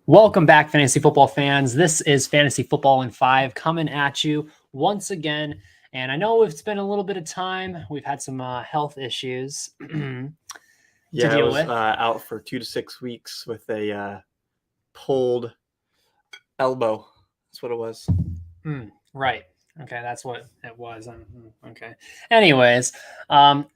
Welcome back, fantasy football fans. This is Fantasy Football in 5 coming at you once again. And I know it's been a little bit of time. We've had some health issues to deal with. Out for 2 to 6 weeks with a pulled elbow. That's what it was. Right. Okay, that's what it was. Okay. Anyways, but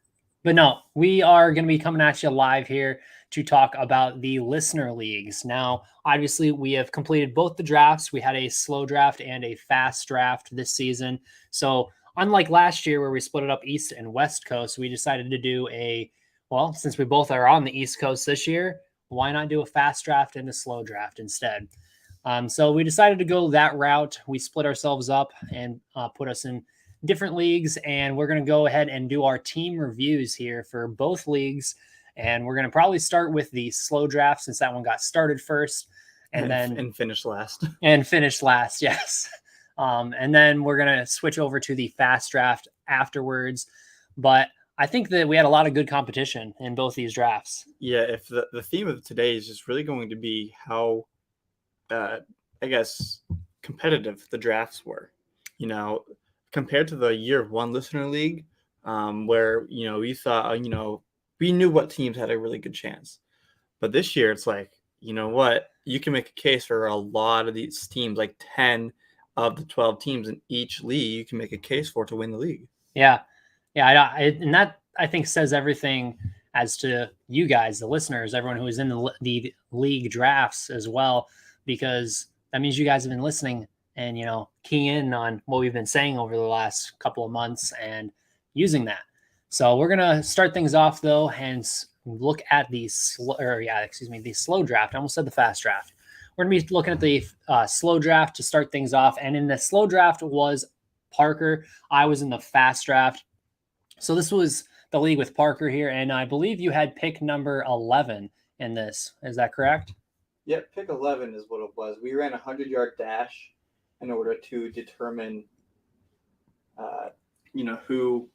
no, we are going to be coming at you live here to talk about the listener leagues. Now, obviously, we have completed both the drafts. We had a slow draft and a fast draft this season. So, unlike last year where we split it up East and West Coast, we decided to do since we both are on the East Coast this year, why not do a fast draft and a slow draft instead? So we decided to go that route. We split ourselves up and put us in different leagues, and we're going to go ahead and do our team reviews here for both leagues. And we're going to probably start with the slow draft since that one got started first, and finish last. And finish last, yes. And then we're going to switch over to the fast draft afterwards. But I think that we had a lot of good competition in both these drafts. Yeah, if the theme of today is just really going to be how, competitive the drafts were. You know, compared to the year one listener league, where, we thought, we knew what teams had a really good chance. But this year, it's like, you know what? You can make a case for a lot of these teams, like 10 of the 12 teams in each league, you can make a case for to win the league. Yeah. And that, I think, says everything as to you guys, the listeners, everyone who is in the league drafts as well, because that means you guys have been listening and, key in on what we've been saying over the last couple of months and using that. So we're going to start things off, though, and look at the slow draft. I almost said the fast draft. We're going to be looking at the slow draft to start things off. And in the slow draft was Parker. I was in the fast draft. So this was the league with Parker here. And I believe you had pick number 11 in this. Is that correct? Yep, pick 11 is what it was. We ran a 100-yard dash in order to determine, who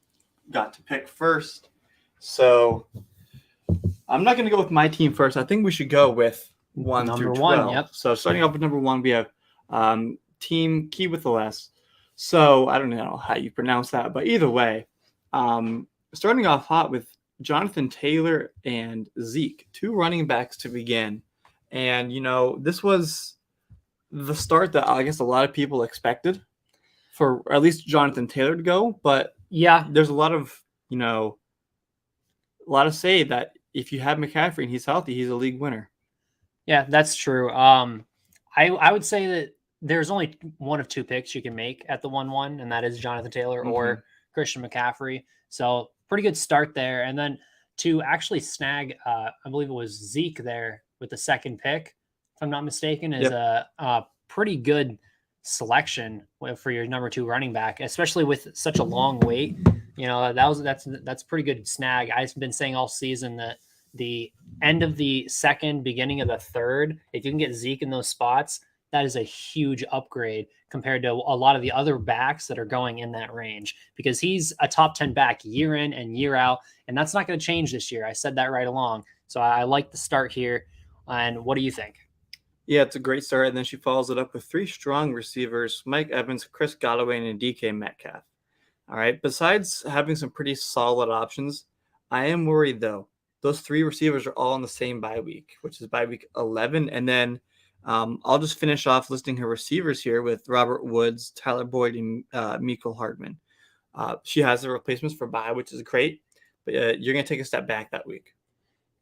got to pick first. So I'm not going to go with my team first. I think we should go with 1 through 12. Yep. So starting off with number 1, we have team Key with the Less. So I don't know how you pronounce that, but either way, starting off hot with Jonathan Taylor and Zeke, 2 running backs to begin. And, this was the start that I guess a lot of people expected for at least Jonathan Taylor to go. But yeah, there's a lot of say that if you have McCaffrey and he's healthy, he's a league winner. Yeah, that's true. I would say that there's only one of 2 picks you can make at the 1-1, and that is Jonathan Taylor or Christian McCaffrey. So pretty good start there. And then to actually snag, I believe it was Zeke there with the second pick, if I'm not mistaken, is a pretty good selection for your number 2 running back, especially with such a long wait. That's pretty good snag. I've been saying all season that the end of the second, beginning of the third, if you can get Zeke in those spots, that is a huge upgrade compared to a lot of the other backs that are going in that range, because he's a top 10 back year in and year out, and that's not going to change this year. I said that right along. So I like the start here. And what do you think? Yeah, it's a great start. And then she follows it up with 3 strong receivers, Mike Evans, Chris Godwin, and DK Metcalf. All right. Besides having some pretty solid options, I am worried, though. Those 3 receivers are all on the same bye week, which is bye week 11. And then I'll just finish off listing her receivers here with Robert Woods, Tyler Boyd, and Mecole Hardman. She has the replacements for bye, which is great. But you're going to take a step back that week.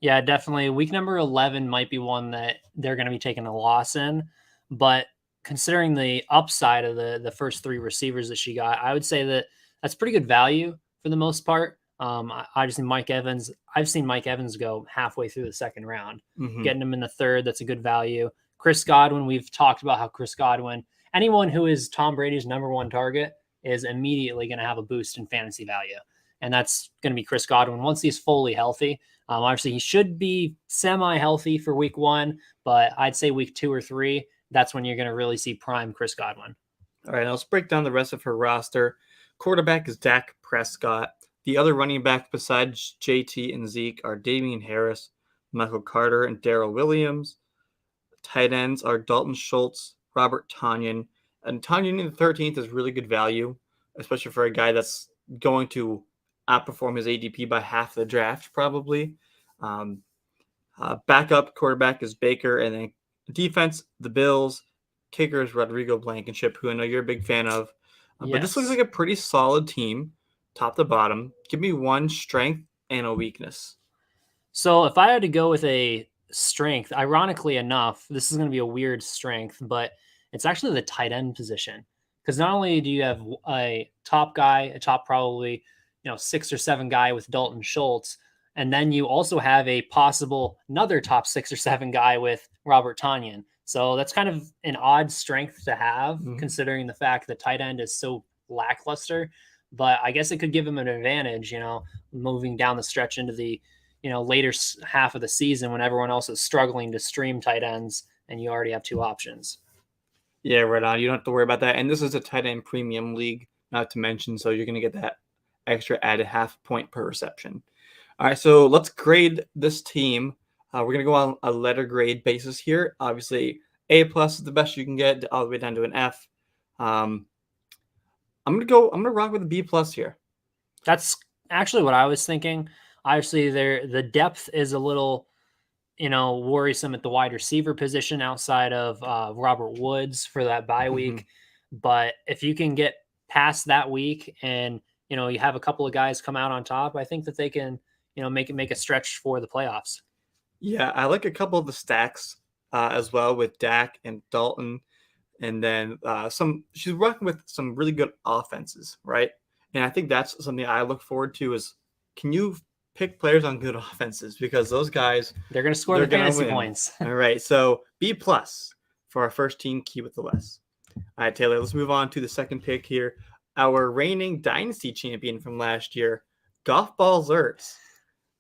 Yeah, definitely. Week number 11 might be one that they're going to be taking a loss in. But considering the upside of the first 3 receivers that she got, I would say that that's pretty good value for the most part. Obviously, Mike Evans, I've seen Mike Evans go halfway through the second round. Getting him in the third, that's a good value. Chris Godwin, we've talked about how Chris Godwin, anyone who is Tom Brady's number 1 target is immediately going to have a boost in fantasy value. And that's going to be Chris Godwin once he's fully healthy. Obviously, he should be semi-healthy for week 1, but I'd say week 2 or 3, that's when you're going to really see prime Chris Godwin. All right, let's break down the rest of her roster. Quarterback is Dak Prescott. The other running backs besides JT and Zeke are Damian Harris, Michael Carter, and Darrell Williams. Tight ends are Dalton Schultz, Robert Tonyan. And Tonyan in the 13th is really good value, especially for a guy that's going to outperform his ADP by half the draft, probably. Um, Backup quarterback is Baker, and then defense, the Bills. Kicker is Rodrigo Blankenship, who I know you're a big fan of. But this looks Yes. like a pretty solid team, top to bottom. Give me one strength and a weakness. So if I had to go with a strength, ironically enough, this is going to be a weird strength, but it's actually the tight end position. Because not only do you have a top guy, a top probably 6 or 7 guy with Dalton Schultz, and then you also have a possible another top 6 or 7 guy with Robert Tonyan. So that's kind of an odd strength to have, considering the fact that tight end is so lackluster. But I guess it could give him an advantage, moving down the stretch into the later half of the season when everyone else is struggling to stream tight ends and you already have 2 options. Yeah, right on. You don't have to worry about that. And this is a tight end premium league, not to mention, so you're going to get that extra added half point per reception. All right, so let's grade this team. We're going to go on a letter grade basis here. Obviously, A+ is the best you can get, all the way down to an F. I'm going to rock with a B+ here. That's actually what I was thinking. Obviously, the depth is a little, worrisome at the wide receiver position outside of Robert Woods for that bye week. But if you can get past that week and you have a couple of guys come out on top, I think that they can make a stretch for the playoffs. Yeah, I like a couple of the stacks as well with Dak and Dalton, and then she's working with some really good offenses, right? And I think that's something I look forward to is, can you pick players on good offenses, because those guys, they're going to score the fantasy points. All right, so B+ for our first team, Key with the Less. All right, Taylor, let's move on to the second pick here. Our reigning dynasty champion from last year, Golf Ball Zerts.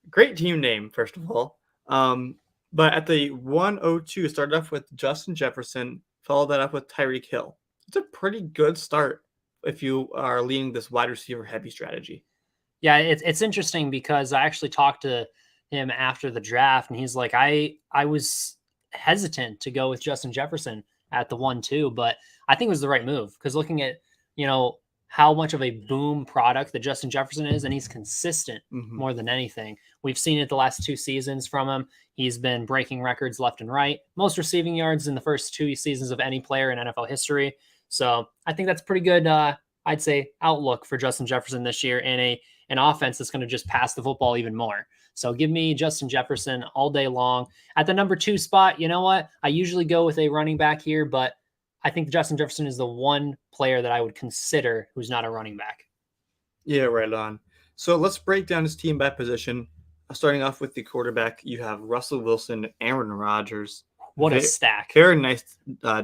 Great team name, first of all. But at the 102, started off with Justin Jefferson, followed that up with Tyreek Hill. It's a pretty good start if you are leading this wide receiver heavy strategy. Yeah, it's interesting because I actually talked to him after the draft, and he's like, I was hesitant to go with Justin Jefferson at the 1-2, but I think it was the right move, because looking at how much of a boom product that Justin Jefferson is, and he's consistent more than anything. We've seen it the last 2 seasons from him. He's been breaking records left and right, most receiving yards in the first 2 seasons of any player in NFL history. So I think that's pretty good. I'd say outlook for Justin Jefferson this year in an offense that's going to just pass the football even more. So give me Justin Jefferson all day long. At the number 2 spot, you know what? I usually go with a running back here, but I think Justin Jefferson is the one player that I would consider who's not a running back. Yeah, right on. So let's break down his team by position. Starting off with the quarterback, you have Russell Wilson, Aaron Rodgers. What a stack. Very nice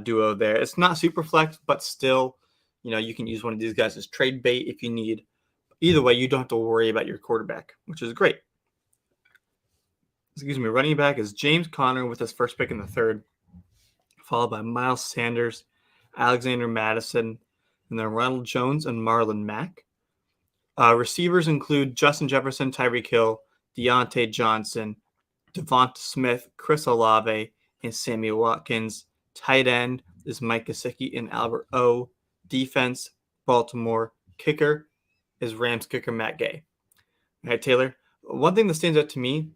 duo there. It's not super flex, but still, you can use one of these guys as trade bait if you need. Either way, you don't have to worry about your quarterback, which is great. Running back is James Conner with his first pick in the 3rd, followed by Miles Sanders, Alexander Madison, and then Ronald Jones and Marlon Mack. Receivers include Justin Jefferson, Tyreek Hill, Deontay Johnson, Devonta Smith, Chris Olave, and Sammy Watkins. Tight end is Mike Gesicki and Albert O. Defense, Baltimore. Kicker is Rams kicker Matt Gay. All right, Taylor. One thing that stands out to me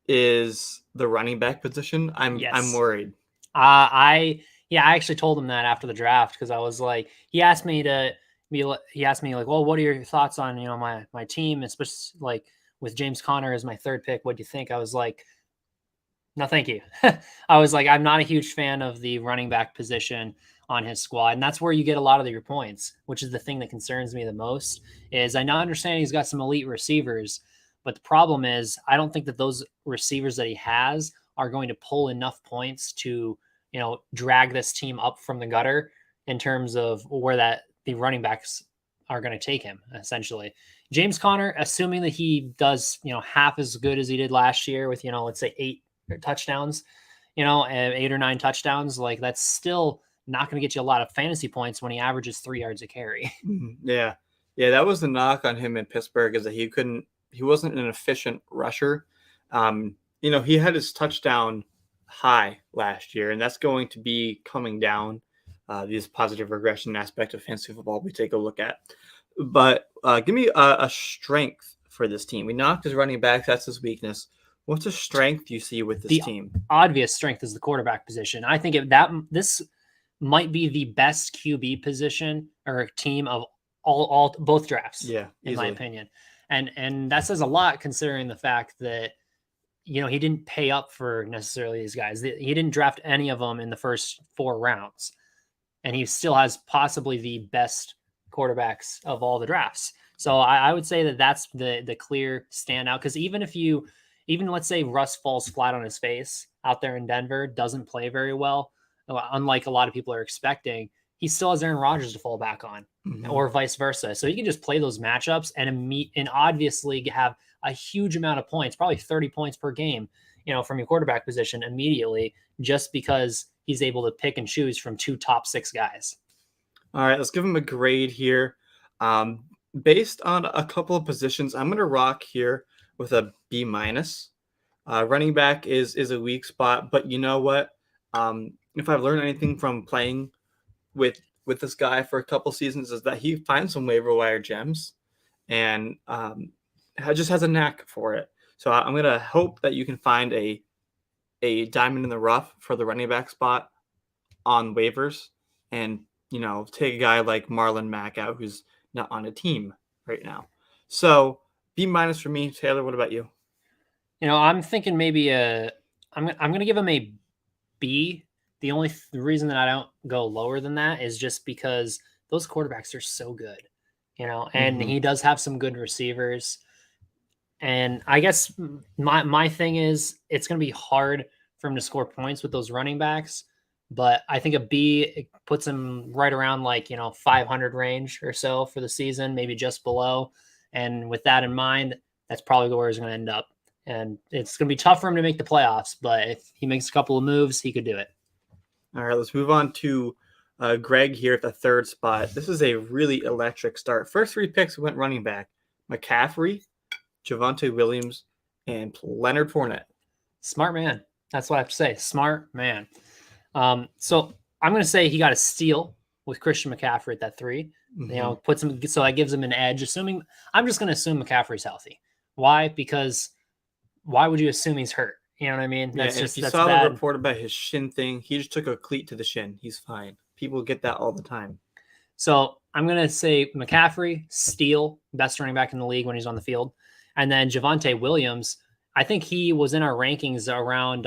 is the running back position. I'm worried. I actually told him that after the draft, because I was like, he asked me like, well, what are your thoughts on my team, especially like with James Conner as my 3rd pick? What do you think? I was like, no, thank you. I was like, I'm not a huge fan of the running back position on his squad. And that's where you get a lot of your points, which is the thing that concerns me the most. Is I now understand he's got some elite receivers, but the problem is I don't think that those receivers that he has are going to pull enough points to, drag this team up from the gutter in terms of where the running backs are going to take him, essentially. James Conner, assuming that he does, half as good as he did last year with, let's say 8 touchdowns, 8 or 9 touchdowns, like that's still not going to get you a lot of fantasy points when he averages 3 yards a carry. Yeah. That was the knock on him in Pittsburgh, is that he wasn't an efficient rusher. He had his touchdown high last year, and that's going to be coming down. These positive regression aspect of fantasy football we take a look at. But give me a strength for this team. We knocked his running back. That's his weakness. What's a strength you see with this The team? obvious strength is the quarterback position. I think this might be the best QB position or team of all both drafts. Yeah, in my opinion, and that says a lot considering the fact that he didn't pay up for necessarily these guys. He didn't draft any of them in the first 4 rounds, and he still has possibly the best quarterbacks of all the drafts. So I would say that that's the clear standout, because even let's say Russ falls flat on his face out there in Denver, doesn't play very well, unlike a lot of people are expecting, he still has Aaron Rodgers to fall back on, or vice versa. So he can just play those matchups and obviously have a huge amount of points, probably 30 points per game, from your quarterback position immediately, just because he's able to pick and choose from 2 top 6 guys. All right, let's give him a grade here. Based on a couple of positions, I'm going to rock here with a B-. Running back is a weak spot, but you know what? If I've learned anything from playing with this guy for a couple seasons, is that he finds some waiver wire gems and just has a knack for it. So I'm going to hope that you can find a diamond in the rough for the running back spot on waivers and, take a guy like Marlon Mack out who's not on a team right now. So B- for me. Taylor, what about you? I'm thinking maybe I'm going to give him a B. The only reason that I don't go lower than that is just because those quarterbacks are so good, and he does have some good receivers. And I guess my thing is it's going to be hard for him to score points with those running backs, but I think a B, it puts him right around 500 range or so for the season, maybe just below. And with that in mind, that's probably where he's going to end up. And it's going to be tough for him to make the playoffs, but if he makes a couple of moves, he could do it. All right, let's move on to Greg here at the 3rd spot. This is a really electric start. First 3 picks went running back: McCaffrey, Javonte Williams, and Leonard Fournette. Smart man. That's what I have to say. Smart man. So I'm going to say he got a steal with Christian McCaffrey at that 3. Puts him, so that gives him an edge. I'm just going to assume McCaffrey's healthy. Why? Because why would you assume he's hurt? You know what I mean? That's if you saw the report about his shin thing, he just took a cleat to the shin. He's fine. People get that all the time. So I'm going to say McCaffrey, steal, best running back in the league when he's on the field. And then Javonte Williams, I think he was in our rankings around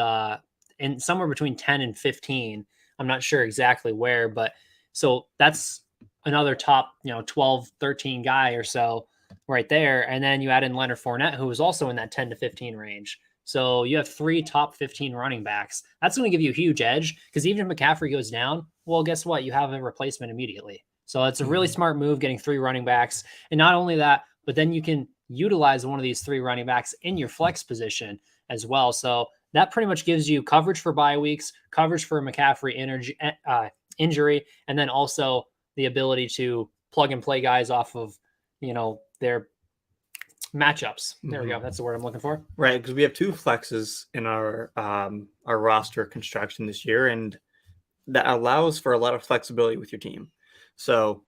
in somewhere between 10 and 15. I'm not sure exactly where, but so that's another top, 12, 13 guy or so right there. And then you add in Leonard Fournette, who was also in that 10 to 15 range. So you have 3 top 15 running backs. That's going to give you a huge edge, because even if McCaffrey goes down, well, guess what? You have a replacement immediately. So it's a really smart move getting 3 running backs. And not only that, but then you can utilize one of these 3 running backs in your flex position as well. So that pretty much gives you coverage for bye weeks, coverage for McCaffrey injury, and then also the ability to plug and play guys off of, their matchups. There we go. That's the word I'm looking for. Right, because we have 2 flexes in our roster construction this year, and that allows for a lot of flexibility with your team. So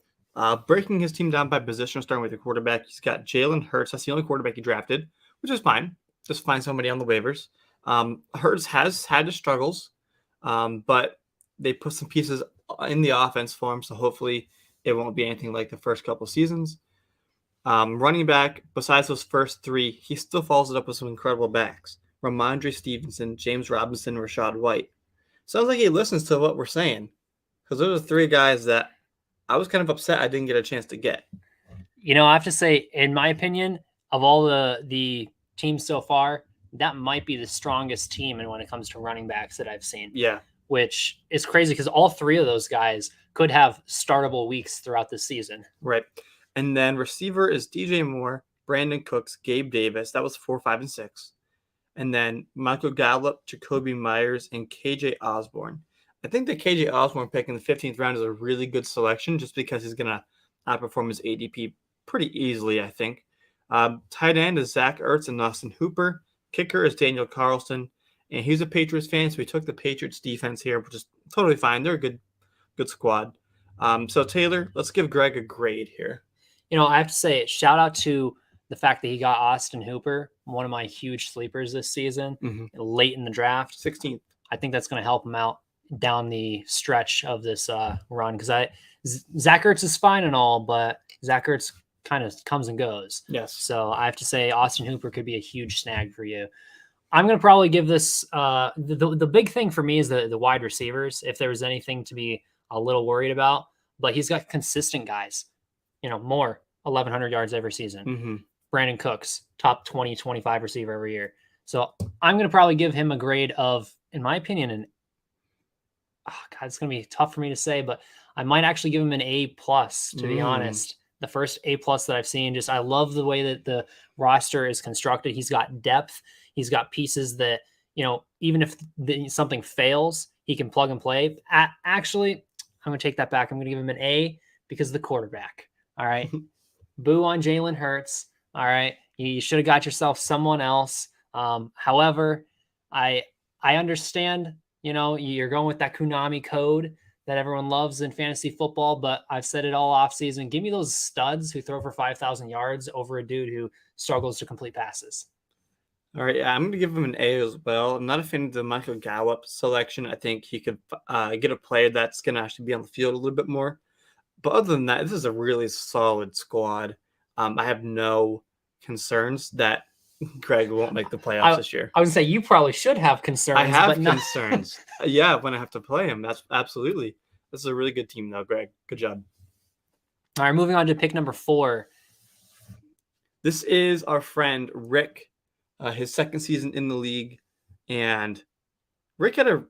breaking his team down by position, starting with the quarterback, he's got Jalen Hurts. That's the only quarterback he drafted, which is fine. Just find somebody on the waivers. Hurts has had his struggles, but they put some pieces in the offense for him, so hopefully it won't be anything like the first couple seasons. Running back, besides those first 3, he still follows it up with some incredible backs: Ramondre Stevenson, James Robinson, Rachaad White. Sounds like he listens to what we're saying, because those are 3 guys that I was kind of upset I didn't get a chance to get. I have to say, in my opinion, of all the teams so far, that might be the strongest team when it comes to running backs that I've seen. Yeah. Which is crazy, because all 3 of those guys could have startable weeks throughout the season. Right. And then receiver is DJ Moore, Brandon Cooks, Gabe Davis. That was 4, 5, and 6. And then Michael Gallup, Jacoby Myers, and KJ Osborne. I think the KJ Osborne pick in the 15th round is a really good selection, just because he's going to outperform his ADP pretty easily, I think. Tight end is Zach Ertz and Austin Hooper. Kicker is Daniel Carlson. And he's a Patriots fan, so we took the Patriots defense here, which is totally fine. They're a good squad. So Taylor, let's give Greg a grade here. I have to say, shout out to the fact that he got Austin Hooper, one of my huge sleepers this season, late in the draft. 16th. I think that's going to help him out down the stretch of this run, because Zach Ertz is fine and all, but Zach Ertz kind of comes and goes. Yes. So I have to say Austin Hooper could be a huge snag for you. I'm going to probably give this the big thing for me is the wide receivers, if there was anything to be a little worried about. But he's got consistent guys, more 1,100 yards every season. Brandon Cooks, top 20, 25 receiver every year. So I'm going to probably give him a grade of, in my opinion, it's going to be tough for me to say, but I might actually give him an A+, to be honest. The first A+ that I've seen. Just I love the way that the roster is constructed. He's got depth. He's got pieces that, even if something fails, he can plug and play. Actually, I'm going to take that back. I'm going to give him an A because of the quarterback. All right. Boo on Jalen Hurts. All right. You should have got yourself someone else. However, I understand, you're going with that Konami code that everyone loves in fantasy football, but I've said it all off season. Give me those studs who throw for 5,000 yards over a dude who struggles to complete passes. All right, yeah, I'm going to give him an A as well. I'm not a fan of the Michael Gallup selection. I think he could get a player that's going to actually be on the field a little bit more. But other than that, this is a really solid squad. I have no concerns that Greg won't make the playoffs this year. I would say you probably should have concerns. I have concerns. Yeah, when I have to play him. That's absolutely. This is a really good team, though, Greg. Good job. All right, moving on to pick number 4. This is our friend Rick. His second season in the league, and Rick had a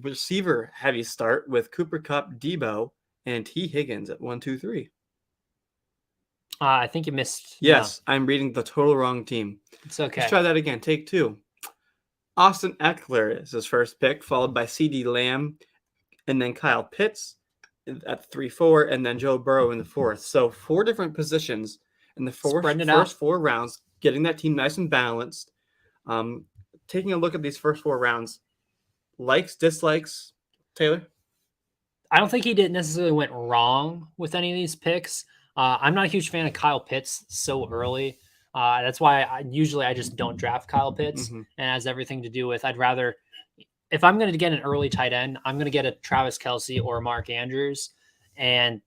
receiver-heavy start with Cooper Kupp, Debo, and T. Higgins at 1, 2, 3. I think you missed. Yes, I'm reading the total wrong team. It's okay. Let's try that again. Take 2. Austin Eckler is his first pick, followed by CeeDee Lamb, and then Kyle Pitts at 3, 4, and then Joe Burrow in the 4th. So 4 different positions in the first 4 rounds, getting that team nice and balanced. Taking a look at these first 4 rounds, likes, dislikes, Taylor? I don't think he didn't necessarily went wrong with any of these picks. I'm not a huge fan of Kyle Pitts so early. That's why I just don't draft Kyle Pitts, and it has everything to do with I'd rather, if I'm going to get an early tight end, I'm going to get a Travis Kelce or a Mark Andrews, and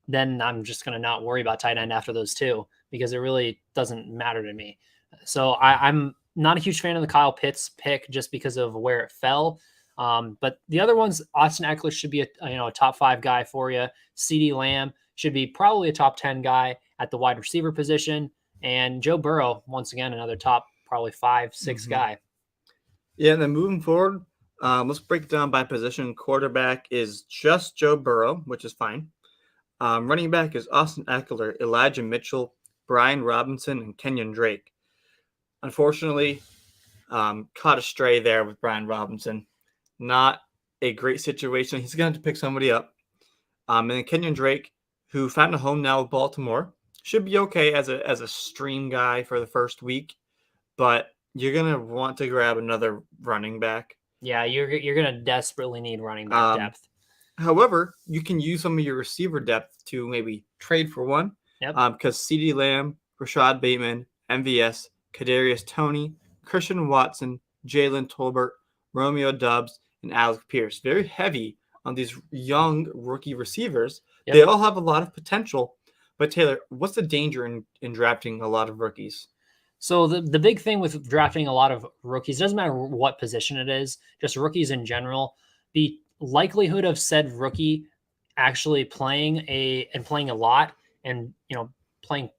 then I'm just going to not worry about tight end after those 2 because it really doesn't matter to me. So I'm not a huge fan of the Kyle Pitts pick just because of where it fell. But the other ones, Austin Eckler should be a top 5 guy for you. CeeDee Lamb should be probably a top 10 guy at the wide receiver position. And Joe Burrow, once again, another top probably 5, 6 guy. Yeah, and then moving forward, let's break it down by position. Quarterback is just Joe Burrow, which is fine. Running back is Austin Eckler, Elijah Mitchell, Brian Robinson, and Kenyon Drake. Unfortunately, caught astray there with Brian Robinson. Not a great situation. He's going to have to pick somebody up. And then Kenyon Drake, who found a home now with Baltimore, should be okay as a stream guy for the first week. But you're going to want to grab another running back. Yeah, you're going to desperately need running back depth. However, you can use some of your receiver depth to maybe trade for one. Yep. Because CeeDee Lamb, Rashad Bateman, MVS, Kadarius Toney, Christian Watson, Jalen Tolbert, Romeo Doubs, and Alec Pierce. Very heavy on these young rookie receivers. Yep. They all have a lot of potential. But Taylor, what's the danger in drafting a lot of rookies? So the big thing with drafting a lot of rookies, doesn't matter what position it is, just rookies in general, the likelihood of said rookie actually playing a lot and playing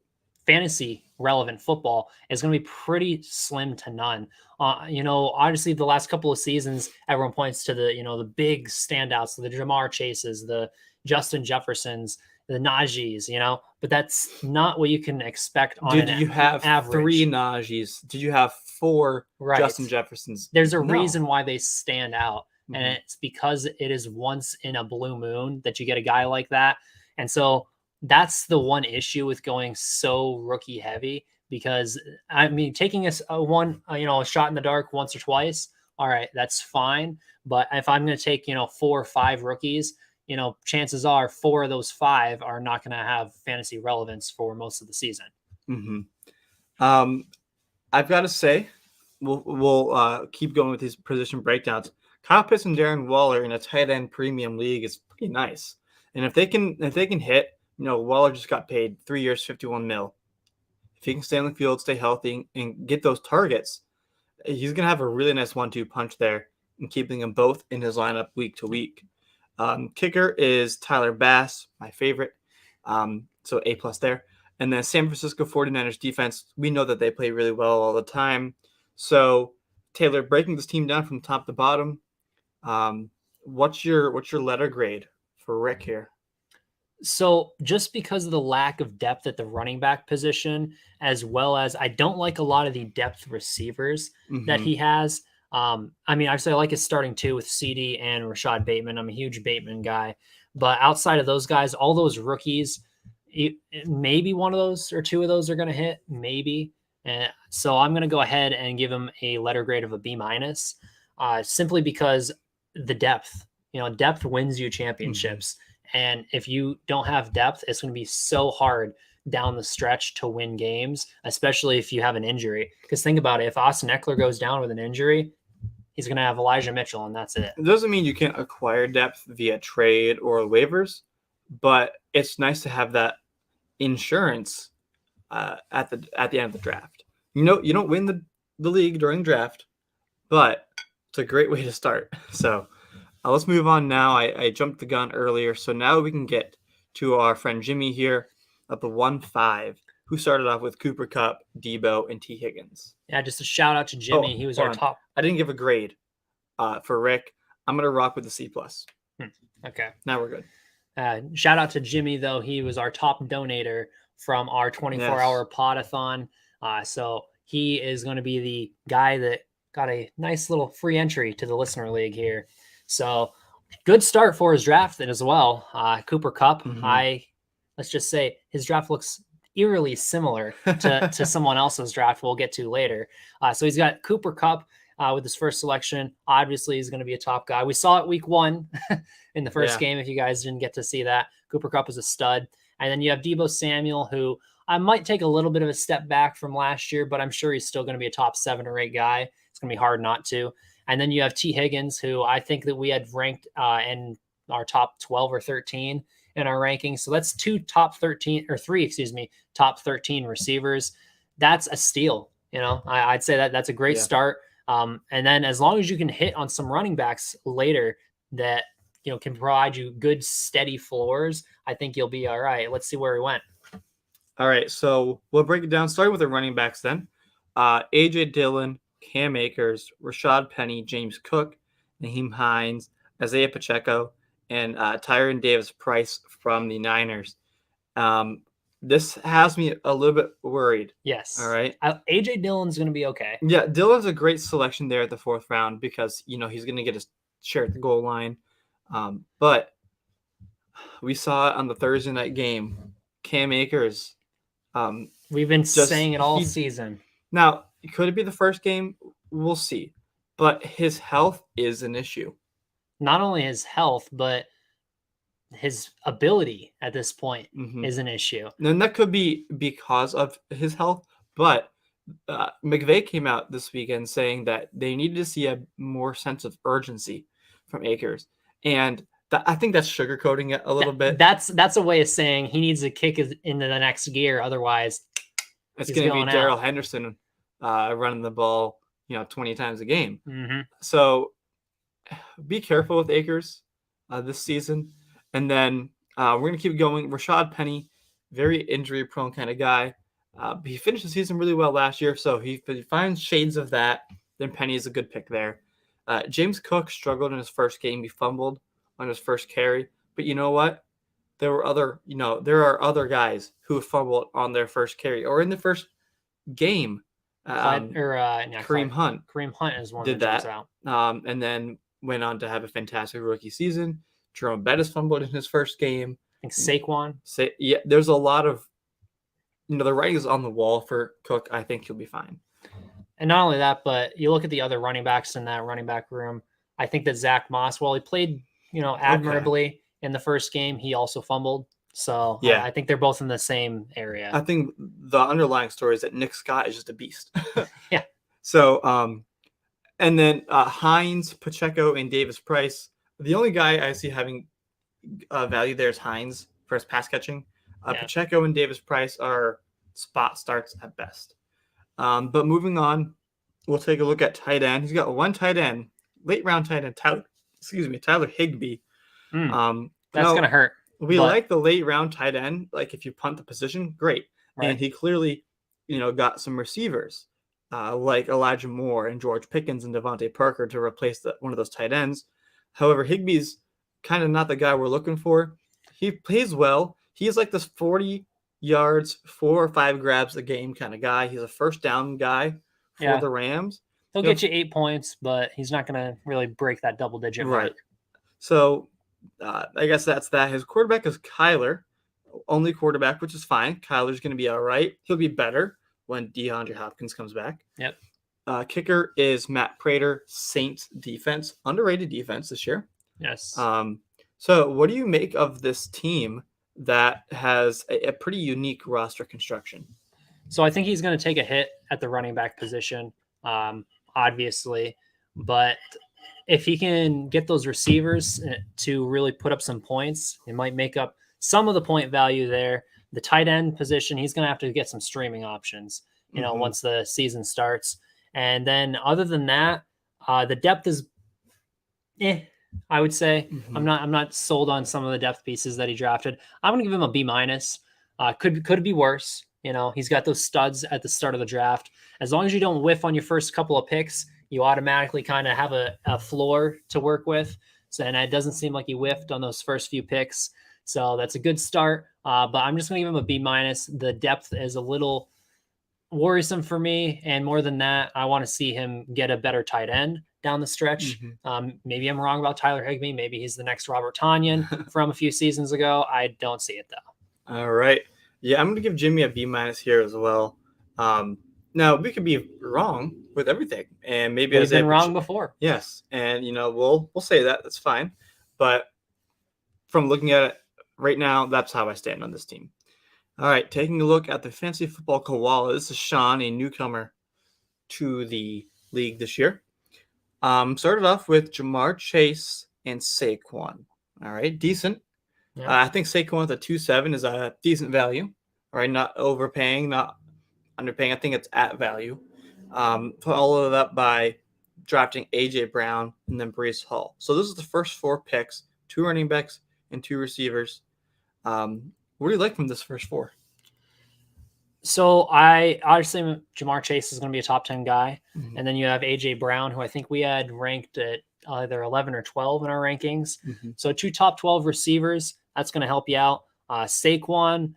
fantasy relevant football is going to be pretty slim to none. Obviously the last couple of seasons, everyone points to the big standouts, the Jamar Chases, the Justin Jeffersons, the Najees, but that's not what you can expect on Did you have average. 3 Najees? Did you have 4 Justin Jeffersons? There's a reason why they stand out. Mm-hmm. And it's because it is once in a blue moon that you get a guy like that. And so that's the one issue with going so rookie heavy, because taking a shot in the dark once or twice all right, that's fine. But if I'm going to take, 4 or 5 rookies, chances are 4 of those 5 are not going to have fantasy relevance for most of the season. Mm-hmm. I've got to say, we'll keep going with these position breakdowns. Kyle Pitts and Darren Waller in a tight end premium league is pretty nice. And if they can hit, Waller just got paid 3 years, $51 million. If he can stay on the field, stay healthy, and get those targets, he's going to have a really nice 1-2 punch there and keeping them both in his lineup week to week. Kicker is Tyler Bass, my favorite. So A+ there. And then San Francisco 49ers defense, we know that they play really well all the time. So Taylor, breaking this team down from top to bottom, what's your letter grade for Rick here? So just because of the lack of depth at the running back position, as well as I don't like a lot of the depth receivers that he has. I'd say I like his starting 2 with CD and Rashad Bateman. I'm a huge Bateman guy. But outside of those guys, all those rookies, maybe one of those or 2 of those are going to hit, maybe. So I'm going to go ahead and give him a letter grade of a B-, simply because the depth. Depth wins you championships. And if you don't have depth, it's going to be so hard down the stretch to win games, especially if you have an injury. Because think about it, if Austin Eckler goes down with an injury, he's going to have Elijah Mitchell, and that's it. It doesn't mean you can't acquire depth via trade or waivers, but it's nice to have that insurance at the end of the draft. You don't win the league during the draft, but it's a great way to start. So let's move on now. I jumped the gun earlier, so now we can get to our friend Jimmy here at the 1-5, who started off with Cooper Kupp, Debo, and T. Higgins. Yeah, just a shout out to Jimmy. He was our top. I didn't give a grade for Rick. I'm going to rock with the C+. Okay. Now we're good. Shout out to Jimmy, though. He was our top donator from our 24-hour podathon. So he is going to be the guy that got a nice little free entry to the listener league here. So good start for his draft as well. Cooper Kupp, let's just say his draft looks eerily similar to someone else's draft we'll get to later. So he's got Cooper Kupp with his first selection. Obviously, he's going to be a top guy. We saw it week 1 in the first game. If you guys didn't get to see that, Cooper Kupp is a stud. And then you have Deebo Samuel, who I might take a little bit of a step back from last year, but I'm sure he's still going to be a top 7 or 8 guy. It's going to be hard not to. And then you have T. Higgins, who I think that we had ranked in our top 12 or 13 in our rankings. So that's 3 top 13 receivers. That's a steal. I'd say that's a great start. And then as long as you can hit on some running backs later that, can provide you good, steady floors, I think you'll be all right. Let's see where he went. All right. So we'll break it down, starting with the running backs then. A.J. Dillon, Cam Akers, Rashad Penny, James Cook, Nyheim Hines, Isaiah Pacheco, and Tyron Davis-Price from the Niners. This has me a little bit worried. Yes. All right. A.J. Dillon's going to be okay. Yeah, Dillon's a great selection there at the 4th round because, he's going to get a share at the goal line. But we saw it on the Thursday night game. Cam Akers. We've been saying it all season. Now, could it be the first game? We'll see. But his health is an issue. Not only his health, but his ability at this point is an issue. And that could be because of his health. But McVay came out this weekend saying that they needed to see a more sense of urgency from Akers. And I think that's sugarcoating it a little bit. That's a way of saying he needs to kick it into the next gear. Otherwise, it's going to be Darrell Henderson running the ball, 20 times a game. So be careful with Akers this season. And then we're going to keep going. Rashad Penny, very injury-prone kind of guy. He finished the season really well last year, so he finds shades of that. Then Penny is a good pick there. James Cook struggled in his first game. He fumbled on his first carry. But you know what? There are other guys who fumbled on their first carry or in the first game. Kareem Hunt. Kareem Hunt is one did that that. Out. And then went on to have a fantastic rookie season. Jerome Bettis fumbled in his first game. I think Saquon. There's a lot of, the writing is on the wall for Cook. I think he'll be fine. And not only that, but you look at the other running backs in that running back room. I think that Zach Moss, while he played, admirably in the first game, he also fumbled. So Yeah. I think they're both in the same area. I think the underlying story is that Nick Scott is just a beast. Yeah. So, and then Hines, Pacheco, and Davis Price. The only guy I see having value there is Hines for his pass catching. Yeah. Pacheco and Davis Price are spot starts at best. But moving on, we'll take a look at tight end. He's got one tight end, late round tight end, Tyler Higbee. That's going to hurt. We like the late round tight end. Like if you punt the position, great. Right. And he clearly, got some receivers like Elijah Moore and George Pickens and Devontae Parker to replace one of those tight ends. However, Higbee's kind of not the guy we're looking for. He plays well. He's like this 40 yards, 4 or 5 grabs a game kind of guy. He's a first down guy for the Rams. He'll get you 8 points, but he's not going to really break that double digit mark. Right. So I guess that's that. His quarterback is Kyler, only quarterback, which is fine. Kyler's going to be all right. He'll be better when DeAndre Hopkins comes back. Yep. Kicker is Matt Prater, Saints defense, underrated defense this year. Yes. So what do you make of this team that has a pretty unique roster construction? So I think he's going to take a hit at the running back position, obviously. But if he can get those receivers to really put up some points, it might make up some of the point value there. The tight end position, he's going to have to get some streaming options, once the season starts. And then other than that, the depth is, I would say. I'm not sold on some of the depth pieces that he drafted. I'm going to give him a B-. Could be worse. He's got those studs at the start of the draft. As long as you don't whiff on your first couple of picks, you automatically kind of have a floor to work with. So, and it doesn't seem like he whiffed on those first few picks. So that's a good start. But I'm just going to give him a B-. The depth is a little worrisome for me. And more than that, I want to see him get a better tight end down the stretch. Maybe I'm wrong about Tyler Higbee. Maybe he's the next Robert Tonyan from a few seasons ago. I don't see it though. All right. Yeah, I'm going to give Jimmy a B- here as well. Now we could be wrong with everything, and maybe we've been wrong before. Yes, and we'll say that. That's fine. But from looking at it right now, that's how I stand on this team. All right, taking a look at the fantasy football koala. This is Sean, a newcomer to the league this year. Started off with Jamar Chase and Saquon. All right, decent. Yeah. I think Saquon at 2.7 is a decent value. All right, not overpaying, not underpaying. I think it's at value. Followed up by drafting A.J. Brown and then Breece Hall. So this is the first 4 picks, 2 running backs and 2 receivers. What do you like from this first 4? So I say Jamar Chase is going to be a top 10 guy. And then you have A.J. Brown, who I think we had ranked at either 11 or 12 in our rankings. So 2 top 12 receivers, that's going to help you out. Saquon,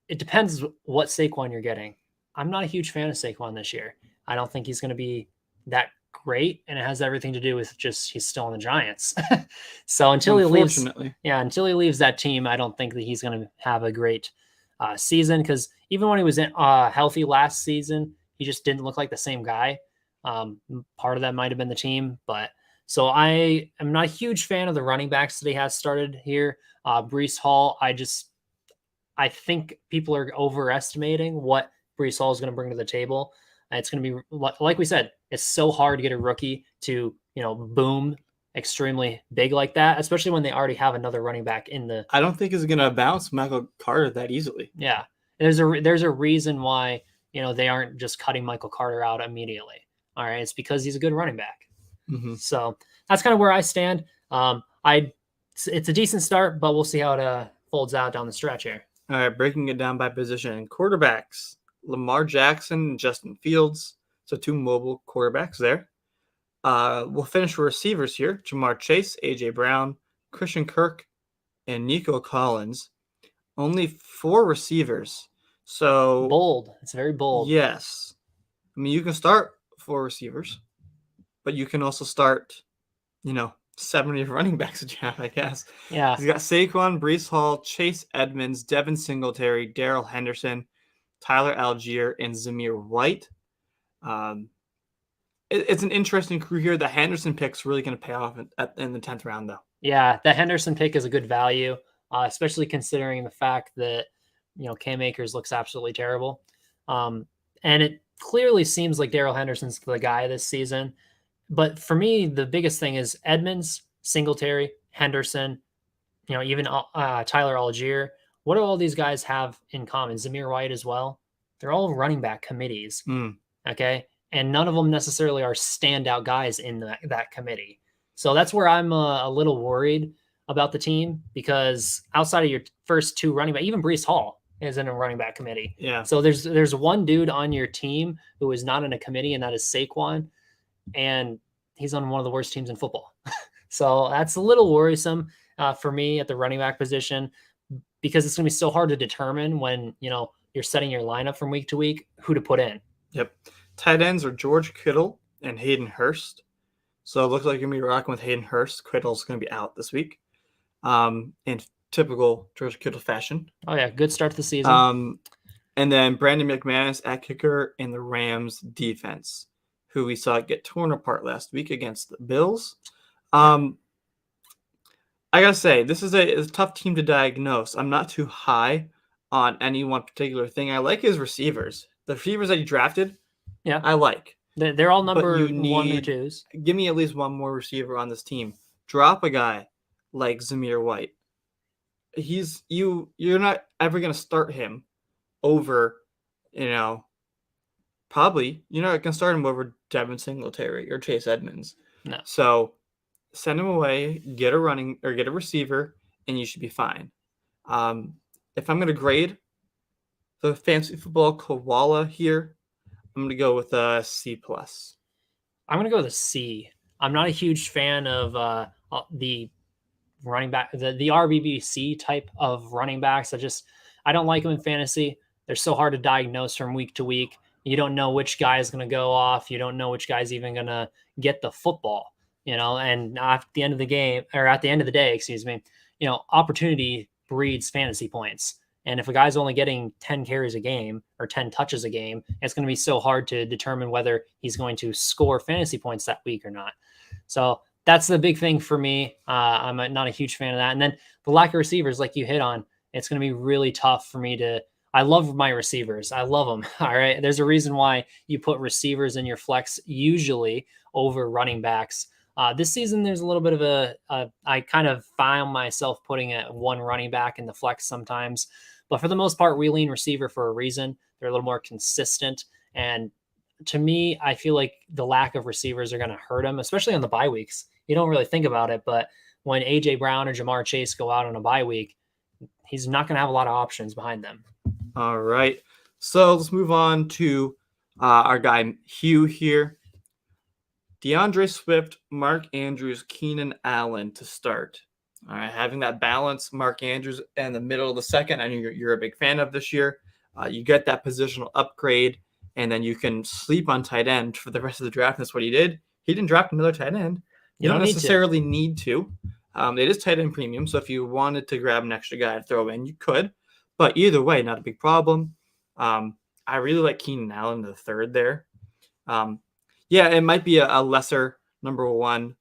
it depends what Saquon you're getting. I'm not a huge fan of Saquon this year. I don't think he's going to be that great, and it has everything to do with just he's still in the Giants. So until he leaves that team, I don't think that he's going to have a great season, because even when he was healthy last season, he just didn't look like the same guy. Part of that might have been the team, but so I am not a huge fan of the running backs that he has started here. Breece Hall, I think people are overestimating what Breece Hall is going to bring to the table. It's going to be, like we said, it's so hard to get a rookie to, boom extremely big like that, especially when they already have another running back in the. I don't think he's going to bounce Michael Carter that easily. Yeah. There's a reason why, they aren't just cutting Michael Carter out immediately. All right. It's because he's a good running back. So that's kind of where I stand. It's a decent start, but we'll see how it folds out down the stretch here. All right. Breaking it down by position. Quarterbacks, Lamar Jackson and Justin Fields. So 2 mobile quarterbacks there. We'll finish with receivers here. Jamar Chase, A.J. Brown, Christian Kirk, and Nico Collins. Only 4 receivers. So bold. It's very bold. Yes. I mean, you can start 4 receivers, but you can also start, 7 running backs that you have, I guess. Yeah. He's got Saquon, Breece Hall, Chase Edmonds, Devin Singletary, Darrell Henderson, Tyler Algier, and Zamir White. it's an interesting crew here. The Henderson pick's really going to pay off in the 10th round, though. Yeah, the Henderson pick is a good value, especially considering the fact that Cam Akers looks absolutely terrible, and it clearly seems like Darrell Henderson's the guy this season. But for me, the biggest thing is Edmonds, Singletary, Henderson, even Tyler Algier. What do all these guys have in common? Zamir White as well. They're all running back committees. Okay. And none of them necessarily are standout guys in that committee. So that's where I'm a little worried about the team, because outside of your first two running back, even Breece Hall is in a running back committee. Yeah. So there's one dude on your team who is not in a committee, and that is Saquon. And he's on one of the worst teams in football. So that's a little worrisome for me at the running back position, because it's going to be so hard to determine when, you're setting your lineup from week to week, who to put in. Yep. Tight ends are George Kittle and Hayden Hurst. So it looks like you're going to be rocking with Hayden Hurst. Kittle's going to be out this week in typical George Kittle fashion. Oh, yeah. Good start to the season. And then Brandon McManus at kicker in the Rams defense, who we saw get torn apart last week against the Bills. I got to say, this is a tough team to diagnose. I'm not too high on any one particular thing. I like his receivers. The receivers that he drafted, yeah, I like. They're all number 1 or 2s. Give me at least one more receiver on this team. Drop a guy like Zamir White. You're not ever going to start him over, probably you're not going to start him over Devin Singletary or Chase Edmonds. No. So send him away, get a receiver, and you should be fine. If I'm going to grade the fantasy football koala here, I'm going to go with a C+. I'm going to go with a C. I'm not a huge fan of the running back, the RBBC type of running backs. I don't like them in fantasy. They're so hard to diagnose from week to week. You don't know which guy is going to go off. You don't know which guy's even going to get the football, and at the end of the game, or at the end of the day, opportunity breeds fantasy points. And if a guy's only getting 10 carries a game or 10 touches a game, it's going to be so hard to determine whether he's going to score fantasy points that week or not. So that's the big thing for me. I'm not a huge fan of that. And then the lack of receivers, like you hit on, it's going to be really tough for me to. I love my receivers. I love them. All right. There's a reason why you put receivers in your flex usually over running backs. This season, there's a little bit of I kind of found myself putting one running back in the flex sometimes. But for the most part, we lean receiver for a reason. They're a little more consistent. And to me, I feel like the lack of receivers are going to hurt him, especially on the bye weeks. You don't really think about it, but when A.J. Brown or Jamar Chase go out on a bye week, he's not going to have a lot of options behind them. All right. So let's move on to our guy Hugh here. DeAndre Swift, Mark Andrews, Keenan Allen to start. All right, having that balance, Mark Andrews in the middle of the second, I know you're a big fan of this year. You get that positional upgrade, and then you can sleep on tight end for the rest of the draft. That's what he did. He didn't draft another tight end. You don't necessarily need to. It is tight end premium, so if you wanted to grab an extra guy to throw in, you could. But either way, not a big problem. I really like Keenan Allen the third there. Yeah, it might be a lesser number one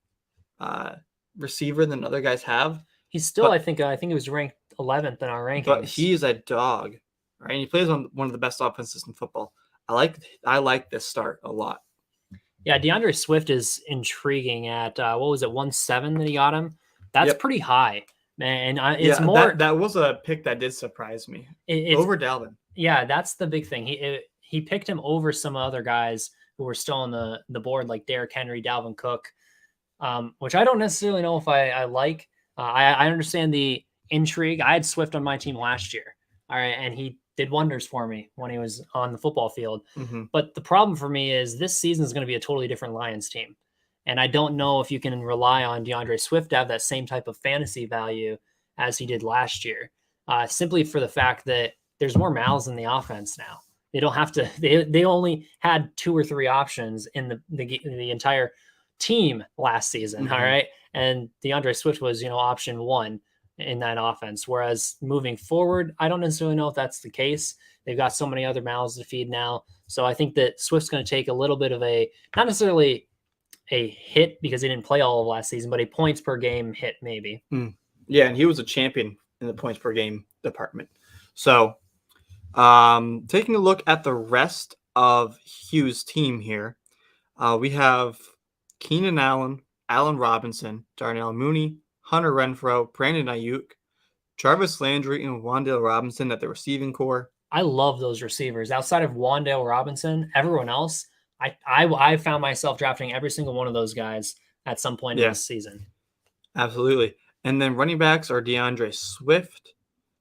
receiver than other guys have. He's still, I think he was ranked 11th in our rankings. But he's a dog, right? And he plays on one of the best offenses in football. I like this start a lot. Yeah, DeAndre Swift is intriguing at what was it, 1.7 that he got him? That's pretty high, man. And it's more that was a pick that did surprise me over Dalvin. Yeah, that's the big thing. He picked him over some other guys who were still on the board, like Derrick Henry, Dalvin Cook, which I don't necessarily know if I like. I understand the intrigue. I had Swift on my team last year, all right, and he did wonders for me when he was on the football field. Mm-hmm. But the problem for me is this season is going to be a totally different Lions team, and I don't know if you can rely on DeAndre Swift to have that same type of fantasy value as he did last year, simply for the fact that there's more mouths in the offense now. They don't have to. They only had 2 or 3 options in the entire team last season. Mm-hmm. All right, and DeAndre Swift was option 1 in that offense. Whereas moving forward, I don't necessarily know if that's the case. They've got so many other mouths to feed now. So I think that Swift's going to take a little bit of a, not necessarily a hit because he didn't play all of last season, but a points per game hit maybe. Yeah, and he was a champion in the points per game department. So taking a look at the rest of Hughes' team here, we have Keenan Allen, Allen Robinson, Darnell Mooney, Hunter Renfrow, Brandon Ayuk, Jarvis Landry, and Wan'Dale Robinson at the receiving core. I love those receivers. Outside of Wan'Dale Robinson, everyone else, I found myself drafting every single one of those guys at some point in this season. Absolutely. And then running backs are DeAndre Swift,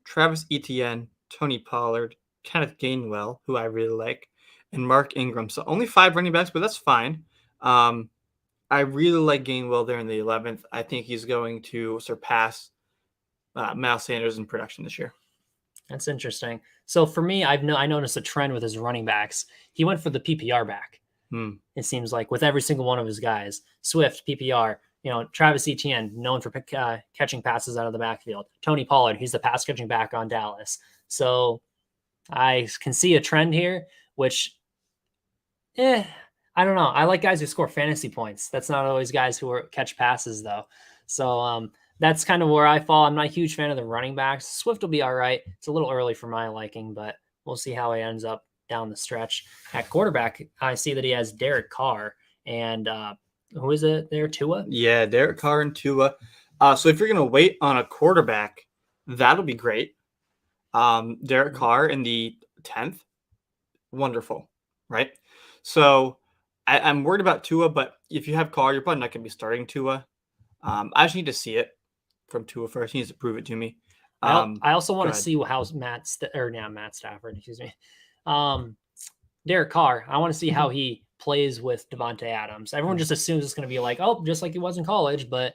Travis Etienne, Tony Pollard, Kenneth Gainwell, who I really like, and Mark Ingram. So only 5 running backs, but that's fine. I really like Gainwell there in the 11th. I think he's going to surpass Miles Sanders in production this year. That's interesting. So for me, I noticed a trend with his running backs. He went for the PPR back. It seems like with every single one of his guys. Swift, PPR. Travis Etienne, known for catching passes out of the backfield. Tony Pollard, he's the pass catching back on Dallas. So I can see a trend here, which, I don't know. I like guys who score fantasy points. That's not always guys who catch passes, though. So that's kind of where I fall. I'm not a huge fan of the running backs. Swift will be all right. It's a little early for my liking, but we'll see how he ends up down the stretch. At quarterback, I see that he has Derek Carr and who is it there? Tua? Yeah, Derek Carr and Tua. So if you're going to wait on a quarterback, that'll be great. Derek Carr in the 10th. Wonderful, right? So I'm worried about Tua, but if you have Carr, you're probably not going to be starting Tua. I just need to see it from Tua first. He needs to prove it to me. I also want to see how Matt Stafford, excuse me. Derek Carr, I want to see how he plays with Devontae Adams. Everyone just assumes it's going to be like, oh, just like he was in college, and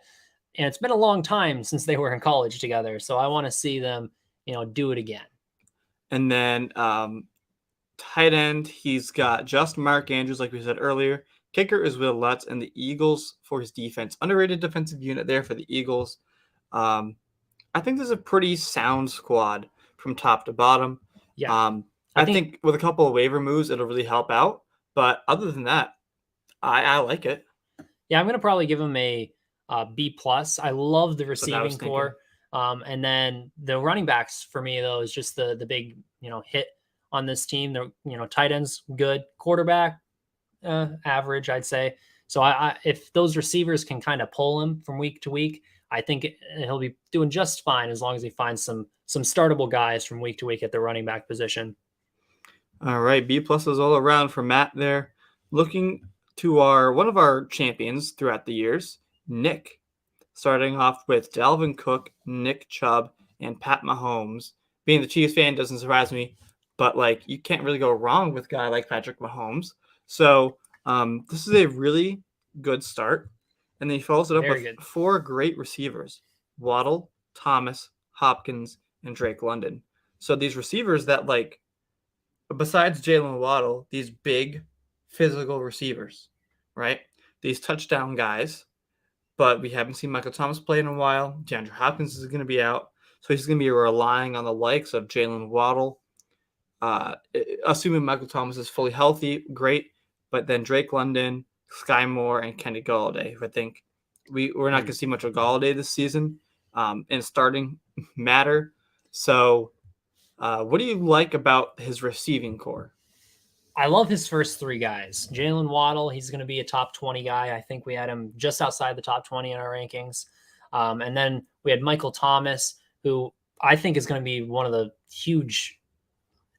it's been a long time since they were in college together. So I want to see them, do it again. And then tight end, he's got just Mark Andrews, like we said earlier. Kicker is Will Lutz, and the Eagles for his defense. Underrated defensive unit there for the Eagles. I think there's a pretty sound squad from top to bottom. Yeah. I think with a couple of waiver moves, it'll really help out. But other than that, I like it. Yeah, I'm going to probably give him a B+. I love the receiving core. And then the running backs for me, though, is just the big, hit on this team. The, tight ends, good. Quarterback, average, I'd say. So if those receivers can kind of pull him from week to week, I think he'll be doing just fine as long as he finds some startable guys from week to week at the running back position. All right, B+ is all around for Matt there. Looking to one of our champions throughout the years, Nick. Starting off with Dalvin Cook, Nick Chubb, and Pat Mahomes. Being the Chiefs fan doesn't surprise me, but you can't really go wrong with a guy like Patrick Mahomes. So this is a really good start. And then he follows it up with 4 great receivers: Waddle, Thomas, Hopkins, and Drake London. So these receivers that besides Jalen Waddle, these big physical receivers, right? These touchdown guys, but we haven't seen Michael Thomas play in a while. DeAndre Hopkins is going to be out. So he's going to be relying on the likes of Jalen Waddle. Assuming Michael Thomas is fully healthy, great. But then Drake London, Sky Moore, and Kenny Golladay. I think we're not going to see much of Golladay this season in starting matter. So what do you like about his receiving core? I love his first 3 guys. Jalen Waddle, he's going to be a top 20 guy. I think we had him just outside the top 20 in our rankings. And then we had Michael Thomas, who I think is going to be one of the huge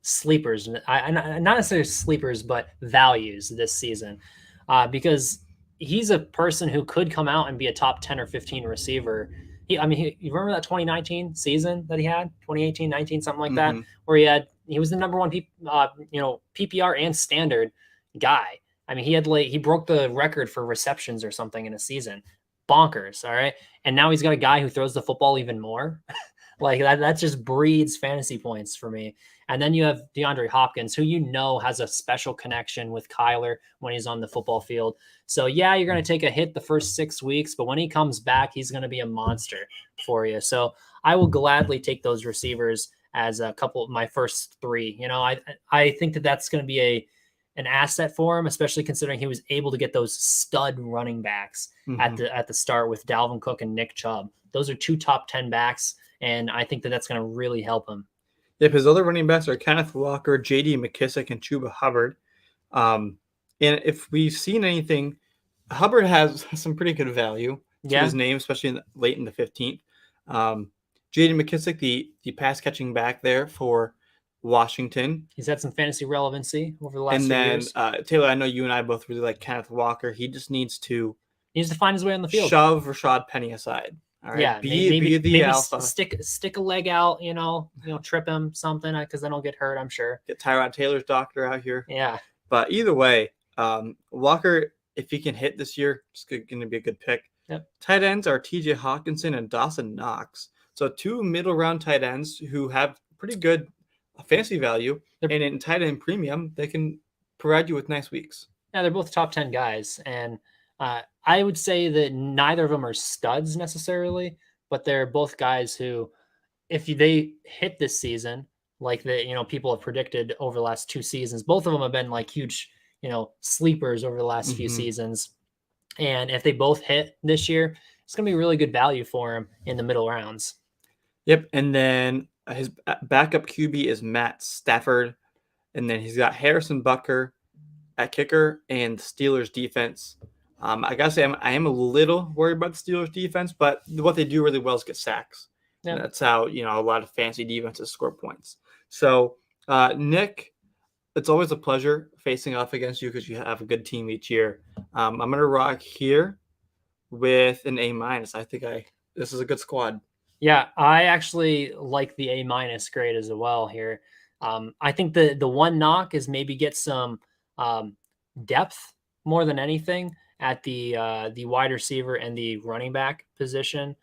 sleepers. Not necessarily sleepers, but values this season. Because he's a person who could come out and be a top 10 or 15 receiver. You remember that 2019 season that he had? 2018, 19, something like that, where he was the number one PPR and standard guy. He broke the record for receptions or something in a season. Bonkers, all right? And now he's got a guy who throws the football even more. That just breeds fantasy points for me. And then you have DeAndre Hopkins, who has a special connection with Kyler when he's on the football field. So, yeah, you're going to take a hit the first 6 weeks, but when he comes back, he's going to be a monster for you. So I will gladly take those receivers as a couple of my first three. I think that that's going to be an asset for him, especially considering he was able to get those stud running backs at the start with Dalvin Cook and Nick Chubb. Those are 2 top 10 backs, and I think that that's going to really help him. Yep, his other running backs are Kenneth Walker, J.D. McKissick, and Chuba Hubbard. And if we've seen anything, Hubbard has some pretty good value to his name, especially late in the 15th. J.D. McKissick, the pass-catching back there for Washington. He's had some fantasy relevancy over the last few years. And then, Taylor, I know you and I both really like Kenneth Walker. He just needs to find his way on the field. Shove Rashad Penny aside. All right. Yeah, be the alpha. Stick a leg out, trip him something because then he'll get hurt, I'm sure. Get Tyrod Taylor's doctor out here. Yeah. But either way, Walker, if he can hit this year, it's going to be a good pick. Yep. Tight ends are TJ Hawkinson and Dawson Knox. So 2 middle round tight ends who have pretty good fantasy value. And in tight end premium, they can provide you with nice weeks. Yeah, they're both top 10 guys. And I would say that neither of them are studs necessarily, but they're both guys who, if they hit this season, like people have predicted over the last 2 seasons, both of them have been like huge, sleepers over the last few seasons. And if they both hit this year, it's going to be really good value for him in the middle rounds. Yep. And then his backup QB is Matt Stafford. And then he's got Harrison Butker at kicker and Steelers defense. I gotta say, I am a little worried about the Steelers defense, but what they do really well is get sacks. Yep. That's how, a lot of fancy defenses score points. So, Nick, it's always a pleasure facing off against you because you have a good team each year. I'm going to rock here with an A-. I think this is a good squad. Yeah, I actually like the A- grade as well here. I think the one knock is maybe get some depth more than anything at the wide receiver and the running back position,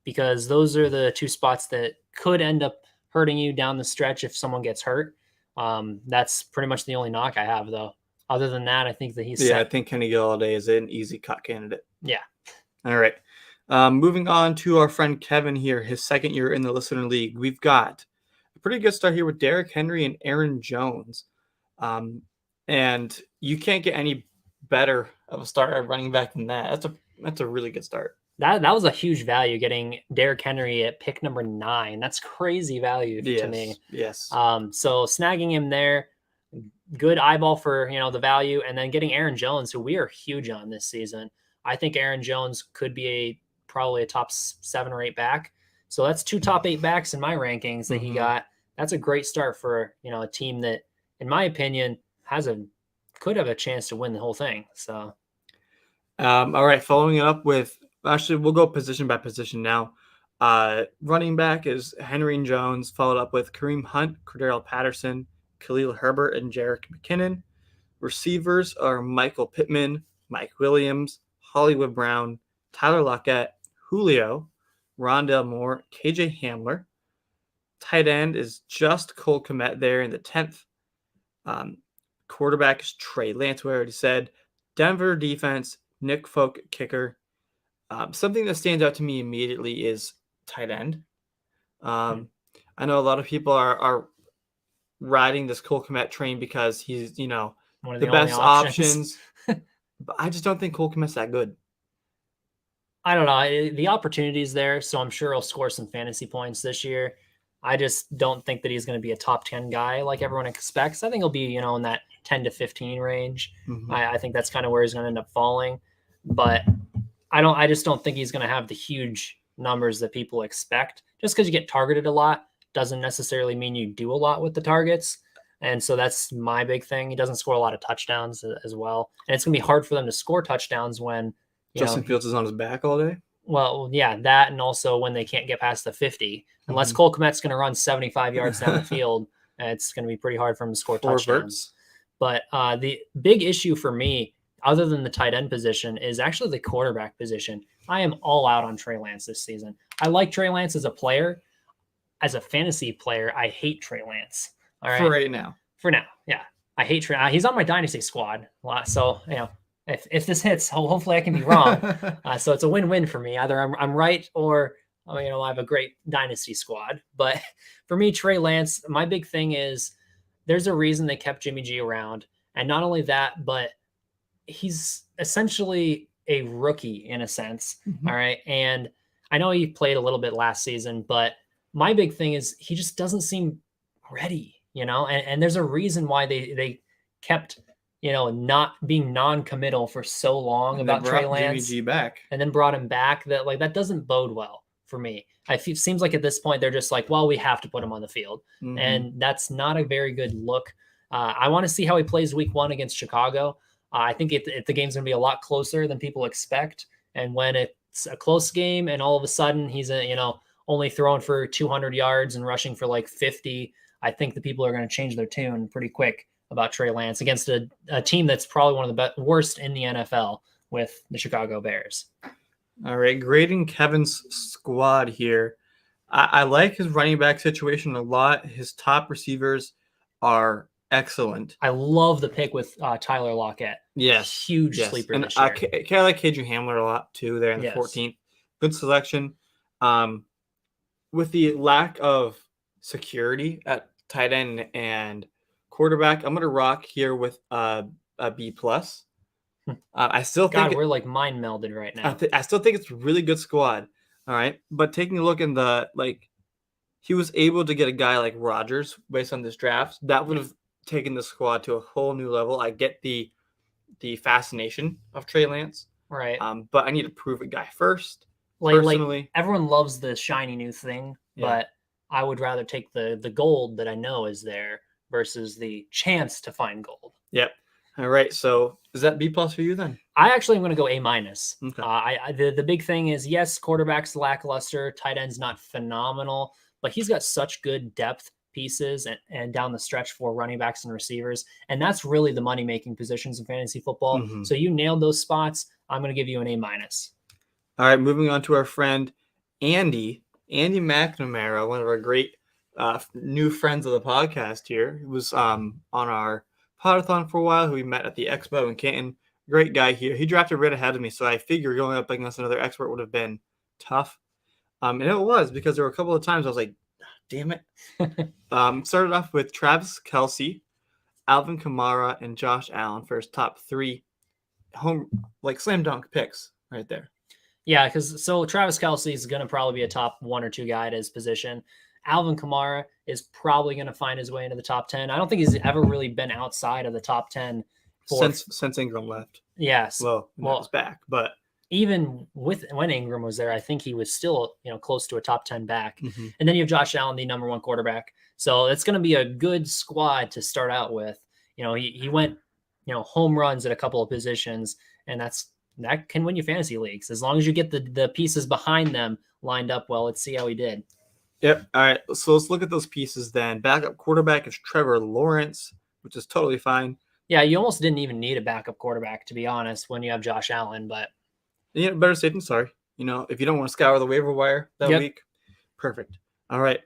because those are the 2 spots that could end up hurting you down the stretch if someone gets hurt. That's pretty much the only knock I have, though. Other than that, I think that he's I think Kenny Golladay is an easy cut candidate. Yeah. All right. Moving on to our friend Kevin here, his second year in the Listener League. We've got a pretty good start here with Derrick Henry and Aaron Jones. And you can't get any better of a start at running back than that. That's a really good start. That was a huge value, getting Derrick Henry at pick number 9. That's crazy value to me. Yes. So snagging him there, good eyeball for the value, and then getting Aaron Jones, who we are huge on this season. I think Aaron Jones could be probably a top 7 or 8 back. So that's 2 top 8 backs in my rankings that he got. That's a great start for a team that, in my opinion, could have a chance to win the whole thing. So, all right, following it up with, actually, we'll go position by position now. Running back is Henry and Jones, followed up with Kareem Hunt, Cordero Patterson, Khalil Herbert, and Jerick McKinnon. Receivers are Michael Pittman, Mike Williams, Hollywood Brown, Tyler Lockett, Julio, Rondale Moore, KJ Hamler. Tight end is just Cole Kmet there in the 10th. Quarterback is Trey Lance, we already said. Denver defense, Nick Folk, kicker. Something that stands out to me immediately is tight end. I know a lot of people are riding this Cole Kmet train because he's, one of the best options. But I just don't think Cole Kmet's that good. I don't know. The opportunity's there, so I'm sure he'll score some fantasy points this year. I just don't think that he's going to be a top 10 guy like everyone expects. I think he'll be, in that 10 to 15 range. I think that's kind of where he's going to end up falling. But I just don't think he's going to have the huge numbers that people expect. Just because you get targeted a lot doesn't necessarily mean you do a lot with the targets. And so that's my big thing. He doesn't score a lot of touchdowns as well. And it's going to be hard for them to score touchdowns when Justin Fields is on his back all day. Well, yeah, that, and also when they can't get past the 50. Unless Cole Kmet's going to run 75 yards down the field, it's going to be pretty hard for him to score touchdowns. But the big issue for me, other than the tight end position, is actually the quarterback position. I am all out on Trey Lance this season. I like Trey Lance as a player. As a fantasy player, I hate Trey Lance. All right? For now, yeah. I hate Trey. He's on my dynasty squad. So, if this hits, hopefully I can be wrong. So it's a win-win for me. Either I'm right or I have a great dynasty squad. But for me, Trey Lance, my big thing is there's a reason they kept Jimmy G around. And not only that, but he's essentially a rookie in a sense. All right. And I know he played a little bit last season, but my big thing is he just doesn't seem ready, and there's a reason why they kept, not being non-committal for so long And about they Trey brought Jimmy Lance G back. and then brought him back. That doesn't bode well for me. It seems like at this point they're just like, well, we have to put him on the field. And that's not a very good look. I want to see how he plays week 1 against Chicago. I think the game's going to be a lot closer than people expect. And when it's a close game and all of a sudden he's only throwing for 200 yards and rushing for like 50, I think the people are going to change their tune pretty quick about Trey Lance against a team that's probably one of the worst in the NFL with the Chicago Bears. All right, grading Kevin's squad here. I like his running back situation a lot. His top receivers are excellent. I love the pick with Tyler Lockett. Yes. Huge sleeper and this year. I like KJ Hamler a lot too there in the 14th. Good selection. With the lack of security at tight end and quarterback, I'm going to rock here with a B+. I still think we're like mind melded right now. I still think it's a really good squad. All right. But taking a look in he was able to get a guy like Rodgers based on this draft. That would have taken the squad to a whole new level. I get the fascination of Trey Lance. Right. But I need to prove a guy first. Like everyone loves the shiny new thing, but I would rather take the gold that I know is there versus the chance to find gold. Yep. All right. So is that B+ for you then? I actually am going to go A-. Okay. The big thing is, yes, quarterback's lackluster, tight end's not phenomenal, but he's got such good depth pieces and down the stretch for running backs and receivers. And that's really the money-making positions in fantasy football. So you nailed those spots. I'm going to give you an A-. All right, moving on to our friend Andy McNamara, one of our great new friends of the podcast here. He was on our Podathon for a while, who we met at the Expo in Canton. Great guy here. He drafted right ahead of me, so I figured going up against another expert would have been tough. And it was, because there were a couple of times I was like, damn it. Started off with Travis Kelce, Alvin Kamara, and Josh Allen for his top 3 slam dunk picks right there. Yeah, because Travis Kelce is going to probably be a top 1 or 2 guy at his position. Alvin Kamara is probably going to find his way into the top 10. I don't think he's ever really been outside of the top 10 since Ingram left. Yes. Well, it's back, but even when Ingram was there, I think he was still, close to a top 10 back. And then you have Josh Allen, the number 1 quarterback. So it's going to be a good squad to start out with. He went, home runs at a couple of positions, and that can win you fantasy leagues as long as you get the pieces behind them lined up well. Let's see how he did. Yep. All right. So let's look at those pieces then. Backup quarterback is Trevor Lawrence, which is totally fine. Yeah, you almost didn't even need a backup quarterback, to be honest, when you have Josh Allen. But better safe than sorry. If you don't want to scour the waiver wire that week, perfect. All right.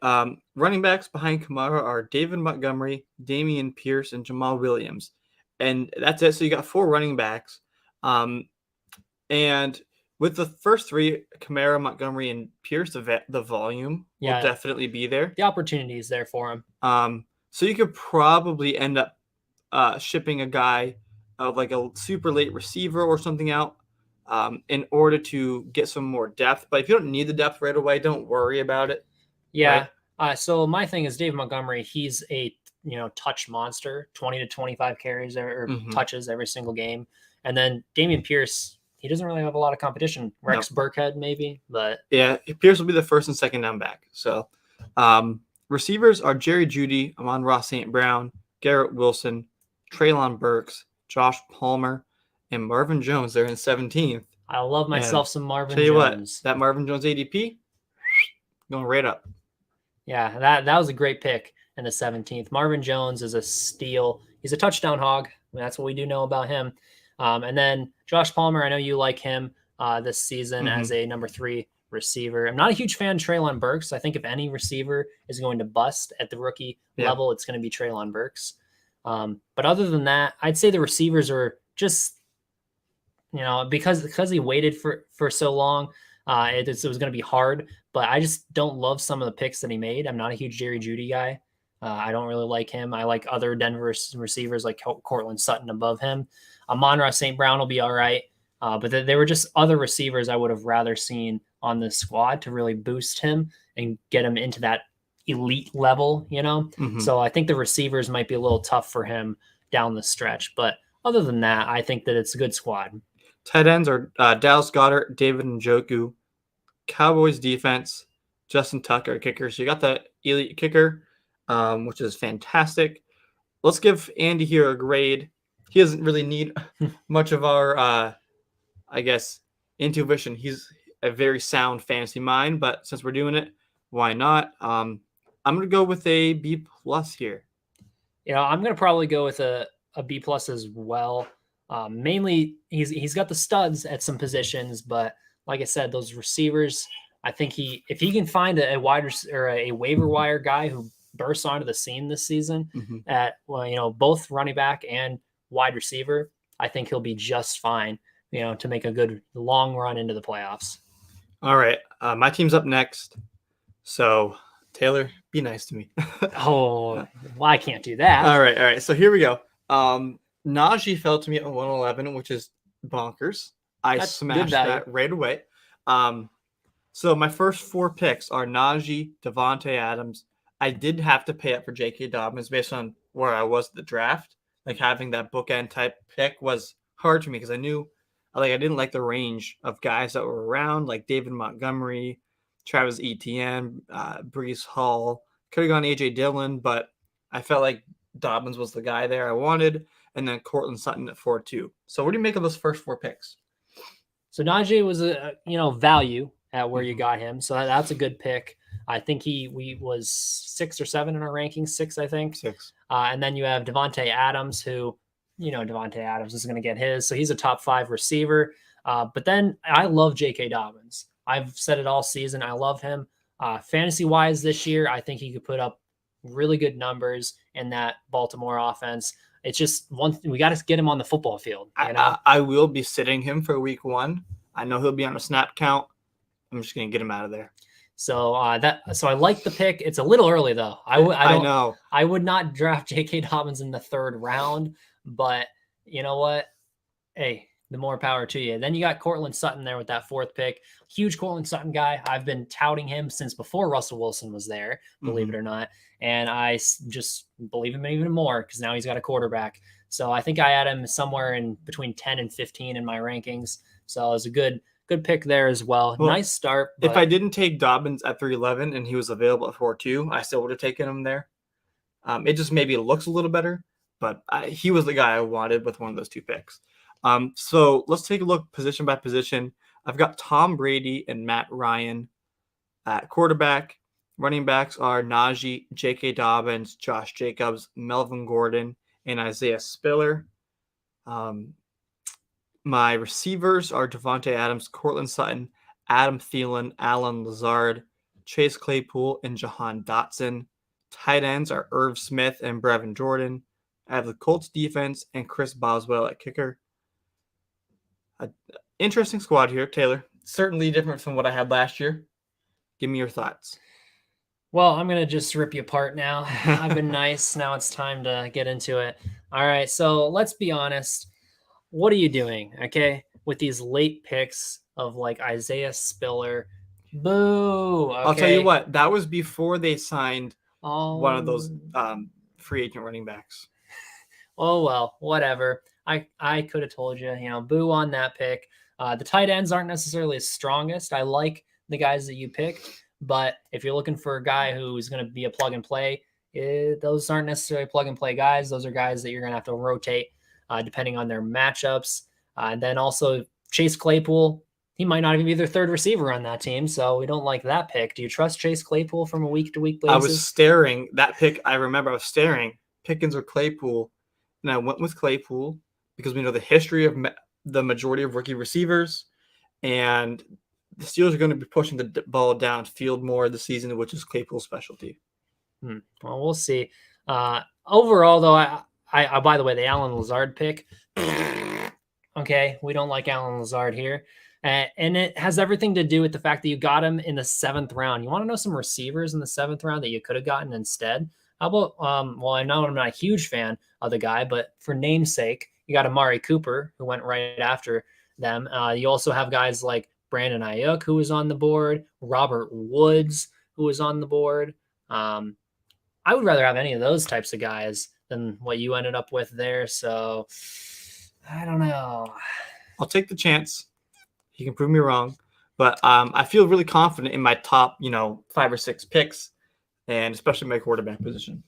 Running backs behind Kamara are David Montgomery, Dameon Pierce, and Jamal Williams, and that's it. So you got 4 running backs. And with the first 3, Kamara, Montgomery, and Pierce, the volume will definitely be there. The opportunity is there for him. So you could probably end up shipping a guy like a super late receiver or something out in order to get some more depth. But if you don't need the depth right away, don't worry about it. Yeah. Right? So my thing is Dave Montgomery. He's a touch monster, 20 to 25 carries or touches every single game. And then Dameon Pierce, he doesn't really have a lot of competition. Rex Burkhead, maybe, but yeah, Pierce will be the first and second down back. So, receivers are Jerry Jeudy, Amon-Ra St. Brown, Garrett Wilson, Treylon Burks, Josh Palmer, and Marvin Jones. They're in 17th. I love myself some Marvin Jones. Tell you Jones. What, that Marvin Jones ADP going right up. Yeah, that was a great pick in the 17th. Marvin Jones is a steal. He's a touchdown hog. That's what we do know about him. And then Josh Palmer, I know you like him this season as a number 3 receiver. I'm not a huge fan of Treylon Burks. I think if any receiver is going to bust at the rookie level, it's going to be Treylon Burks. But other than that, I'd say the receivers are just, because he waited for so long, it was going to be hard. but I just don't love some of the picks that he made. I'm not a huge Jerry Jeudy guy. I don't really like him. I like other Denver receivers like Cortland Sutton above him. Amon-Ra St. Brown will be all right. But there were just other receivers I would have rather seen on this squad to really boost him and get him into that elite level, you know? So I think the receivers might be a little tough for him down the stretch. But other than that, I think that it's a good squad. Tight ends are Dallas Goedert, David Njoku. Cowboys defense, Justin Tucker, kicker. So you got the elite kicker, which is fantastic. Let's give Andy here a grade. He doesn't really need much of our, I guess, intuition. He's a very sound fantasy mind, but since we're doing it, why not? I'm going to go with a B+ here. You know, I'm going to probably go with a B+ as well. Mainly, he's got the studs at some positions, but like I said, those receivers, I think if he can find a waiver wire guy who bursts onto the scene this season at both running back and wide receiver, I think he'll be just fine, to make a good long run into the playoffs. All right, my team's up next. So Taylor, be nice to me. Oh, well, I can't do that. All right. So here we go. Najee fell to me at 111, which is bonkers. I smashed that right away. So my first 4 picks are Najee, Davante Adams. I did have to pay up for J.K. Dobbins based on where I was at the draft. Like having that bookend type pick was hard for me because I knew I didn't like the range of guys that were around, like David Montgomery, Travis Etienne, Breece Hall. Could have gone A.J. Dillon, but I felt like Dobbins was the guy there I wanted. And then Cortland Sutton at 4-2. So what do you make of those first 4 picks? So Najee was a value at where you got him. So that's a good pick. I think we was 6 or 7 in our rankings, 6, I think. 6. And then you have Davante Adams, who, Davante Adams is going to get his. So he's a top 5 receiver. But then I love J.K. Dobbins. I've said it all season. I love him. Fantasy-wise this year, I think he could put up really good numbers in that Baltimore offense. It's just we got to get him on the football field. I will be sitting him for week 1. I know he'll be on a snap count. I'm just going to get him out of there. So I like the pick. It's a little early though. I know. I would not draft J.K. Dobbins in the 3rd round, but you know what? Hey, the more power to you. Then you got Cortland Sutton there with that 4th pick. Huge Cortland Sutton guy. I've been touting him since before Russell Wilson was there, believe it or not. And I just believe him even more because now he's got a quarterback. So I think I had him somewhere in between 10 and 15 in my rankings. So it was a good pick there as well. Nice start. But if I didn't take Dobbins at 311 and he was available at 4-2, I still would have taken him there. It just maybe looks a little better, but he was the guy I wanted with one of those 2 picks. So let's take a look position by position. I've got Tom Brady and Matt Ryan at quarterback. Running backs are Najee, J.K. Dobbins, Josh Jacobs, Melvin Gordon, and Isaiah Spiller. My receivers are Davante Adams, Cortland Sutton, Adam Thielen, Allen Lazard, Chase Claypool, and Jahan Dotson. Tight ends are Irv Smith and Brevin Jordan. I have the Colts defense and Chris Boswell at kicker. Interesting squad here, Taylor. Certainly different from what I had last year. Give me your thoughts. Well, I'm going to just rip you apart now. I've been nice. Now it's time to get into it. All right, so let's be honest. What are you doing, okay, with these late picks of like Isaiah Spiller? Boo! Okay? I'll tell you what. That was before they signed one of those free agent running backs. Oh, well, whatever. I could have told you, boo on that pick. The tight ends aren't necessarily as strongest. I like the guys that you picked, but if you're looking for a guy who's going to be a plug and play, those aren't necessarily plug and play guys. Those are guys that you're going to have to rotate depending on their matchups. And then also Chase Claypool, he might not even be their 3rd receiver on that team, so we don't like that pick. Do you trust Chase Claypool from a week-to-week basis? I was staring. That pick, I remember I was staring. Pickens or Claypool, and I went with Claypool because we know the history of the majority of rookie receivers, and the Steelers are going to be pushing the ball downfield more this season, which is Claypool's specialty. Well, we'll see. Overall, though, I by the way, the Allen Lazard pick, okay, we don't like Allen Lazard here. And it has everything to do with the fact that you got him in the 7th round. You want to know some receivers in the 7th round that you could have gotten instead? How about, well, I know I'm not a huge fan of the guy, but for namesake, you got Amari Cooper, who went right after them. You also have guys like Brandon Ayuk, who was on the board, Robert Woods, who was on the board. I would rather have any of those types of guys than what you ended up with there. So I don't know. I'll take the chance. He can prove me wrong, but I feel really confident in my top, 5 or 6 picks, and especially my quarterback position.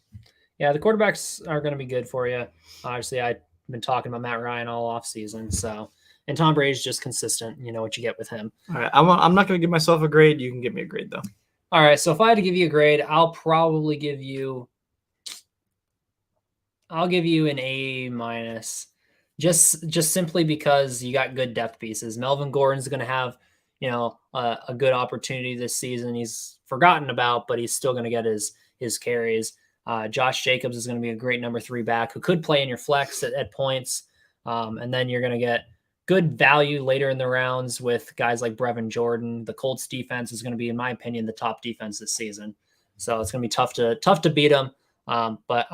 Yeah, the quarterbacks are going to be good for you. Obviously, I've been talking about Matt Ryan all off season, so and Tom Brady's just consistent. You know what you get with him. All right, I'm not going to give myself a grade. You can give me a grade though. All right, so if I had to give you a grade, I'll probably give you. I'll give you an A minus, just simply because you got good depth pieces. Melvin Gordon's going to have, a good opportunity this season. He's forgotten about, but he's still going to get his carries. Josh Jacobs is going to be a great number 3 back who could play in your flex at points, and then you're going to get good value later in the rounds with guys like Brevin Jordan. The Colts defense is going to be, in my opinion, the top defense this season. So it's going to be tough to beat them. But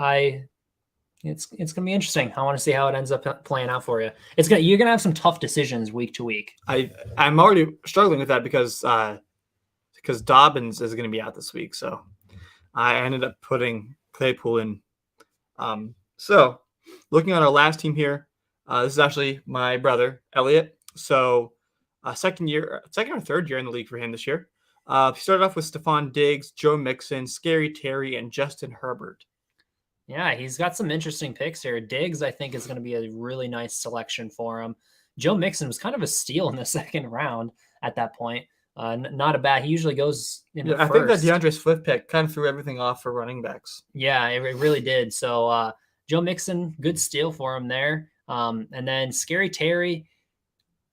it's going to be interesting. I want to see how it ends up playing out for you. You're going to have some tough decisions week to week. I'm already struggling with that because Dobbins is going to be out this week. So I ended up putting Claypool in. So looking at our last team here, this is actually my brother, Elliot. So second or third year in the league for him this year. He started off with Stephon Diggs, Joe Mixon, Scary Terry, and Justin Herbert. Yeah, he's got some interesting picks here. Diggs, I think, is going to be a really nice selection for him. Joe Mixon was kind of a steal in the 2nd round at that point. Not a bad. He usually goes in the first. I think that DeAndre Swift pick kind of threw everything off for running backs. Yeah, it really did. So Joe Mixon, good steal for him there. And then Scary Terry,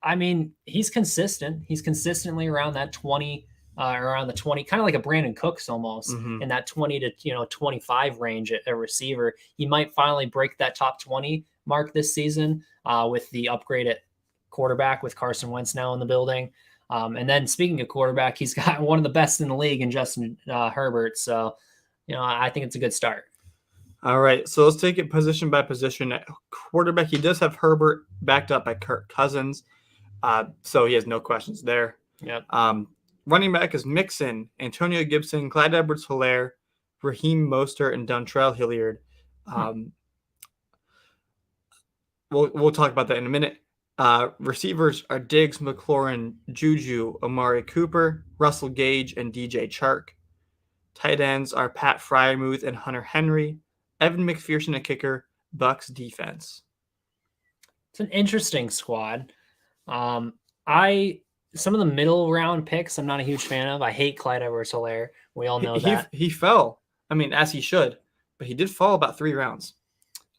I mean, he's consistent. He's consistently around that 20, around the 20, kind of like a Brandon Cooks almost, in that 20 to 25 range at a receiver. He might finally break that top 20 mark this season with the upgrade at quarterback with Carson Wentz now in the building. And then speaking of quarterback, he's got one of the best in the league in Justin Herbert. So, I think it's a good start. All right, so let's take it position by position. At quarterback, he does have Herbert backed up by Kirk Cousins, so he has no questions there. Yep. Running back is Mixon, Antonio Gibson, Clyde Edwards-Helaire, Raheem Mostert, and Dontrell Hilliard. We'll talk about that in a minute. Receivers are Diggs, McLaurin, Juju, Amari Cooper, Russell Gage, and DJ Chark. Tight ends are Pat Freiermuth and Hunter Henry. Evan McPherson, a kicker. Bucks defense. It's an interesting squad. Some of the middle round picks I'm not a huge fan of. I hate Clyde Edwards-Helaire. We all know that. He fell. I mean, as he should, but he did fall about 3 rounds.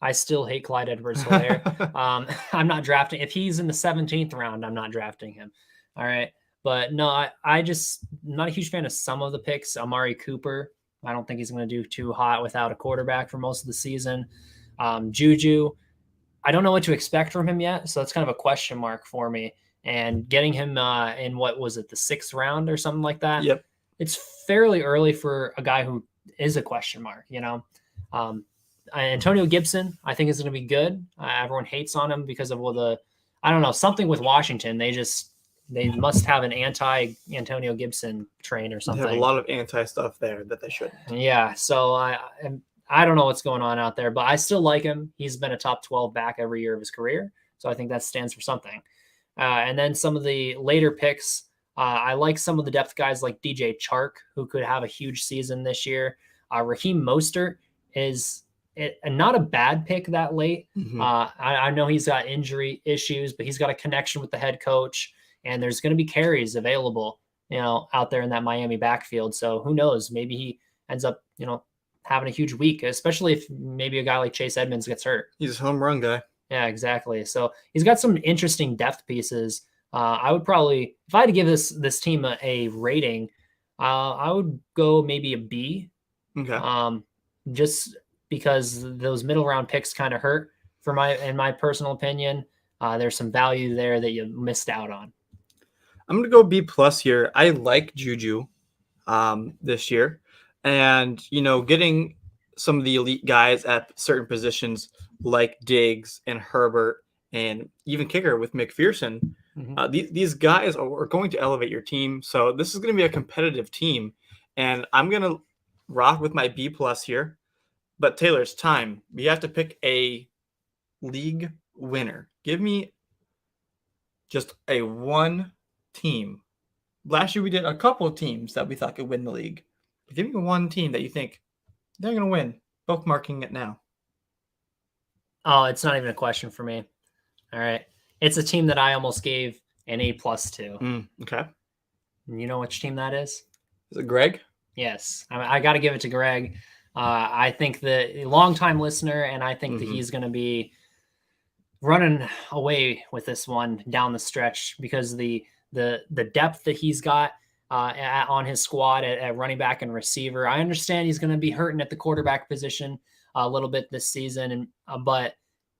I still hate Clyde Edwards-Helaire. I'm not drafting. If he's in the 17th round, I'm not drafting him. All right. But no, I just not a huge fan of some of the picks. Amari Cooper, I don't think he's going to do too hot without a quarterback for most of the season. Juju, I don't know what to expect from him yet. So it's kind of a question mark for me. And getting him in what was it, the 6th round or something like that? Yep. It's fairly early for a guy who is a question mark, Antonio Gibson, I think is going to be good. Everyone hates on him because of something with Washington. They must have an anti-Antonio Gibson train or something. They have a lot of anti stuff there that they shouldn't. Yeah, so I don't know what's going on out there, but I still like him. He's been a top 12 back every year of his career, so I think that stands for something. And then some of the later picks, I like some of the depth guys like DJ Chark, who could have a huge season this year. Raheem Mostert is not a bad pick that late. Mm-hmm. I know he's got injury issues, but he's got a connection with the head coach, and there's going to be carries available, out there in that Miami backfield. So who knows? Maybe he ends up, having a huge week, especially if maybe a guy like Chase Edmonds gets hurt. He's a home run guy. Yeah, exactly. So he's got some interesting depth pieces. I would probably, if I had to give this team a rating, I would go maybe a B. Okay. Just because those middle round picks kind of hurt in my personal opinion. There's some value there that you missed out on. I'm gonna go B plus here. I like Juju this year, and getting some of the elite guys at certain positions like Diggs and Herbert and even kicker with McPherson. These guys are going to elevate your team. So this is going to be a competitive team, and I'm going to rock with my B plus here. But Taylor, it's time. We have to pick a league winner. Give me just a one team. Last year we did a couple of teams that we thought could win the league. But give me one team that you think they're going to win. Bookmarking it now. Oh, it's not even a question for me. All right. It's a team that I almost gave an A+ to. Okay. And you know which team that is? Is it Greg? Yes. I got to give it to Greg. I think the longtime listener, and I think that he's going to be running away with this one down the stretch because the depth that he's got on his squad at running back and receiver. I understand he's going to be hurting at the quarterback position a little bit this season, but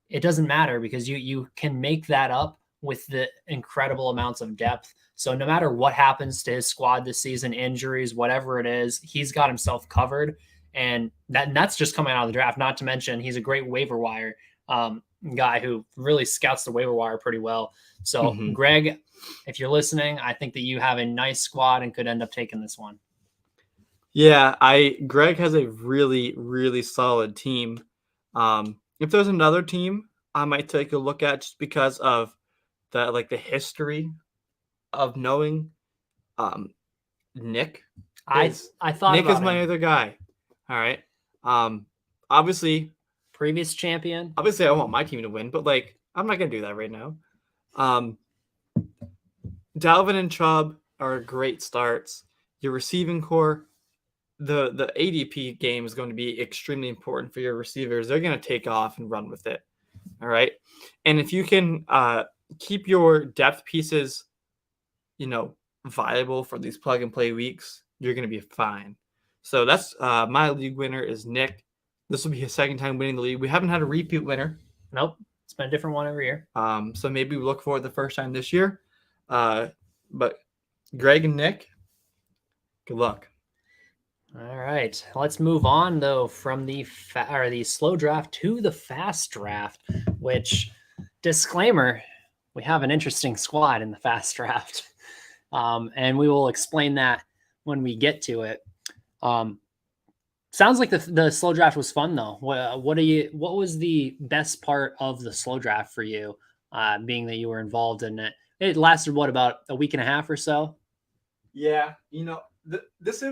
it doesn't matter because you can make that up with the incredible amounts of depth. So no matter what happens to his squad this season, injuries, whatever it is, he's got himself covered. And that's just coming out of the draft. Not to mention he's a great waiver wire guy who really scouts the waiver wire pretty well. So Greg, if you're listening, I think that you have a nice squad and could end up taking this one. Yeah, Greg has a really, really solid team. If there's another team I might take a look at just because of the history of knowing Nick. I thought Nick about is my him. other guy. All right. Obviously Previous champion. Obviously I want my team to win, but I'm not gonna do that right now. Dalvin and Chubb are great starts. Your receiving core, the ADP game is going to be extremely important for your receivers. They're going to take off and run with it. All right. And if you can keep your depth pieces, viable for these plug and play weeks, you're going to be fine. So that's my league winner is Nick. This will be his second time winning the league. We haven't had a repeat winner. Nope. It's been a different one every year. So maybe we look for it the first time this year. But Greg and Nick, good luck. All right, let's move on though from the slow draft to the fast draft. Which, disclaimer, we have an interesting squad in the fast draft, and we will explain that when we get to it. Sounds like the slow draft was fun though. What was the best part of the slow draft for you? Being that you were involved in it, it lasted about a week and a half or so. Yeah, this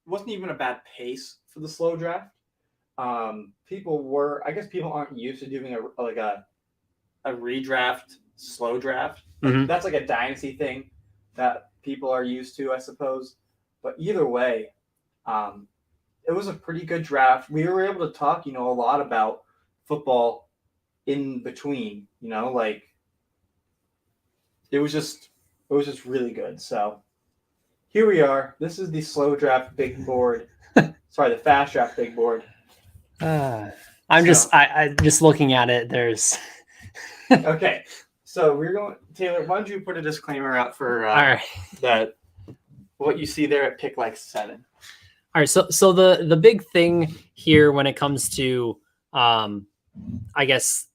wasn't even a bad pace for the slow draft. People aren't used to doing a redraft slow draft. That's like a dynasty thing that people are used to, I suppose. But either way, it was a pretty good draft. We were able to talk, a lot about football in between. It was just really good. So here we are. This is the slow draft big board. Sorry, the fast draft big board. I'm just looking at it. There's okay. So we're going, Taylor. Why don't you put a disclaimer out for all right. that what you see there at pick 7. All right. So the big thing here when it comes to I guess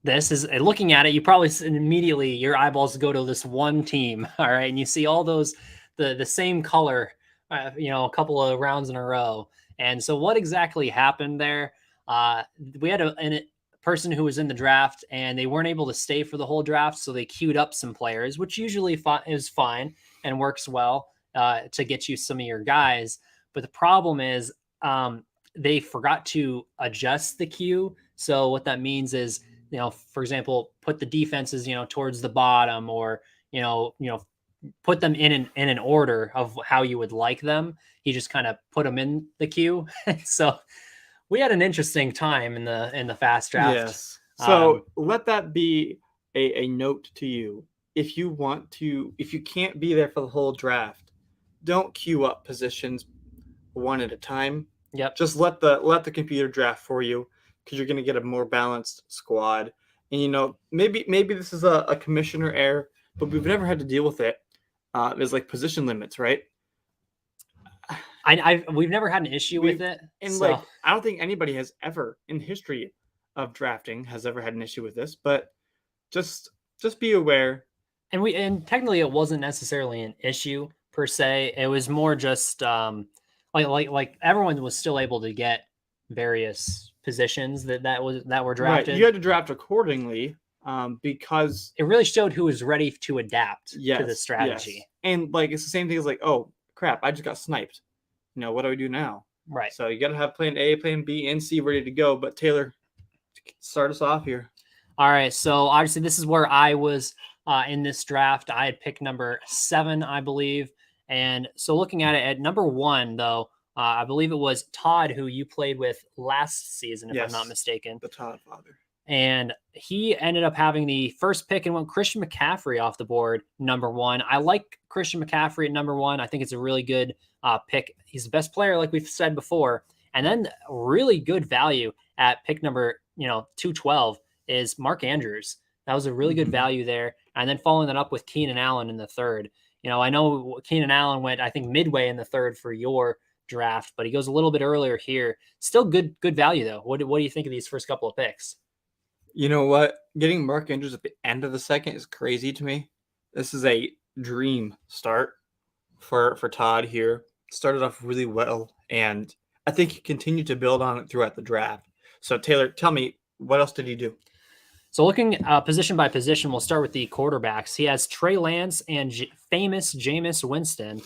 this is looking at it, you probably immediately your eyeballs go to this one team. All right, and you see all those the same color, a couple of rounds in a row. And so what exactly happened there? We had a person who was in the draft and they weren't able to stay for the whole draft. So they queued up some players, which usually is fine and works well to get you some of your guys. But the problem is they forgot to adjust the queue. So what that means is, for example, put the defenses, towards the bottom or, put them in an order of how you would like them. He just kind of put them in the queue. So we had an interesting time in the fast draft. Yes. So let that be a note to you. If you can't be there for the whole draft, don't queue up positions one at a time. Yep. Just let the computer draft for you because you're going to get a more balanced squad. And maybe this is a commissioner error, but we've never had to deal with it. is like position limits, right? We've never had an issue with it. And So. like, I don't think anybody has ever in history of drafting has ever had an issue with this, but just be aware. And technically it wasn't necessarily an issue per se. It was more just like everyone was still able to get various positions that were drafted. Right, you had to draft accordingly because it really showed who was ready to adapt yes, to the strategy. Yes. And like it's the same thing as like, oh crap, I just got sniped. What do I do now? Right. So you got to have plan A, plan B, and C ready to go. But Taylor, start us off here. All right. So obviously this is where I was in this draft. I had picked number 7, I believe. And so looking at it at number 1, though, I believe it was Todd who you played with last season, if I'm not mistaken. The Todd father. And he ended up having the first pick and went Christian McCaffrey off the board, number 1. I like Christian McCaffrey at number 1. I think it's a really good pick. He's the best player, like we've said before. And then really good value at pick number 212 is Mark Andrews. That was a really good value there. And then following that up with Keenan Allen in the 3rd. I know Keenan Allen went, I think, midway in the 3rd for your draft, but he goes a little bit earlier here. Still good value, though. What do you think of these first couple of picks? You know what? Getting Mark Andrews at the end of the 2nd is crazy to me. This is a dream start for Todd here. Started off really well, and I think he continued to build on it throughout the draft. So, Taylor, tell me, what else did he do? So looking position by position, we'll start with the quarterbacks. He has Trey Lance and famous Jameis Winston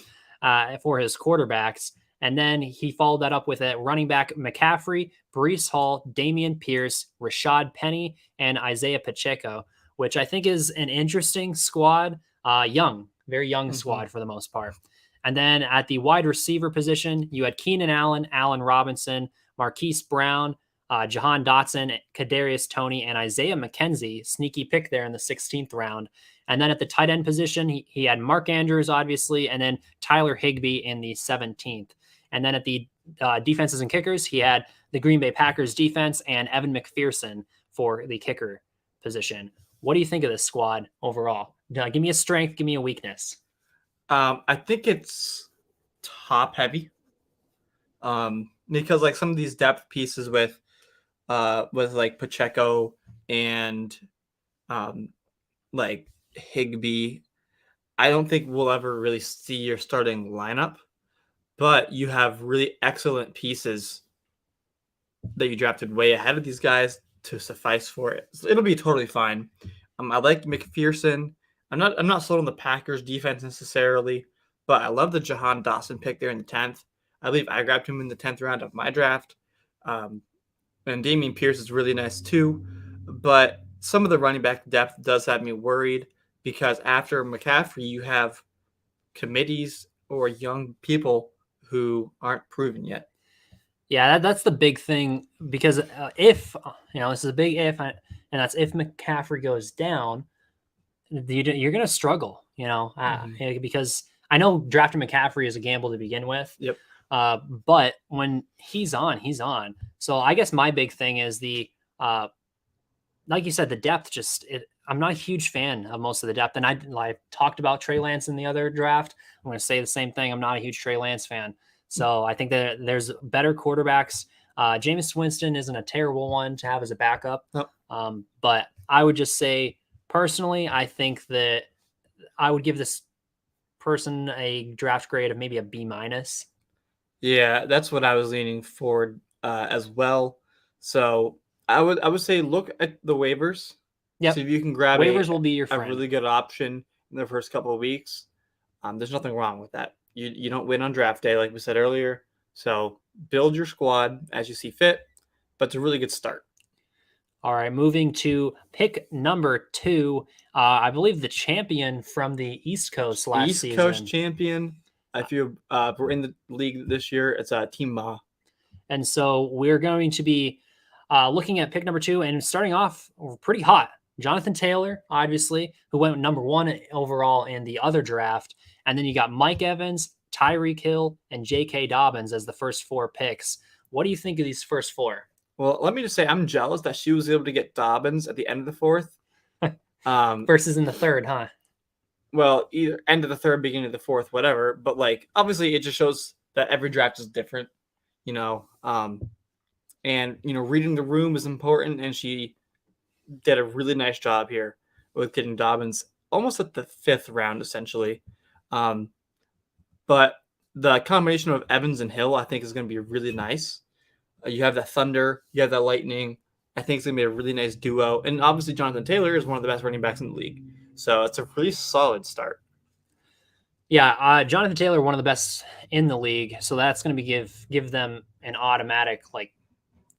for his quarterbacks. And then he followed that up with a running back McCaffrey, Breece Hall, Dameon Pierce, Rashad Penny, and Isaiah Pacheco, which I think is an interesting squad. Young, very young squad for the most part. And then at the wide receiver position, you had Keenan Allen, Allen Robinson, Marquise Brown, Jahan Dotson, Kadarius Toney, and Isaiah McKenzie. Sneaky pick there in the 16th round. And then at the tight end position, he had Mark Andrews, obviously, and then Tyler Higbee in the 17th. And then at the defenses and kickers, he had the Green Bay Packers defense and Evan McPherson for the kicker position. What do you think of this squad overall? Give me a strength, give me a weakness. I think it's top heavy. Because like some of these depth pieces with like Pacheco and like Higbee, I don't think we'll ever really see your starting lineup, but you have really excellent pieces that you drafted way ahead of these guys to suffice for it. So it'll be totally fine. I like McPherson. I'm not sold on the Packers defense necessarily, but I love the Jahan Dotson pick there in the 10th. I believe I grabbed him in the 10th round of my draft. And Dameon Pierce is really nice too. But some of the running back depth does have me worried because after McCaffrey, you have committees or young people who aren't proven yet. Yeah, that's the big thing because if, this is a big if, and that's if McCaffrey goes down, you're going to struggle, because I know drafting McCaffrey is a gamble to begin with. Yep. But when he's on, he's on. So I guess my big thing is like you said, the depth. I'm not a huge fan of most of the depth, and I talked about Trey Lance in the other draft. I'm going to say the same thing. I'm not a huge Trey Lance fan. So I think that there's better quarterbacks. Jameis Winston isn't a terrible one to have as a backup. Nope. But I would just say personally, I think that I would give this person a draft grade of maybe a B-. Yeah, that's what I was leaning forward as well. So I would say look at the waivers. Yep. See if you can grab waivers will be your friend. A really good option in the first couple of weeks. There's nothing wrong with that. You don't win on draft day, like we said earlier. So build your squad as you see fit, but it's a really good start. All right, moving to pick number 2. I believe the champion from the East Coast last season. East Coast champion. If you were in the league this year, it's Team Ma. And so we're going to be looking at pick number 2 and starting off pretty hot. Jonathan Taylor, obviously, who went number 1 overall in the other draft. And then you got Mike Evans, Tyreek Hill, and J.K. Dobbins as the first 4 picks. What do you think of these first 4? Well, let me just say I'm jealous that she was able to get Dobbins at the end of the 4th. Versus in the 3rd, huh? well, either end of the third, beginning of the fourth, whatever. But like, obviously, it just shows that every draft is different, you know. And reading the room is important, and she did a really nice job here with getting Dobbins almost at the fifth round, essentially. Um, but the combination of Evans and Hill, I think, is going to be really nice. You have that Thunder, you have that Lightning. I think it's going to be a really nice duo. And obviously, Jonathan Taylor is one of the best running backs in the league. So it's a really solid start. Yeah, Jonathan Taylor, one of the best in the league. So that's going to be give them an automatic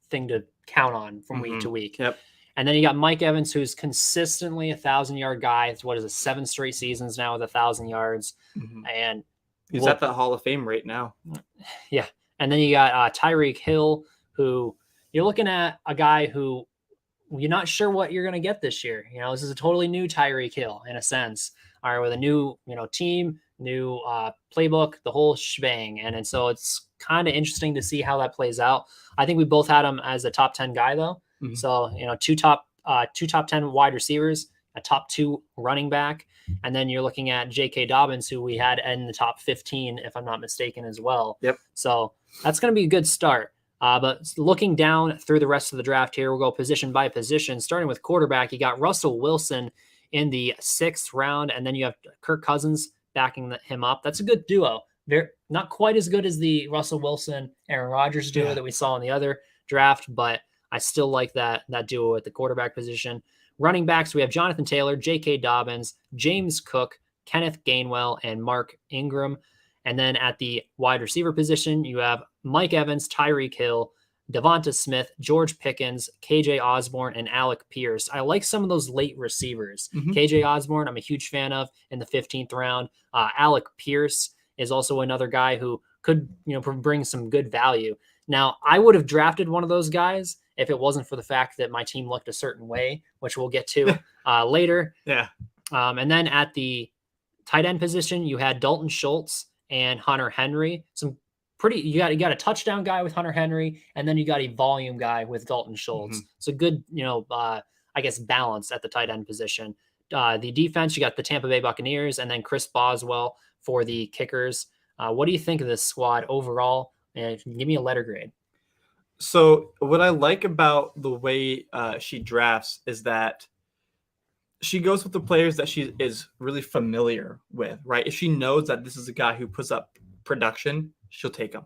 thing to count on from week to week. Yep. And then you got Mike Evans, who's consistently 1,000-yard guy. It's what is it, 7 straight seasons now with 1,000 yards, and he's at that Hall of Fame rate now. Yeah, and then you got Tyreek Hill, who you're looking at a guy who you're not sure what you're going to get this year. This is a totally new Tyreek Hill in a sense. All right, with a new team, new playbook, the whole shebang, and so it's kind of interesting to see how that plays out. I think we both had him as a top 10 guy though. So, two top 10 wide receivers, a top 2 running back. And then you're looking at J.K. Dobbins, who we had in the top 15, if I'm not mistaken as well. Yep. So that's going to be a good start. But looking down through the rest of the draft here, we'll go position by position, starting with quarterback. You got Russell Wilson in the 6th round, and then you have Kirk Cousins backing him up. That's a good duo. They're not quite as good as the Russell Wilson, Aaron Rodgers duo that we saw in the other draft, but I still like that duo at the quarterback position. Running backs, we have Jonathan Taylor, J.K. Dobbins, James Cook, Kenneth Gainwell, and Mark Ingram. And then at the wide receiver position, you have Mike Evans, Tyreek Hill, Devonta Smith, George Pickens, KJ Osborne, and Alec Pierce. I like some of those late receivers. KJ Osborne, I'm a huge fan of in the 15th round. Alec Pierce is also another guy who could bring some good value. Now, I would have drafted one of those guys if it wasn't for the fact that my team looked a certain way, which we'll get to later. Yeah. And then at the tight end position, you had Dalton Schultz and Hunter Henry. You got a touchdown guy with Hunter Henry, and then you got a volume guy with Dalton Schultz. It's a good, I guess, balance at the tight end position. The defense, you got the Tampa Bay Buccaneers, and then Chris Boswell for the kickers. What do you think of this squad overall? And give me a letter grade. So what I like about the way she drafts is that she goes with the players that she is really familiar with, right? If she knows that this is a guy who puts up production, she'll take him.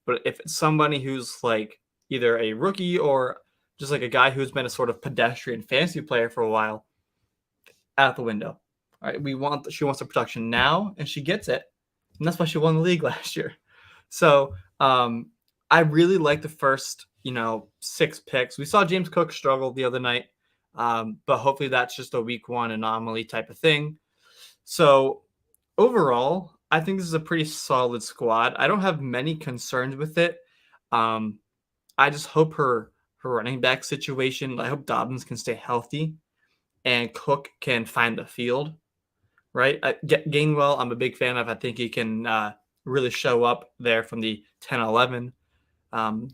But if it's somebody who's like either a rookie or just like a guy who's been a sort of pedestrian fantasy player for a while, out the window. All right, she wants the production now, and she gets it, and that's why she won the league last year. So I really like the first 6 picks. We saw James Cook struggle the other night, but hopefully that's just a week 1 anomaly type of thing. So overall, I think this is a pretty solid squad. I don't have many concerns with it. I just hope her running back situation, I hope Dobbins can stay healthy and Cook can find the field, right? Gainwell, I'm a big fan of. I think he can really show up there from the 10-11.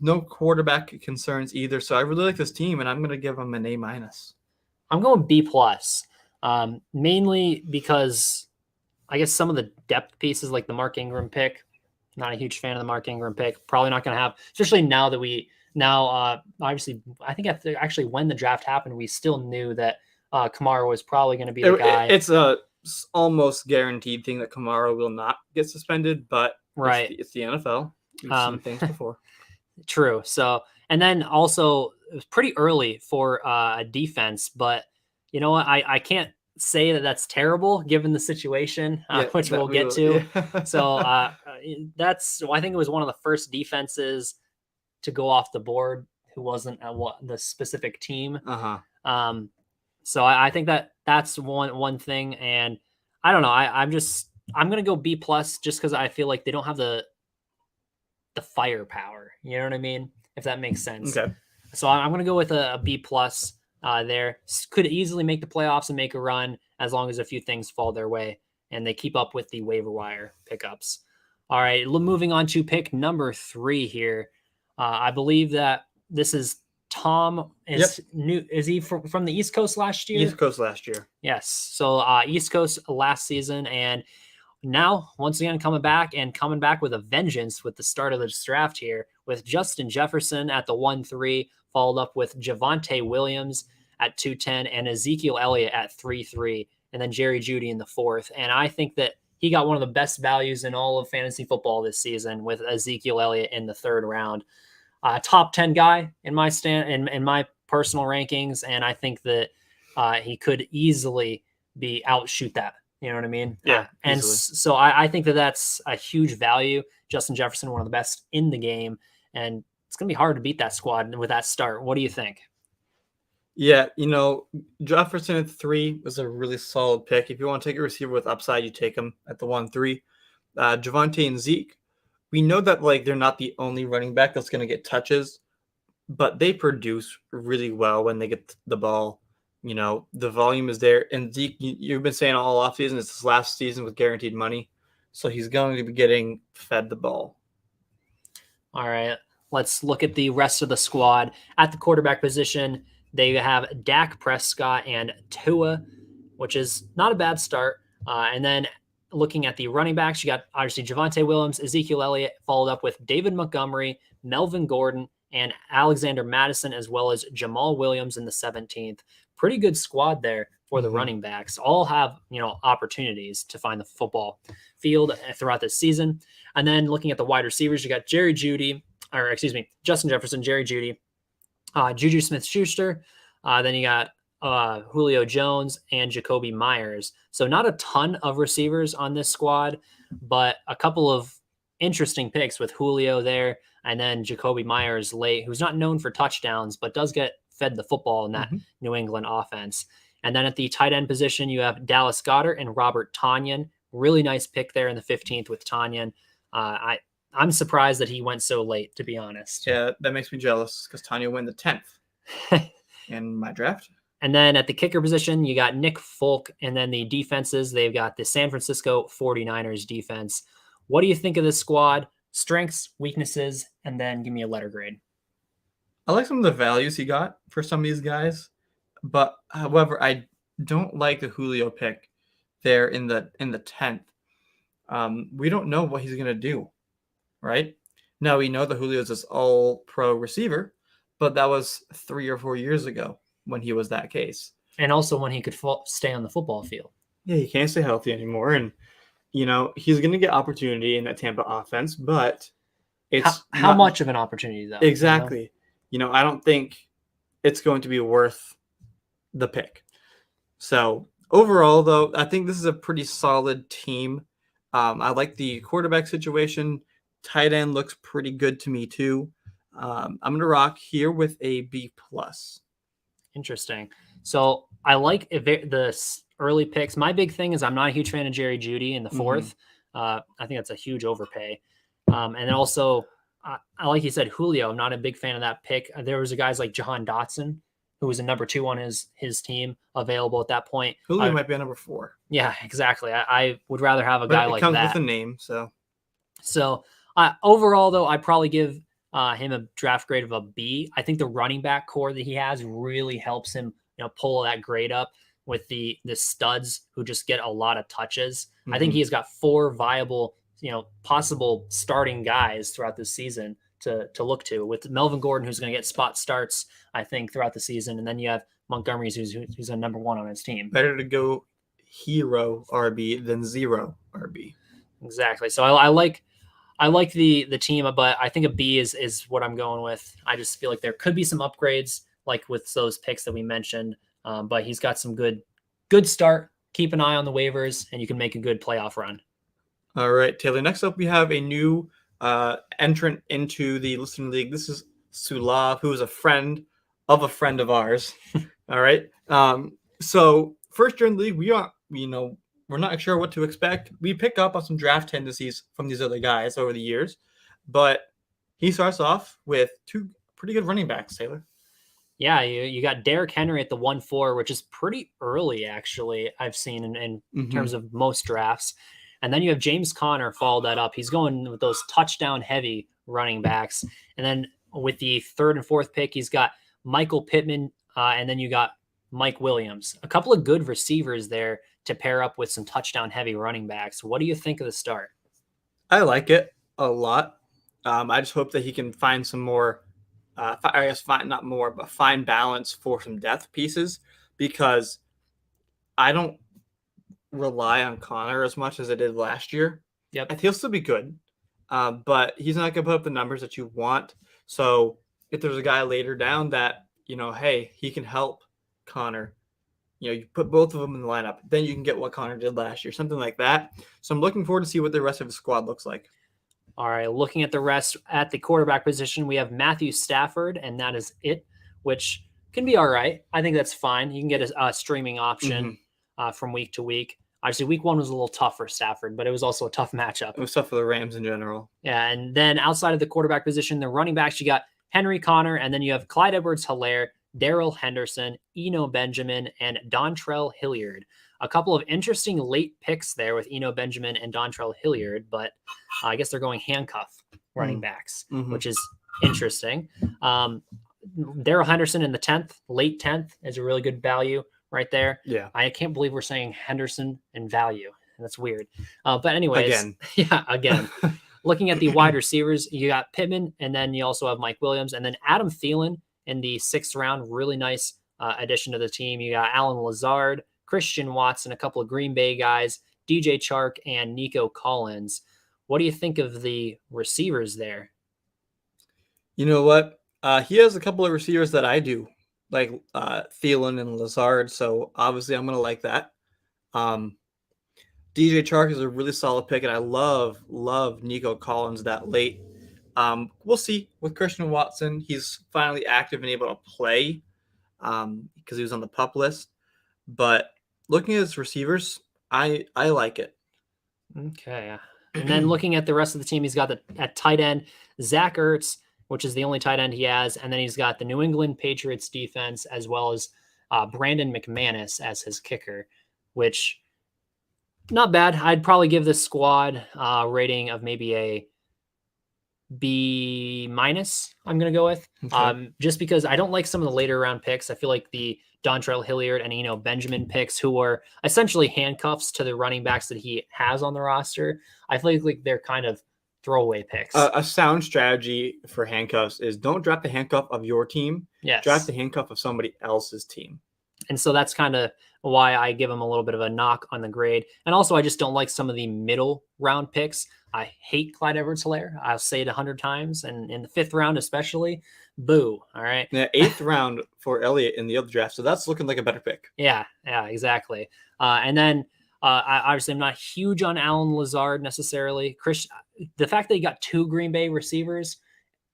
No quarterback concerns either. So I really like this team, and I'm going to give them an A-. I'm going B+, mainly because I guess some of the depth pieces, like the Mark Ingram pick, not a huge fan of the Mark Ingram pick. Probably not going to have, especially now that obviously, I think actually when the draft happened, we still knew that Kamara was probably going to be the guy. It's a almost guaranteed thing that Kamara will not get suspended, but right, it's the NFL. We've seen things before. True. So, and then also it was pretty early for a defense, but you know what? I can't say that that's terrible given the situation, which we'll get to. Yeah. So I think it was one of the first defenses to go off the board who wasn't the specific team. So I think that's one thing, and I don't know. I'm gonna go B+ just because I feel like they don't have the firepower. You know what I mean? If that makes sense. Okay. So I'm gonna go with a B+ there. Could easily make the playoffs and make a run as long as a few things fall their way and they keep up with the waiver wire pickups. All right, moving on to pick number 3 here. I believe that this is Tom is new. Is he from the East Coast last year? East Coast last year. Yes. So East Coast last season, and now once again coming back with a vengeance with the start of this draft here, with Justin Jefferson at the 1-3, followed up with Javonte Williams at 2-10 and Ezekiel Elliott at 3-3, and then Jerry Jeudy in the 4th. And I think that he got one of the best values in all of fantasy football this season with Ezekiel Elliott in the 3rd round. Top 10 guy in my in my personal rankings, and I think that he could easily outshoot that. You know what I mean? Yeah. And so I think that that's a huge value. Justin Jefferson, one of the best in the game, and it's going to be hard to beat that squad with that start. What do you think? Yeah, Jefferson at 3 was a really solid pick. If you want to take a receiver with upside, you take him at the 1-3. Javonte and Zeke, we know that they're not the only running back that's going to get touches, but they produce really well when they get the ball. The volume is there. And Zeke, you've been saying all offseason, it's his last season with guaranteed money. So he's going to be getting fed the ball. All right, let's look at the rest of the squad. At the quarterback position, they have Dak Prescott and Tua, which is not a bad start. And then looking at the running backs, you got obviously Javonte Williams, Ezekiel Elliott, followed up with David Montgomery, Melvin Gordon, and Alexander Madison, as well as Jamal Williams in the 17th. Pretty good squad there for the running backs. All have, opportunities to find the football field throughout this season. And then looking at the wide receivers, you got Justin Jefferson, Jerry Jeudy, Juju Smith-Schuster. Then you got Julio Jones and Jacoby Myers. So not a ton of receivers on this squad, but a couple of interesting picks with Julio there, and then Jacoby Myers late, who's not known for touchdowns, but does get fed the football in that New England offense. And then at the tight end position, you have Dallas Goedert and Robert Tonyan. Really nice pick there in the 15th with Tonyan. I'm surprised that he went so late, to be honest. Yeah, that makes me jealous because Tonyan went the 10th in my draft. And then at the kicker position, you got Nick Folk. And then the defenses, they've got the San Francisco 49ers defense. What do you think of this squad? Strengths, weaknesses, and then give me a letter grade. I like some of the values he got for some of these guys, but however, I don't like the Julio pick there in the 10th. We don't know what he's going to do, right? Now we know that Julio is this all-pro receiver, but that was 3 or 4 years ago when he was that case. And also when he could stay on the football field. Yeah, he can't stay healthy anymore, and he's going to get opportunity in that Tampa offense, but it's how much of an opportunity though? Exactly. I don't think it's going to be worth the pick. So overall, though, I think this is a pretty solid team. I like the quarterback situation. Tight end looks pretty good to me too. I'm going to rock here with a B+. Interesting. So I like the early picks. My big thing is I'm not a huge fan of Jerry Jeudy in the 4th. I think that's a huge overpay. And then also, I like you said, Julio. I'm not a big fan of that pick. There was guys like Jahan Dotson, who was a number 2 on his team, available at that point. Julio might be a number 4. Yeah, exactly. I would rather have a guy like that. It comes with a name, so. So overall, though, I'd probably give him a draft grade of a B. I think the running back core that he has really helps him, pull that grade up with the studs who just get a lot of touches. I think he's got 4 viable, possible starting guys throughout this season to look to, with Melvin Gordon, who's going to get spot starts, I think, throughout the season. And then you have Montgomery, who's a number 1 on his team. Better to go hero RB than zero RB. Exactly. So I like the team, but I think a B is what I'm going with. I just feel like there could be some upgrades, like with those picks that we mentioned. But he's got some good start. Keep an eye on the waivers, and you can make a good playoff run. All right, Taylor. Next up, we have a new entrant into the listening league. This is Sulav, who is a friend of ours. All right. So first year in the league, we're not sure what to expect. We pick up on some draft tendencies from these other guys over the years, but he starts off with 2 pretty good running backs, Taylor. Yeah, you got Derrick Henry at the 1-4, which is pretty early, actually, I've seen in terms of most drafts. And then you have James Conner follow that up. He's going with those touchdown-heavy running backs. And then with the 3rd and 4th pick, he's got Michael Pittman, and then you got Mike Williams. A couple of good receivers there to pair up with some touchdown heavy running backs. What do you think of the start? I like it a lot. I just hope that he can find some more, I guess, not more, but find balance for some depth pieces, because I don't rely on Connor as much as I did last year. Yep. I think he'll still be good, but he's not going to put up the numbers that you want. So if there's a guy later down that, hey, he can help Connor, you put both of them in the lineup, then you can get what Connor did last year, something like that. So I'm looking forward to see what the rest of the squad looks like. All right, looking at the rest at the quarterback position, we have Matthew Stafford, and that is it, which can be all right. I think that's fine. You can get a streaming option from week to week. Obviously, week 1 was a little tough for Stafford, but it was also a tough matchup. It was tough for the Rams in general. Yeah, and then outside of the quarterback position, the running backs, you got Henry Connor, and then you have Clyde Edwards-Helaire, Darrell Henderson, Eno Benjamin, and Dontrell Hilliard. A couple of interesting late picks there with Eno Benjamin and Dontrell Hilliard, but I guess they're going handcuff running backs, which is interesting. Darrell Henderson in the 10th, late 10th, is a really good value right there. Yeah. I can't believe we're saying Henderson and value. That's weird. But anyways, again. Looking at the wide receivers, you got Pittman, and then you also have Mike Williams, and then Adam Thielen in the 6th round. Really nice addition to the team. You got Alan Lazard, Christian Watson, a couple of Green Bay guys, DJ Chark, and Nico Collins. What do you think of the receivers there? You know what? He has a couple of receivers that I do, like Thielen and Lazard, so obviously I'm going to like that. DJ Chark is a really solid pick, and I love Nico Collins that late. We'll see with Christian Watson. He's finally active and able to play because he was on the PUP list. But looking at his receivers, I like it. Okay. And then looking at the rest of the team, he's got at tight end, Zach Ertz, which is the only tight end he has. And then he's got the New England Patriots defense, as well as Brandon McManus as his kicker, which not bad. I'd probably give this squad rating of maybe a B-. I'm going to go with, just because I don't like some of the later round picks. I feel like the Dontrell Hilliard and Eno Benjamin picks, who are essentially handcuffs to the running backs that he has on the roster, I feel like they're kind of throwaway picks. A sound strategy for handcuffs is don't drop the handcuff of your team. Yes. Drop the handcuff of somebody else's team. And so that's kind of why I give him a little bit of a knock on the grade. And also, I just don't like some of the middle round picks. I hate Clyde Edwards-Helaire. I'll say it 100 times. And in the 5th round, especially, boo. All right. Yeah, 8th round for Elliott in the other draft. So that's looking like a better pick. Yeah, exactly. And then obviously, I'm not huge on Alan Lazard necessarily. The fact that he got 2 Green Bay receivers,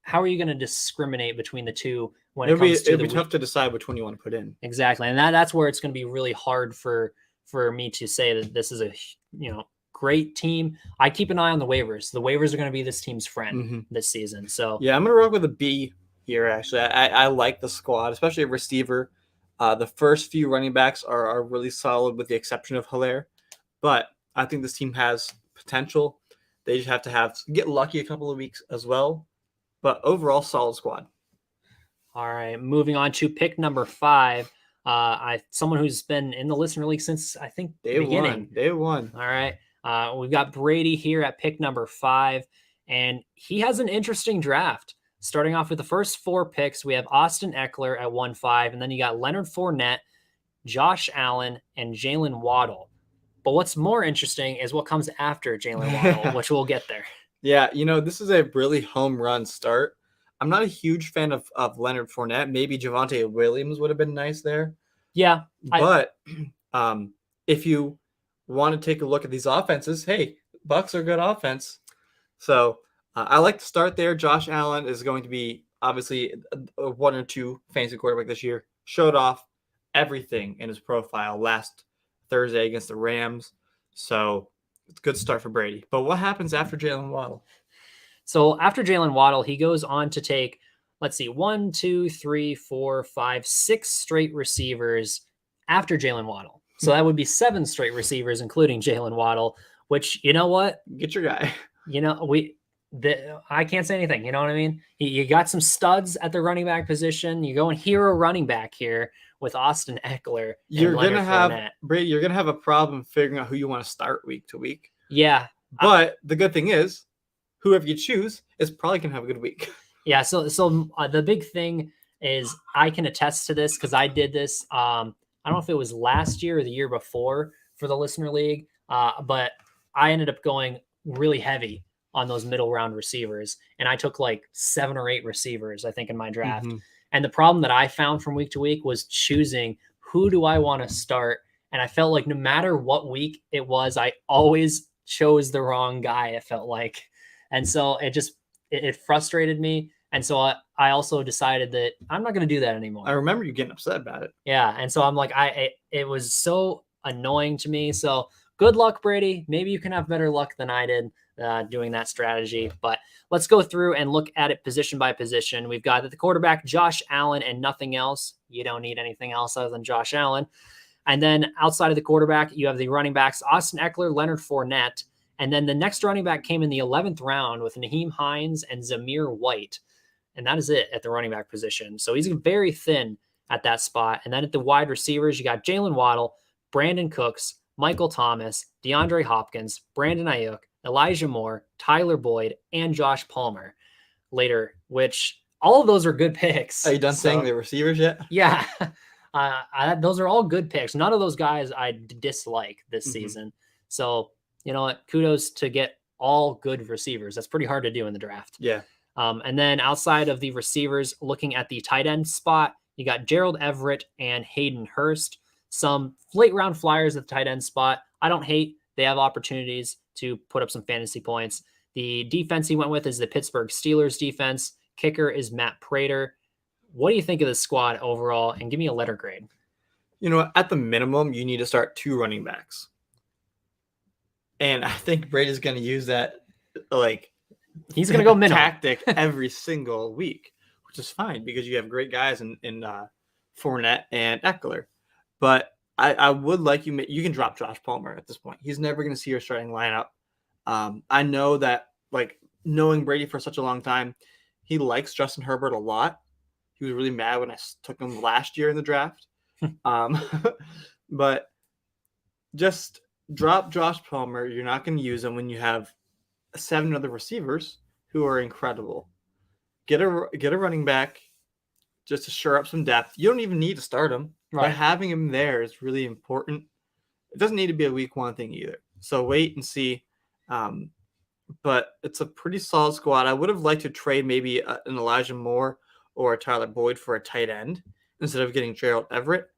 how are you going to discriminate between the two when it comes to it'd be tough to decide which one you want to put in. Exactly. And that's where it's going to be really hard for me to say that this is a great team. I keep an eye on the waivers. The waivers are going to be this team's friend this season. So yeah, I'm going to rock with a B here, actually. I like the squad, especially a receiver. The first few running backs are really solid with the exception of Helaire. But I think this team has potential. They just have to get lucky a couple of weeks as well. But overall, solid squad. All right, moving on to pick number 5. Someone who's been in the listener league since, I think, the beginning. Day one. All right. We've got Brady here at pick number 5, and he has an interesting draft. Starting off with the first 4 picks, we have Austin Eckler at 1-5, and then you got Leonard Fournette, Josh Allen, and Jalen Waddle. But what's more interesting is what comes after Jalen Waddle, which we'll get there. Yeah, this is a really home run start. I'm not a huge fan of Leonard Fournette. Maybe Javonte Williams would have been nice there. Yeah. But if you want to take a look at these offenses, hey, Bucs are good offense. So I like to start there. Josh Allen is going to be obviously a 1 or 2 fantasy quarterback this year. Showed off everything in his profile last Thursday against the Rams. So it's a good start for Brady. But what happens after Jalen Waddle? So after Jalen Waddle, he goes on to take, 1, 2, 3, 4, 5, 6 straight receivers after Jalen Waddle. So that would be 7 straight receivers, including Jalen Waddle, which, you know what? Get your guy. I can't say anything. You know what I mean? You got some studs at the running back position. You're going hero running back here with Austin Eckler and Leonard Fournette. Brady, you're gonna have a problem figuring out who you want to start week to week. Yeah. But the good thing is, whoever you choose is probably gonna have a good week. Yeah. So the big thing is I can attest to this because I did this. I don't know if it was last year or the year before for the Listener League, but I ended up going really heavy on those middle round receivers. And I took like 7 or 8 receivers, I think, in my draft. Mm-hmm. And the problem that I found from week to week was choosing who do I want to start. And I felt like no matter what week it was, I always chose the wrong guy, it felt like. And so it frustrated me. And so I also decided that I'm not going to do that anymore. I remember you getting upset about it. Yeah. And so I'm like, it was so annoying to me. So good luck, Brady. Maybe you can have better luck than I did doing that strategy. But let's go through and look at it position by position. We've got the quarterback, Josh Allen, and nothing else. You don't need anything else other than Josh Allen. And then outside of the quarterback, you have the running backs, Austin Eckler, Leonard Fournette. And then the next running back came in the 11th round with Nyheim Hines and Zamir White. And that is it at the running back position. So he's very thin at that spot. And then at the wide receivers, you got Jalen Waddle, Brandon Cooks, Michael Thomas, DeAndre Hopkins, Brandon Ayuk, Elijah Moore, Tyler Boyd, and Josh Palmer later, which all of those are good picks. Are you done saying the receivers yet? Yeah. Those are all good picks. None of those guys I dislike this season. So, you know what? Kudos to get all good receivers. That's pretty hard to do in the draft. Yeah. And then outside of the receivers, looking at the tight end spot, you got Gerald Everett and Hayden Hurst. Some late round flyers at the tight end spot. I don't hate. They have opportunities to put up some fantasy points. The defense he went with is the Pittsburgh Steelers defense. Kicker is Matt Prater. What do you think of the squad overall? And give me a letter grade. You know, at the minimum, you need to start 2 running backs. And I think Brady's going to use that, he's going to go minimum tactic every single week, which is fine because you have great guys in Fournette and Eckler. But I would like you can drop Josh Palmer at this point. He's never going to see your starting lineup. I know that, knowing Brady for such a long time, he likes Justin Herbert a lot. He was really mad when I took him last year in the draft. But just drop Josh Palmer. You're not going to use him when you have 7 other receivers who are incredible. Get a running back just to shore up some depth. You don't even need to start him. Right. But having him there is really important. It doesn't need to be a week 1 thing either. So wait and see. But it's a pretty solid squad. I would have liked to trade maybe an Elijah Moore or a Tyler Boyd for a tight end instead of getting Gerald Everett.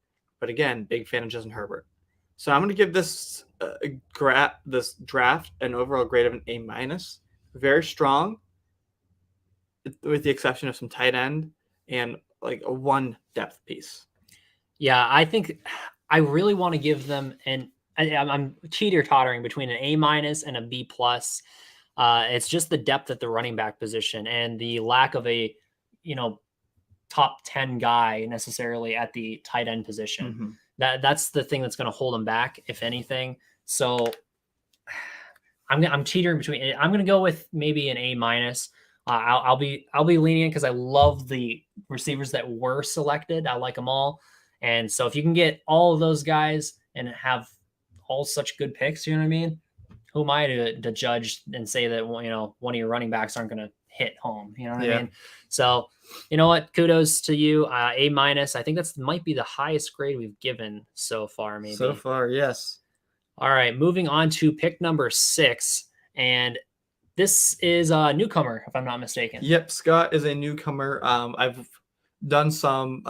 But again, big fan of Justin Herbert. So I'm going to give this this draft an overall grade of an A-. Very strong, with the exception of some tight end and a 1 depth piece. Yeah, I think I really want to give them I'm teeter-tottering between an A- and a B+. It's just the depth at the running back position and the lack of a, top 10 guy necessarily at the tight end position. That's the thing that's going to hold them back, if anything. So I'm teetering between. I'm going to go with maybe an A-. I'll be lenient because I love the receivers that were selected. I like them all. And so if you can get all of those guys and have all such good picks, you know what I mean? Who am I to judge and say that, one of your running backs aren't going to hit home? You know what I mean? So, you know what? Kudos to you. A-. I think that's might be the highest grade we've given so far, maybe. So far, yes. All right, moving on to pick number 6. And this is a newcomer, if I'm not mistaken. Yep, Scott is a newcomer. I've done some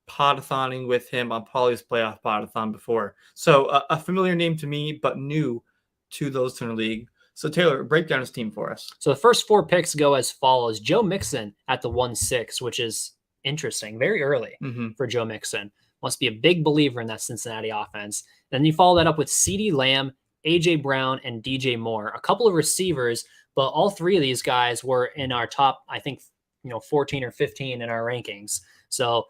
podathoning with him on Paulie's Playoff Podathon before. So a familiar name to me, but new to the Listener League. So Taylor, break down his team for us. So the first 4 picks go as follows. Joe Mixon at the 1-6, which is interesting. Very early for Joe Mixon. Must be a big believer in that Cincinnati offense. Then you follow that up with CeeDee Lamb, A.J. Brown, and DJ Moore. A couple of receivers, but all 3 of these guys were in our top, I think, 14 or 15 in our rankings. So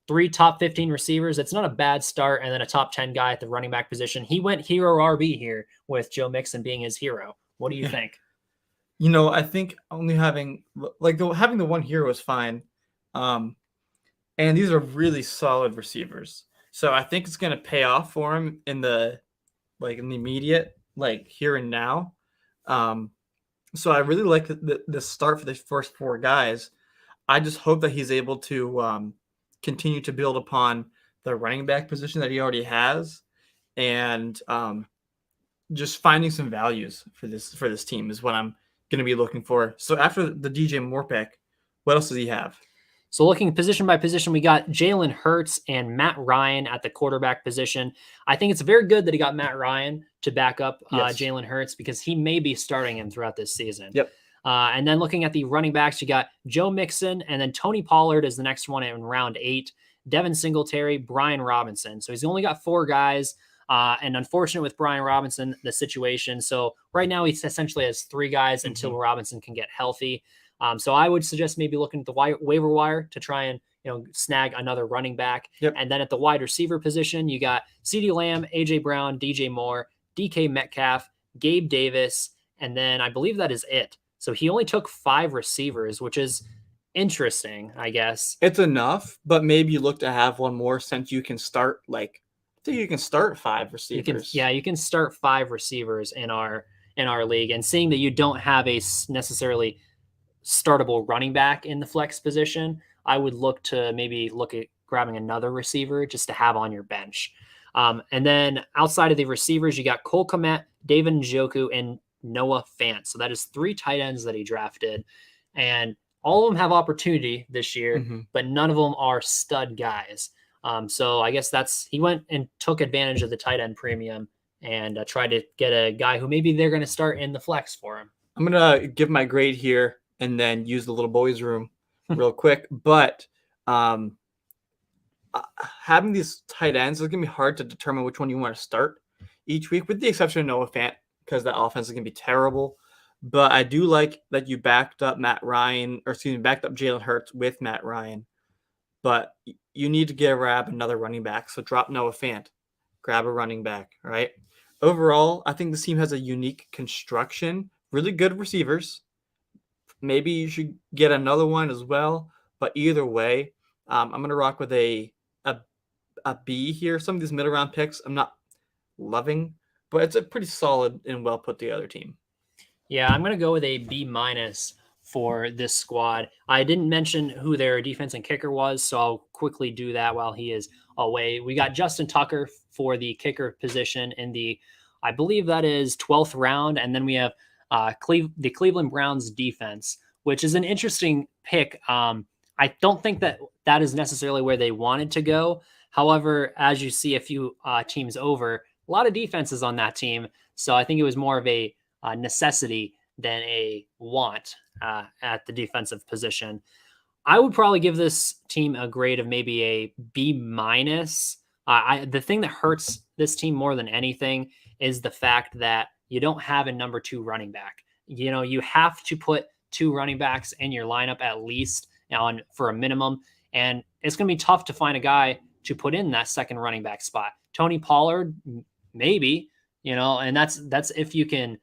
3 top 15 receivers. It's not a bad start. And then a top 10 guy at the running back position. He went hero RB here with Joe Mixon being his hero. What do you think? I think only having having the one hero is fine. And these are really solid receivers. So I think it's going to pay off for him in the immediate, here and now. Um, so I really like the start for the first four guys. I just hope that he's able to continue to build upon the running back position that he already has, and just finding some values for this team is what I'm going to be looking for. So after the DJ Moore pick, what else does he have? So looking position by position, we got Jalen Hurts and Matt Ryan at the quarterback position. I think it's very good that he got Matt Ryan to back up Yes. Jalen Hurts because he may be starting him throughout this season. Yep. And then looking at the running backs, you got Joe Mixon, and then Tony Pollard is the next one in round 8. Devin Singletary, Brian Robinson. So he's only got 4 guys. And unfortunate with Brian Robinson, the situation. So right now he essentially has 3 guys until Robinson can get healthy. So I would suggest maybe looking at the waiver wire to try and snag another running back. Yep. And then at the wide receiver position, you got CeeDee Lamb, AJ Brown, DJ Moore, DK Metcalf, Gabe Davis, and then I believe that is it. So he only took 5 receivers, which is interesting, I guess. It's enough, but maybe you look to have one more since you can start I think you can start 5 receivers. You can start 5 receivers in our league, and seeing that you don't have a necessarily startable running back in the flex position, I would look at grabbing another receiver just to have on your bench. And then outside of the receivers, you got Cole Kmet, David Njoku, and Noah Fant. So that is 3 tight ends that he drafted. And all of them have opportunity this year, but none of them are stud guys. So I guess he went and took advantage of the tight end premium and tried to get a guy who maybe they're going to start in the flex for him. I'm going to give my grade here and then use the little boys room real quick. But having these tight ends, it's going to be hard to determine which one you want to start each week, with the exception of Noah Fant, because that offense is going to be terrible. But I do like that you backed up Jalen Hurts with Matt Ryan. But you need to grab another running back. So drop Noah Fant, grab a running back, right? Overall, I think this team has a unique construction, really good receivers. Maybe you should get another one as well. But either way, I'm going to rock with a B here. Some of these middle round picks I'm not loving, but it's a pretty solid and well put together team. Yeah, I'm going to go with a B- for this squad. I didn't mention who their defense and kicker was, so I'll quickly do that while he is away. We got Justin Tucker for the kicker position in I believe that is 12th round. And then we have the Cleveland Browns defense, which is an interesting pick. I don't think that is necessarily where they wanted to go. However, as you see a few teams over, a lot of defenses on that team. So I think it was more of a necessity than a want at the defensive position. I would probably give this team a grade of maybe a B-. The thing that hurts this team more than anything is the fact that you don't have a number 2 running back. You have to put 2 running backs in your lineup at least for a minimum. And it's going to be tough to find a guy to put in that second running back spot. Tony Pollard, maybe, and that's if you can,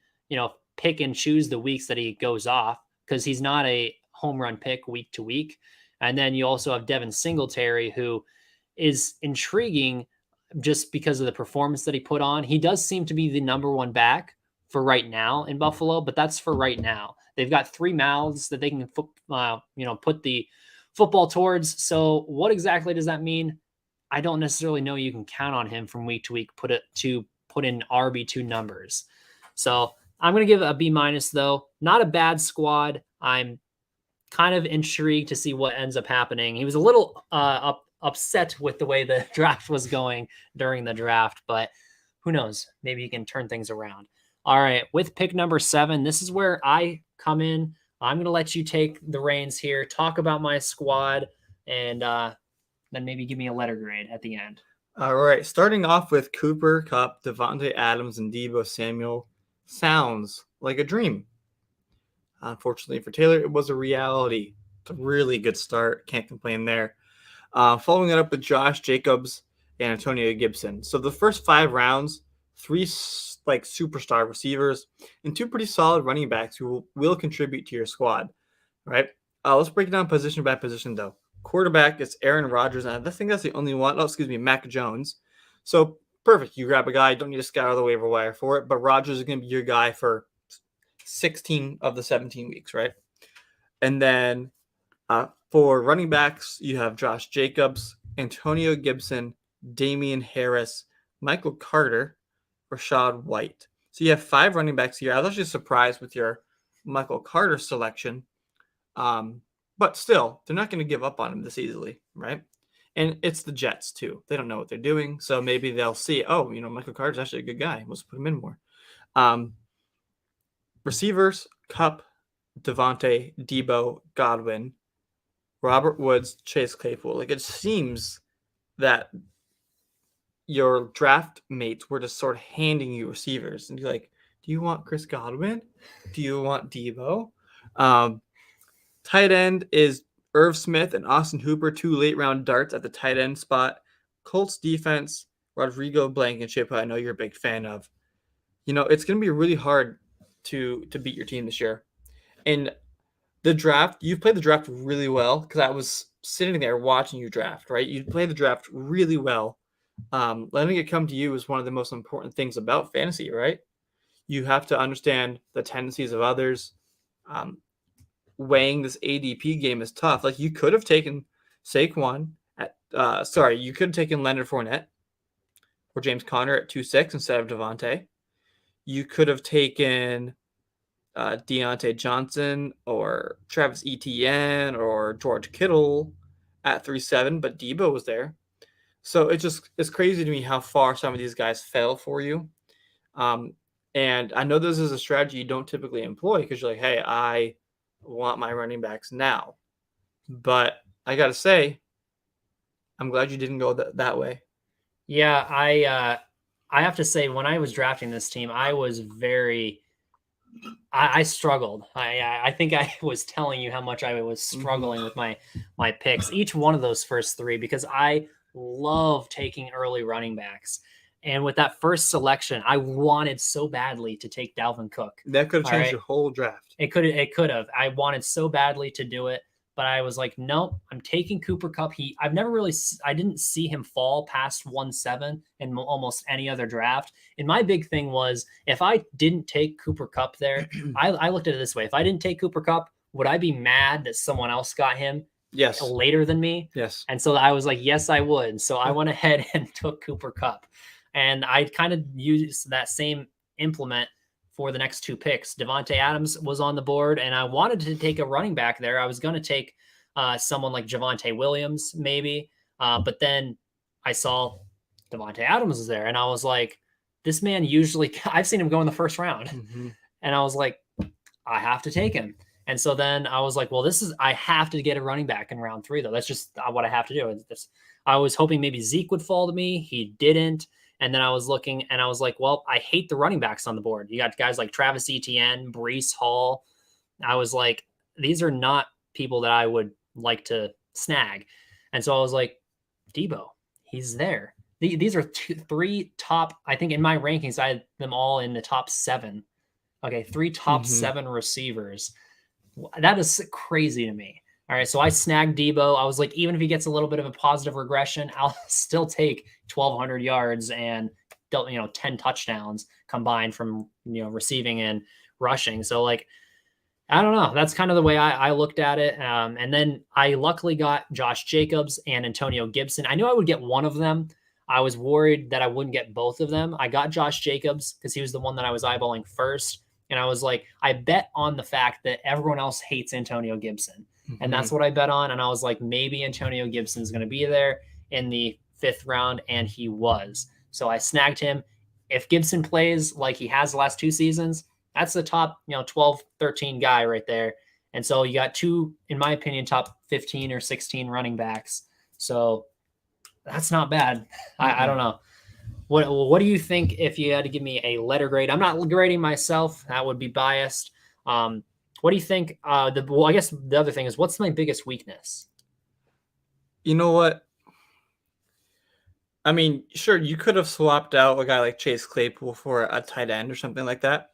pick and choose the weeks that he goes off, because he's not a home run pick week to week. And then you also have Devin Singletary, who is intriguing just because of the performance that he put on. He does seem to be the number 1 back for right now in Buffalo, but that's for right now. They've got 3 mouths that they can, put the football towards. So what exactly does that mean? I don't necessarily know you can count on him from week to week, put in RB2 numbers. So I'm going to give it a B- though. Not a bad squad. I'm kind of intrigued to see what ends up happening. He was a little upset with the way the draft was going during the draft, but who knows? Maybe he can turn things around. All right, with pick number 7, this is where I come in. I'm going to let you take the reins here, talk about my squad, and then maybe give me a letter grade at the end. All right, starting off with Cooper Kupp, Devontae Adams, and Deebo Samuel. Sounds like a dream. Unfortunately for Taylor, it was a reality. It's a really good start. Can't complain there. Following it up with Josh Jacobs and Antonio Gibson. So the first 5 rounds, three like superstar receivers, and two pretty solid running backs who will contribute to your squad, right? Let's break it down position by position, though. Quarterback is Aaron Rodgers, and I think that's the only one. Oh, excuse me, Mac Jones. So perfect. You grab a guy, you don't need to scour the waiver wire for it, but Rodgers is going to be your guy for 16 of the 17 weeks, right? And then for running backs, you have Josh Jacobs, Antonio Gibson, Damian Harris, Michael Carter, Rashad White. So you have 5 running backs here. I was actually surprised with your Michael Carter selection. But still, they're not going to give up on him this easily, right? And it's the Jets, too. They don't know what they're doing. So maybe they'll see, oh, Michael Carter's actually a good guy. Let's put him in more. Receivers, Kupp, Devontae, Debo, Godwin, Robert Woods, Chase Claypool. Like, it seems that your draft mates were just sort of handing you receivers. And you're like, do you want Chris Godwin? Do you want Debo? Tight end is Irv Smith and Austin Hooper, 2 late-round darts at the tight end spot. Colts defense, Rodrigo Blankenship, who I know you're a big fan of. It's going to be really hard to beat your team this year. And the draft, you've played the draft really well because I was sitting there watching you draft, right? You played the draft really well. Letting it come to you is one of the most important things about fantasy, right? You have to understand the tendencies of others. Weighing this ADP game is tough. Like, you could have taken Saquon you could have taken Leonard Fournette or James Conner at 2-6 instead of Devontae. You could have taken Deontay Johnson or Travis Etienne or George Kittle at 3-7, but Debo was there. So it's crazy to me how far some of these guys fell for you. And I know this is a strategy you don't typically employ because you're like, hey, I want my running backs now. But I got to say, I'm glad you didn't go that way. Yeah, I have to say, when I was drafting this team, I was I struggled. I think I was telling you how much I was struggling with my picks, each one of those first 3, because I love taking early running backs. And with that first selection, I wanted so badly to take Dalvin Cook. That could have changed your whole draft. It could have. I wanted so badly to do it, but I was like, no, I'm taking Cooper Kupp. I didn't see him fall past 1-7 in almost any other draft. And my big thing was, if I didn't take Cooper Kupp there, I looked at it this way. If I didn't take Cooper Kupp, would I be mad that someone else got him? Yes. Later than me? Yes. And so I was like, yes, I would. So I went ahead and took Cooper Kupp. And I kind of used that same implement for the next 2 picks. Devontae Adams was on the board, and I wanted to take a running back there. I was going to take someone like Javonte Williams, maybe. But then I saw Devontae Adams was there, and I was like, this man usually, I've seen him go in the first round. Mm-hmm. And I was like, I have to take him. And so then I was like, well, I have to get a running back in round 3, though. That's just what I have to do. I was hoping maybe Zeke would fall to me. He didn't. And then I was looking and I was like, well, I hate the running backs on the board. You got guys like Travis Etienne, Breece Hall. I was like, these are not people that I would like to snag. And so I was like, Debo, he's there. These are 3 top, I think in my rankings, I had them all in the top 7. Okay, 3 top 7 receivers. That is crazy to me. All right, so I snagged Debo. I was like, even if he gets a little bit of a positive regression, I'll still take 1,200 yards and 10 touchdowns combined from receiving and rushing. So like, I don't know. That's kind of the way I looked at it. And then I luckily got Josh Jacobs and Antonio Gibson. I knew I would get one of them. I was worried that I wouldn't get both of them. I got Josh Jacobs because he was the one that I was eyeballing first. And I was like, I bet on the fact that everyone else hates Antonio Gibson. And that's what I bet on. And I was like, maybe Antonio Gibson's going to be there in the 5th round. And he was. So I snagged him. If Gibson plays like he has the last 2 seasons, that's the top, 12, 13 guy right there. And so you got 2, in my opinion, top 15 or 16 running backs. So that's not bad. I don't know. What do you think if you had to give me a letter grade? I'm not grading myself. That would be biased. What do you think? I guess the other thing is, what's my biggest weakness? You know what? I mean, sure, you could have swapped out a guy like Chase Claypool for a tight end or something like that.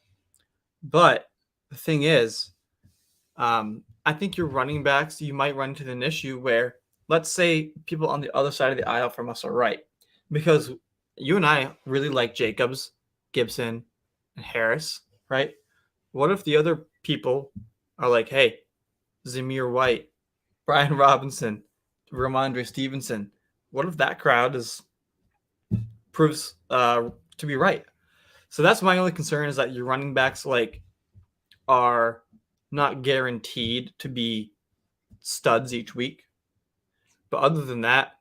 But the thing is, I think your running backs, you might run into an issue where, let's say, people on the other side of the aisle from us are right. Because you and I really like Jacobs, Gibson, and Harris, right? What if the other people are like, hey, Zamir White, Brian Robinson, Ramondre Stevenson? What if that crowd proves to be right? So that's my only concern, is that your running backs are not guaranteed to be studs each week. But other than that,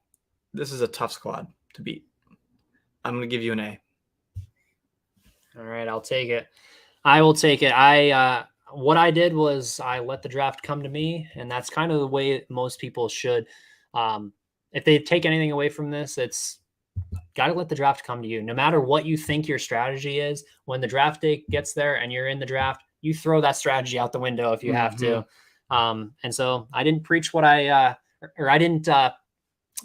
this is a tough squad to beat. I'm going to give you an A. All right, I'll take it. I will take it. What I did was I let the draft come to me, and that's kind of the way most people should. If they take anything away from this, it's got to let the draft come to you. No matter what you think your strategy is, when the draft day gets there and you're in the draft, you throw that strategy out the window if you have to. And so I didn't preach what I didn't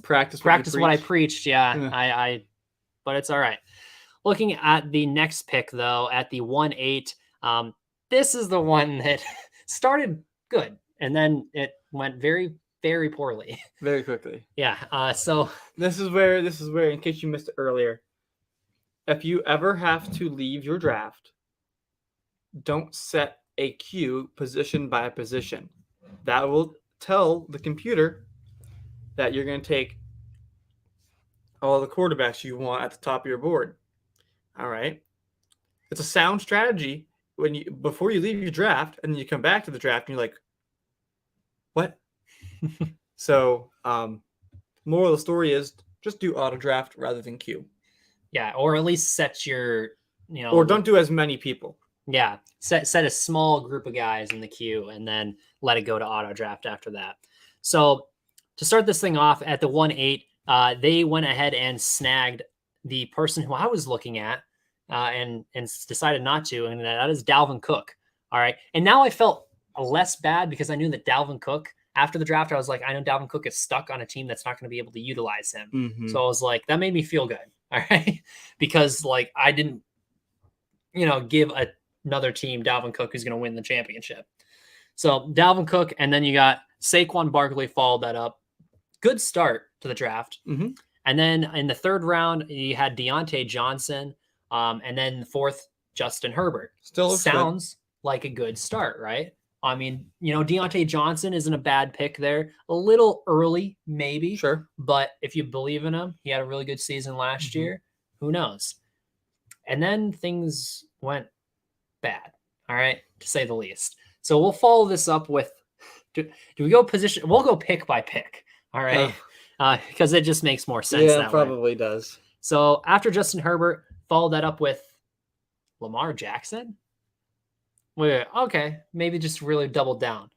practice what I preached. Yeah. But it's all right. Looking at the next pick, though, at the 1-8, this is the one that started good, and then it went very, very poorly. Very quickly. Yeah. So this is where, in case you missed it earlier, if you ever have to leave your draft, don't set a queue position by position. That will tell the computer that you're going to take all the quarterbacks you want at the top of your board. All right. It's a sound strategy before you leave your draft, and then you come back to the draft and you're like, what? So, moral of the story is just do auto draft rather than queue. Yeah, or at least set your, or don't do as many people. Yeah, set a small group of guys in the queue and then let it go to auto draft after that. So to start this thing off at the 1-8, they went ahead and snagged the person who I was looking at and decided not to, and that is Dalvin Cook. All right, and now I felt less bad because I knew that Dalvin Cook, after the draft, I was like, I know Dalvin Cook is stuck on a team that's not going to be able to utilize him. Mm-hmm. So I was like, that made me feel good. All right, because like I didn't, give another team Dalvin Cook who's going to win the championship. So Dalvin Cook, and then you got Saquon Barkley followed that up. Good start to the draft. Mm-hmm. And then in the third round, you had Deontay Johnson. And then the fourth, Justin Herbert. Still sounds like a good start, right? I mean, Deontay Johnson isn't a bad pick there. A little early, maybe. Sure. But if you believe in him, he had a really good season last year. Who knows? And then things went bad, all right, to say the least. So we'll follow this up with, do we go position? We'll go pick by pick, all right, because it just makes more sense. Yeah, it probably does. So after Justin Herbert, follow that up with Lamar Jackson. Wait, okay, maybe just really double down.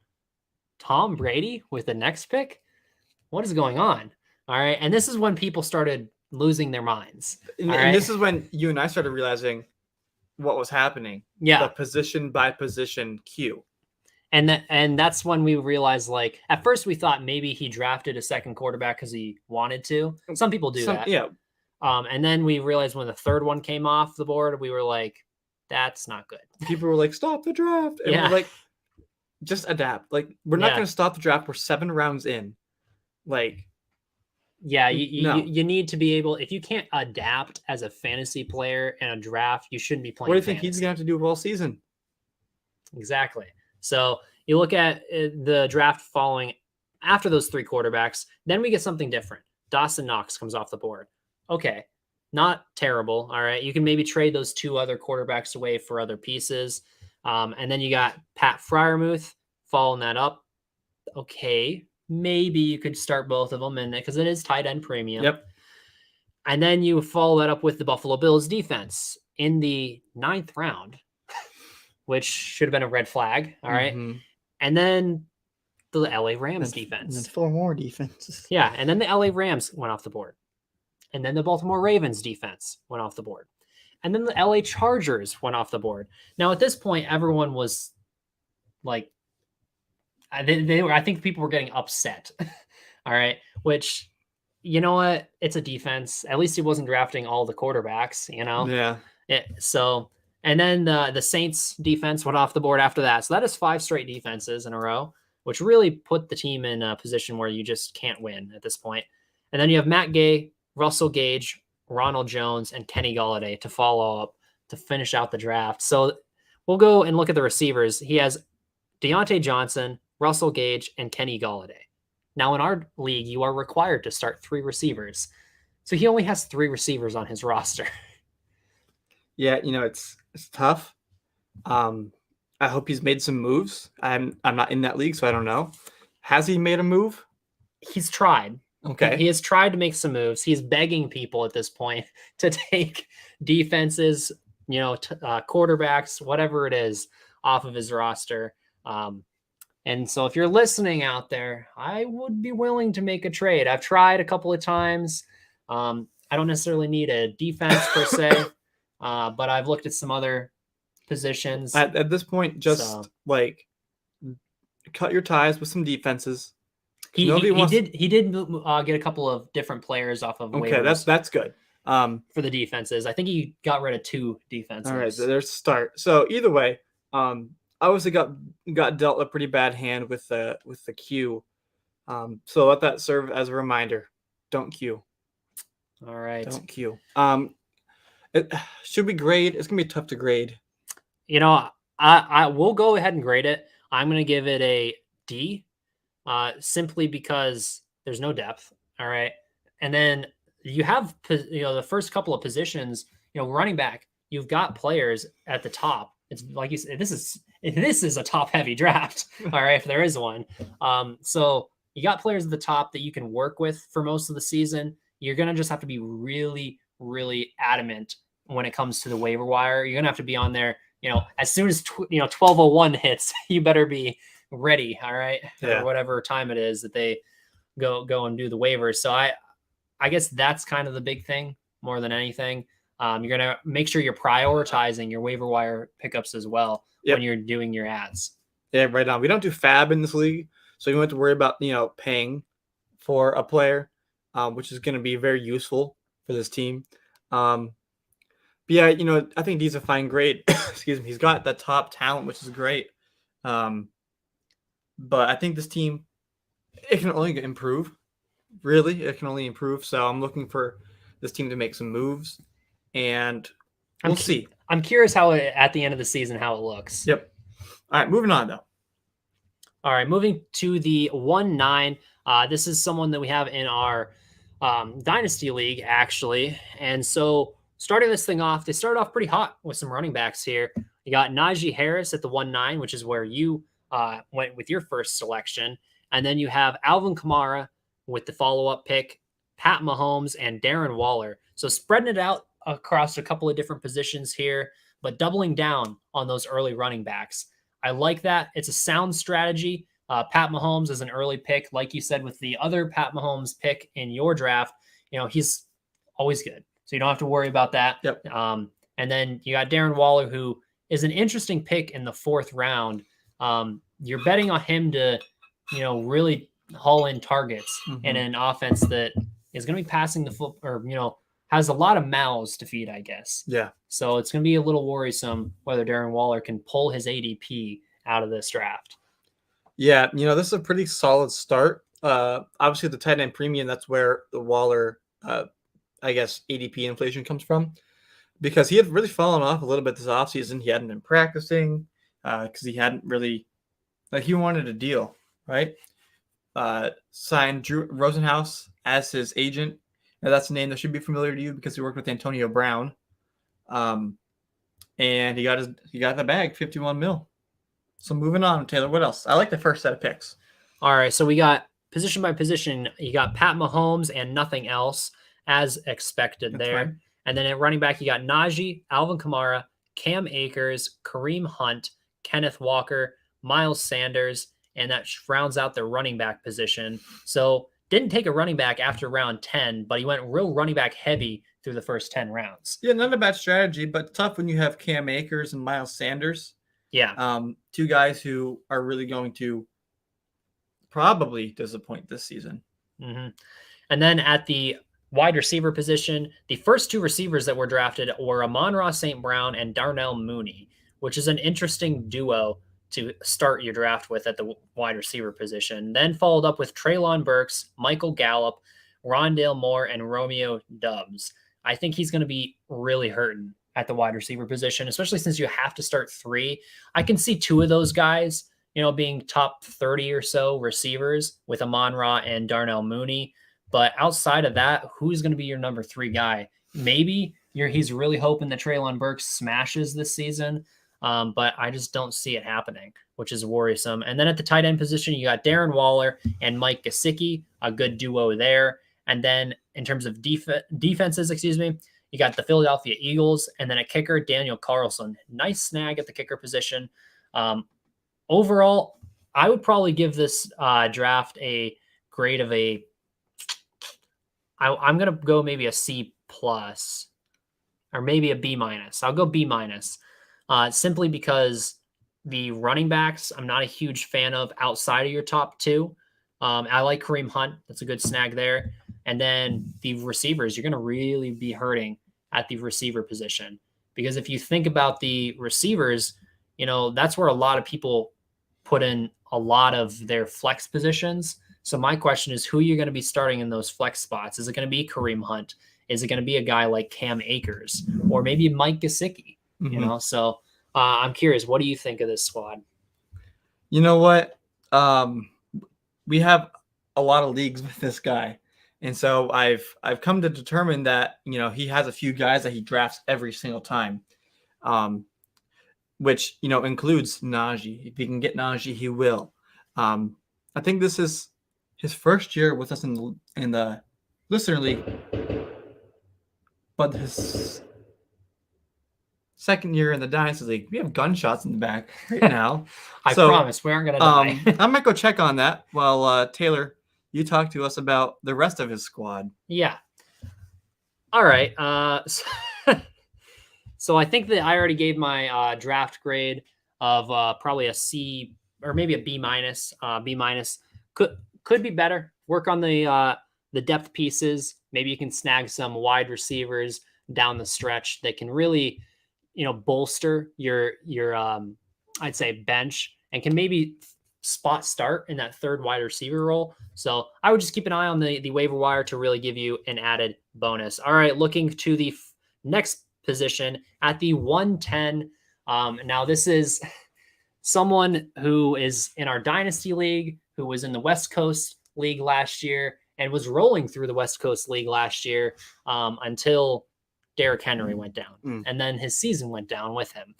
Tom Brady with the next pick? What is going on? All right, and this is when people started losing their minds. And this is when you and I started realizing what was happening. Yeah. The position by position queue. And that's when we realized, like, at first we thought maybe he drafted a second quarterback because he wanted to. Some people do that. Yeah. And then we realized when the third one came off the board, we were like, that's not good. People were like, stop the draft. And we're like, just adapt. Like, we're not going to stop the draft. We're 7 rounds in. Like, yeah, you need to be able, if you can't adapt as a fantasy player in a draft, you shouldn't be playing. What do you think he's going to have to do all season? Exactly. So you look at the draft following after those 3 quarterbacks, then we get something different. Dawson Knox comes off the board. Okay, not terrible. All right, you can maybe trade those 2 other quarterbacks away for other pieces. And then you got Pat Freiermuth following that up. Okay, maybe you could start both of them, and because it is tight end premium. Yep. And then you follow that up with the Buffalo Bills defense in the 9th round, which should have been a red flag. All right. Mm-hmm. And then the LA Rams defense. And then 4 more defenses. Yeah. And then the LA Rams went off the board. And then the Baltimore Ravens defense went off the board. And then the LA Chargers went off the board. Now, at this point, everyone was like, I think people were getting upset. All right. Which you know what? It's a defense. At least he wasn't drafting all the quarterbacks, you know? Yeah. So, and then the Saints defense went off the board after that. So that is 5 straight defenses in a row, which really put the team in a position where you just can't win at this point. And then you have Matt Gay, Russell Gage, Ronald Jones, and Kenny Galladay to follow up to finish out the draft. So we'll go and look at the receivers. He has Deontay Johnson, Russell Gage, and Kenny Galladay. Now in our league, you are required to start 3 receivers. So he only has 3 receivers on his roster. Yeah, it's tough. I hope he's made some moves. I'm not in that league, so I don't know. Has he made a move? He's tried. Okay. He has tried to make some moves. He's begging people at this point to take defenses, quarterbacks, whatever it is, off of his roster. And so if you're listening out there, I would be willing to make a trade. I've tried a couple of times. I don't necessarily need a defense per se, but I've looked at some other positions. At this point, just cut your ties with some defenses. He did get a couple of different players off of waivers. Okay, that's good. For the defenses, I think he got rid of 2 defenses. All right, so there's a start. So either way, obviously got dealt a pretty bad hand with the Q. So let that serve as a reminder. Don't Q. All right. Don't Q. Should we grade? It's gonna be tough to grade. I will go ahead and grade it. I'm gonna give it a D. Simply because there's no depth. All right. And then you have, the first couple of positions, running back, you've got players at the top. It's like you said, this is a top heavy draft. All right. If there is one. So you got players at the top that you can work with for most of the season. You're going to just have to be really, really adamant when it comes to the waiver wire. You're going to have to be on there, as soon as, 1201 hits, you better be ready. All right. Yeah. Or whatever time it is that they go and do the waivers. So I guess that's kind of the big thing more than anything. You're going to make sure you're prioritizing your waiver wire pickups as well when you're doing your ads. Yeah, right on. We don't do fab in this league, so you don't have to worry about, paying for a player, which is going to be very useful for this team. But yeah, I think D's a fine grade. Excuse me. He's got the top talent, which is great. But I think this team, it can only improve. Really, it can only improve. So I'm looking for this team to make some moves, and we'll see. I'm curious how at the end of the season how it looks. Yep. All right, moving on though. All right, moving to the 1-9. This is someone that we have in our Dynasty League, actually. And so starting this thing off, they started off pretty hot with some running backs here. You got Najee Harris at the 1-9, which is where you went with your first selection. And then you have Alvin Kamara with the follow-up pick, Pat Mahomes, and Darren Waller. So spreading it out across a couple of different positions here, but doubling down on those early running backs. I like that. It's a sound strategy. Pat Mahomes is an early pick. Like you said, with the other Pat Mahomes pick in your draft, he's always good. So you don't have to worry about that. Yep. And then you got Darren Waller, who is an interesting pick in the 4th round. You're betting on him to, really haul in targets in an offense that is going to be passing the foot or, has a lot of mouths to feed, I guess. Yeah. So it's going to be a little worrisome whether Darren Waller can pull his ADP out of this draft. Yeah. This is a pretty solid start. Obviously the tight end premium, that's where the Waller, ADP inflation comes from, because he had really fallen off a little bit this offseason. He hadn't been practicing because he hadn't really, he wanted a deal, right? Signed Drew Rosenhaus as his agent. Now, that's a name that should be familiar to you because he worked with Antonio Brown. And he got the bag, 51 mil. So moving on, Taylor, what else? I like the first set of picks. All right, so we got position by position. You got Pat Mahomes and nothing else as expected there. Fine. And then at running back, you got Najee, Alvin Kamara, Cam Akers, Kareem Hunt, Kenneth Walker, Miles Sanders, and that rounds out the running back position. So didn't take a running back after round 10, but he went real running back heavy through the first 10 rounds. Yeah, not a bad strategy, but tough when you have Cam Akers and Miles Sanders. Yeah. 2 guys who are really going to probably disappoint this season. Mm-hmm. And then at the wide receiver position, the first two receivers that were drafted were Amon-Ra St. Brown and Darnell Mooney, which is an interesting duo to start your draft with at the wide receiver position. Then followed up with Treylon Burks, Michael Gallup, Rondale Moore, and Romeo Doubs. I think he's going to be really hurting at the wide receiver position, especially since you have to start three. I can see two of those guys, being top 30 or so receivers with Amon-Ra and Darnell Mooney. But outside of that, who's going to be your number three guy? Maybe he's really hoping that Treylon Burks smashes this season, but I just don't see it happening, which is worrisome. And then at the tight end position, you got Darren Waller and Mike Gesicki, a good duo there. And then in terms of defenses, you got the Philadelphia Eagles, and then a kicker, Daniel Carlson. Nice snag at the kicker position. Overall, I would probably give this draft a grade of I'm going to go maybe a C plus or maybe a B minus. I'll go B minus simply because the running backs I'm not a huge fan of outside of your top two. I like Kareem Hunt. That's a good snag there. And then the receivers, you're going to really be hurting at the receiver position because if you think about the receivers, that's where a lot of people put in a lot of their flex positions. So my question is, who are you going to be starting in those flex spots? Is it going to be Kareem Hunt? Is it going to be a guy like Cam Akers or maybe Mike Gesicki? Mm-hmm. So I'm curious, what do you think of this squad? You know what? We have a lot of leagues with this guy. And so I've come to determine that, he has a few guys that he drafts every single time, which, includes Najee. If he can get Najee, he will. I think this is his first year with us in the listener league, but his second year in the Dynasty League. We have gunshots in the back right now. I promise we aren't going to die. I might go check on that while Taylor, you talk to us about the rest of his squad. Yeah. All right. So I think that I already gave my draft grade of probably a C or maybe a B minus. B minus could be better. Work on the depth pieces. Maybe you can snag some wide receivers down the stretch that can really, bolster your I'd say bench and can maybe spot start in that third wide receiver role. So I would just keep an eye on the waiver wire to really give you an added bonus. All right, looking to the next position at the 110. Now this is someone who is in our Dynasty League, who was in the West Coast League last year and was rolling through the West Coast League last year until Derrick Henry went down. And then his season went down with him.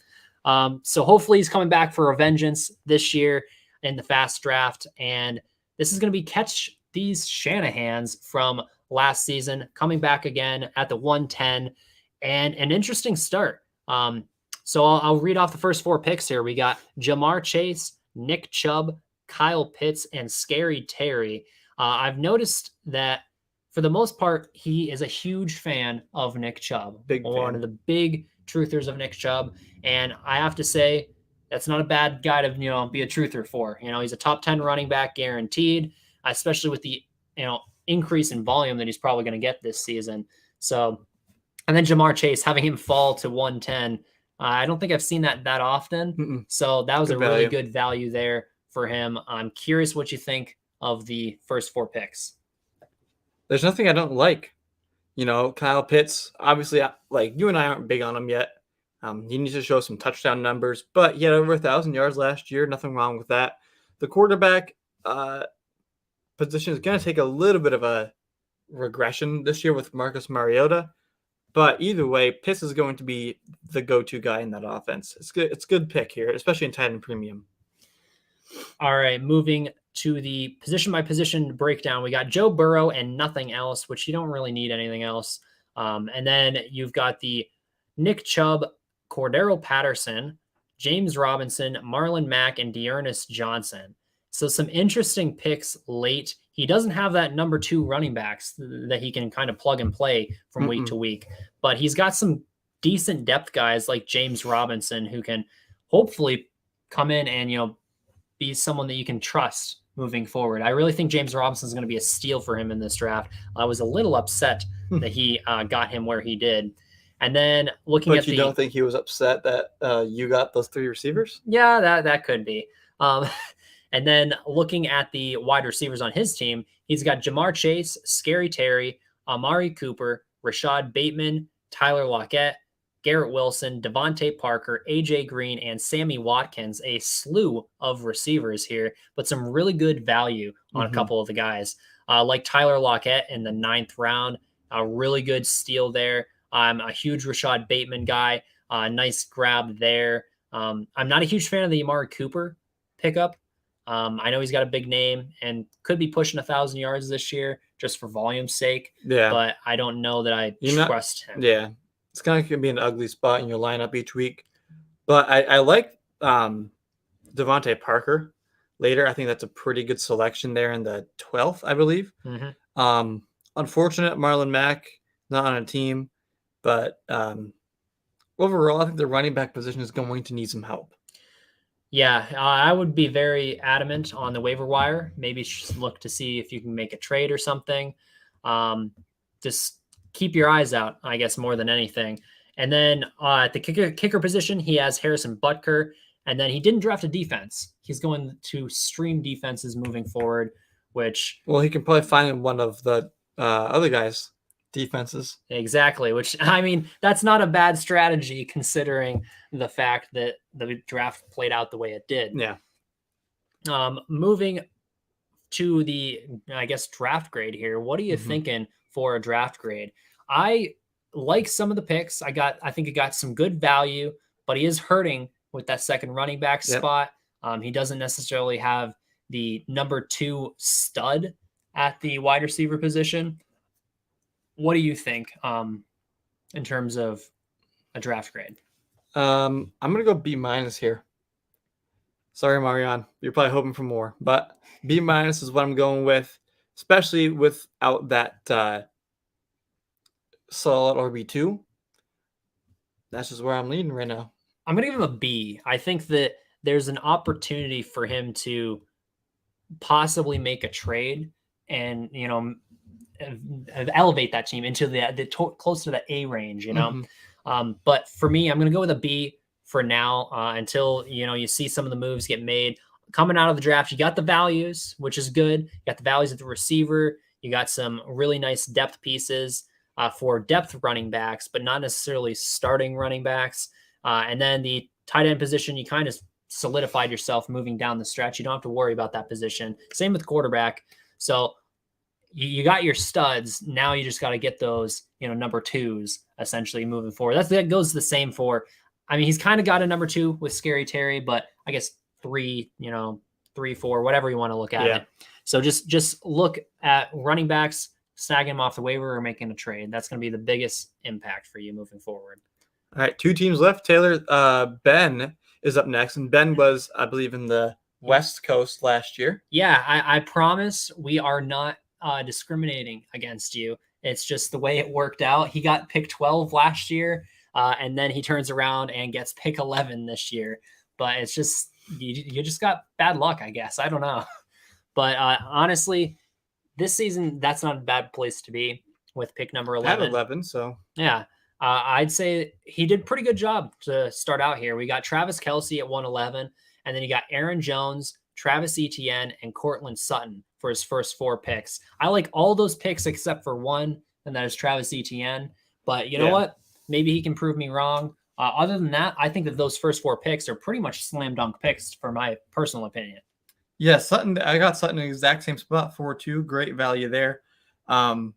So hopefully he's coming back for a vengeance this year in the fast draft. And this is going to be Catch These Shanahans from last season, coming back again at the 110 and an interesting start. So I'll read off the first four picks here. We got Jamar Chase, Nick Chubb, Kyle Pitts, and Scary Terry. I've noticed that for the most part, he is a huge fan of Nick Chubb. One of the big truthers of Nick Chubb. And I have to say, that's not a bad guy to, be a truther for. He's a top 10 running back guaranteed, especially with the, increase in volume that he's probably going to get this season. So, and then Jamar Chase, having him fall to 110, I don't think I've seen that often. Mm-mm. So that was good a really value. good value there for him. I'm curious what you think of the first four picks. There's nothing I don't like. Kyle Pitts, obviously, like you and I aren't big on him yet. He needs to show some touchdown numbers, but he had over 1,000 yards last year. Nothing wrong with that. The quarterback position is going to take a little bit of a regression this year with Marcus Mariota. But either way, Pitts is going to be the go-to guy in that offense. It's good. It's a good pick here, especially in tight end premium. All right, moving to the position-by-position breakdown, we got Joe Burrow and nothing else, which you don't really need anything else. And then you've got the Nick Chubb, Cordero Patterson, James Robinson, Marlon Mack, and Dearness Johnson. So some interesting picks late. He doesn't have that number 2 running backs that he can kind of plug and play from week to week, but he's got some decent depth guys like James Robinson who can hopefully come in and, be someone that you can trust moving forward. I really think James Robinson is going to be a steal for him in this draft. I was a little upset that he got him where he did. And then looking But you don't think he was upset that you got those 3 receivers? Yeah, that could be. And then looking at the wide receivers on his team, he's got Jamar Chase, Scary Terry, Amari Cooper, Rashad Bateman, Tyler Lockett, Garrett Wilson, Devontae Parker, AJ Green, and Sammy Watkins, a slew of receivers here, but some really good value on a couple of the guys. Like Tyler Lockett in the 9th round, a really good steal there. I'm a huge Rashad Bateman guy. Nice grab there. I'm not a huge fan of the Amari Cooper pickup. I know he's got a big name and could be pushing 1,000 yards this year just for volume's sake. Yeah. But I don't know that I trust him. Yeah. It's kind of going to be an ugly spot in your lineup each week. But I like Devontae Parker later. I think that's a pretty good selection there in the 12th, I believe. Unfortunate, Marlon Mack, not on a team. But overall, I think the running back position is going to need some help. Yeah, I would be very adamant on the waiver wire. Maybe just look to see if you can make a trade or something. Just keep your eyes out, I guess, more than anything. And then at the kicker position, he has Harrison Butker. And then he didn't draft a defense. He's going to stream defenses moving forward, which... Well, he can probably find one of the other guys' defenses. Exactly, which, I mean, that's not a bad strategy considering the fact that the draft played out the way it did. Yeah. Moving to the, I guess, draft grade here. What are you thinking for a draft grade? I like some of the picks. I think he got some good value, but he is hurting with that second running back spot. He doesn't necessarily have the number 2 stud at the wide receiver position. What do you think in terms of a draft grade? I'm going to go B- here. Sorry, Marion. You're probably hoping for more. But B- is what I'm going with, especially without that solid RB2. That's just where I'm leading right now. I'm going to give him a B. I think that there's an opportunity for him to possibly make a trade and, elevate that team into close to the A range, But for me, I'm going to go with a B for now until, you see some of the moves get made. Coming out of the draft, you got the values, which is good. You got the values at the receiver. You got some really nice depth pieces for depth running backs, but not necessarily starting running backs. And then the tight end position, you kind of solidified yourself moving down the stretch. You don't have to worry about that position. Same with quarterback. So you got your studs. Now you just got to get those, number 2s essentially moving forward. That goes the same for, he's kind of got a number 2 with Scary Terry, but I guess 3, 3, 4, whatever you want to look at it. So just look at running backs, snagging them off the waiver or making a trade. That's going to be the biggest impact for you moving forward. All right, 2 teams left. Taylor, Ben is up next, and Ben was, I believe, in the West Coast last year. Yeah, I promise we are not discriminating against you. It's just the way it worked out. He got pick 12 last year, and then he turns around and gets pick 11 this year. But it's just you just got bad luck, I guess. I don't know. But honestly, this season that's not a bad place to be with pick number 11. At 11, so yeah. I'd say he did a pretty good job to start out here. We got Travis Kelce at 111, and then you got Aaron Jones, Travis Etienne, and Cortland Sutton for his first 4 picks. I like all those picks except for one, and that is Travis Etienne. But you know what? Maybe he can prove me wrong. Other than that, I think that those first 4 picks are pretty much slam dunk picks for my personal opinion. Yeah, Sutton. I got Sutton in the exact same spot, 4-2. Great value there. Aaron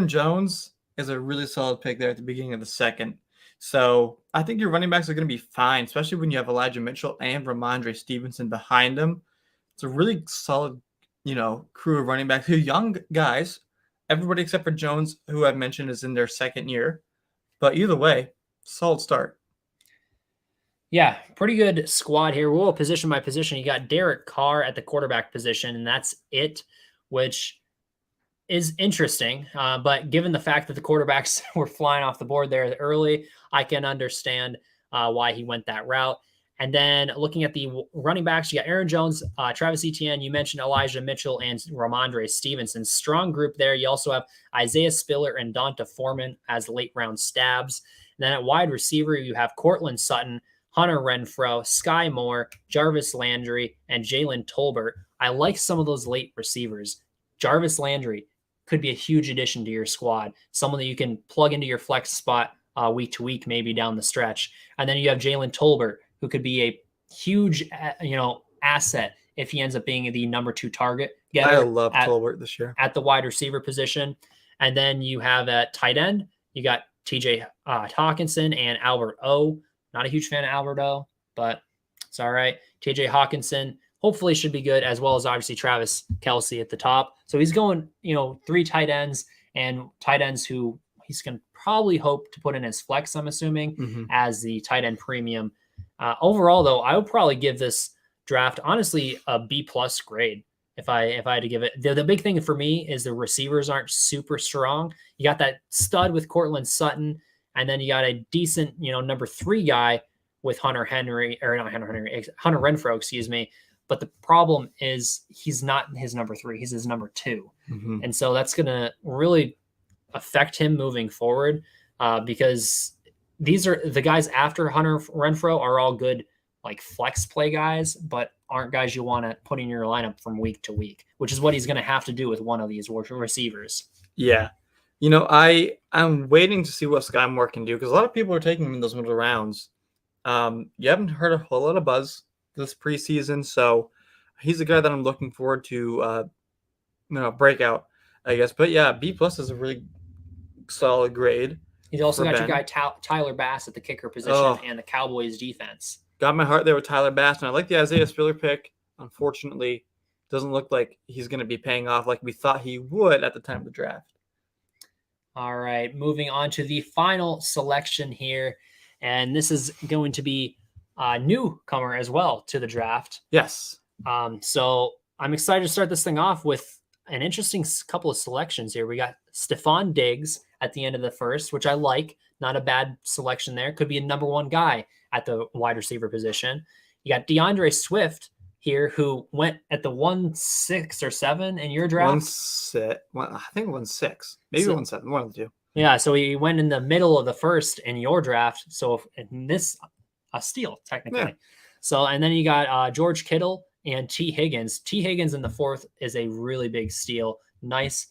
Jones is a really solid pick there at the beginning of the second. So I think your running backs are going to be fine, especially when you have Elijah Mitchell and Ramondre Stevenson behind them. It's a really solid, crew of running backs. Who young guys, everybody except for Jones, who I've mentioned is in their second year. But either way, solid start. Yeah, pretty good squad here. We'll position by position. You got Derek Carr at the quarterback position, and that's it, which is interesting. But given the fact that the quarterbacks were flying off the board there early, I can understand why he went that route. And then looking at the running backs, you got Aaron Jones, Travis Etienne. You mentioned Elijah Mitchell and Ramondre Stevenson. Strong group there. You also have Isaiah Spiller and Donta Foreman as late round stabs. And then at wide receiver, you have Cortland Sutton, Hunter Renfrow, Sky Moore, Jarvis Landry, and Jalen Tolbert. I like some of those late receivers. Jarvis Landry could be a huge addition to your squad, someone that you can plug into your flex spot week to week, maybe down the stretch. And then you have Jalen Tolbert, who could be a huge, asset if he ends up being the number 2 target getter. I love Tolbert this year at the wide receiver position. And then you have at tight end, you got TJ Hawkinson and Albert O. Not a huge fan of Albert O, but it's all right. TJ Hawkinson hopefully should be good, as well as obviously Travis Kelce at the top. So he's going, 3 tight ends, and tight ends who he's going to probably hope to put in his flex, I'm assuming, as the tight end premium. Overall, though, I would probably give this draft, honestly, a B+ grade. If I had to give it, the big thing for me is the receivers aren't super strong. You got that stud with Cortland Sutton, and then you got a decent, number 3 guy with Hunter Renfrow, excuse me. But the problem is he's not his number 3; he's his number 2, and so that's going to really affect him moving forward because these are the guys after Hunter Renfrow are all good, like flex play guys, but aren't guys you want to put in your lineup from week to week, which is what he's going to have to do with one of these receivers. Yeah. I'm waiting to see what Sky Moore can do because a lot of people are taking him in those middle rounds. You haven't heard a whole lot of buzz this preseason, so he's a guy that I'm looking forward to, break out, I guess. But yeah, B+ is a really solid grade. He's also got your guy Tyler Bass at the kicker position and the Cowboys defense. Got my heart there with Tyler Bass, and I like the Isaiah Spiller pick. Unfortunately, doesn't look like he's going to be paying off like we thought he would at the time of the draft. All right, moving on to the final selection here, and this is going to be a newcomer as well to the draft. Yes. So I'm excited to start this thing off with an interesting couple of selections here. We got Stephon Diggs at the end of the first, which I like. Not a bad selection there. Could be a number 1 guy at the wide receiver position. You got DeAndre Swift here, who went at the 1-6 or 7 in your draft. I think 1-6, maybe 1-7, one of the two. Yeah, so he went in the middle of the first in your draft. So in this, a steal technically. Yeah. So and then you got George Kittle and T. Higgins. T. Higgins in the 4th is a really big steal. Nice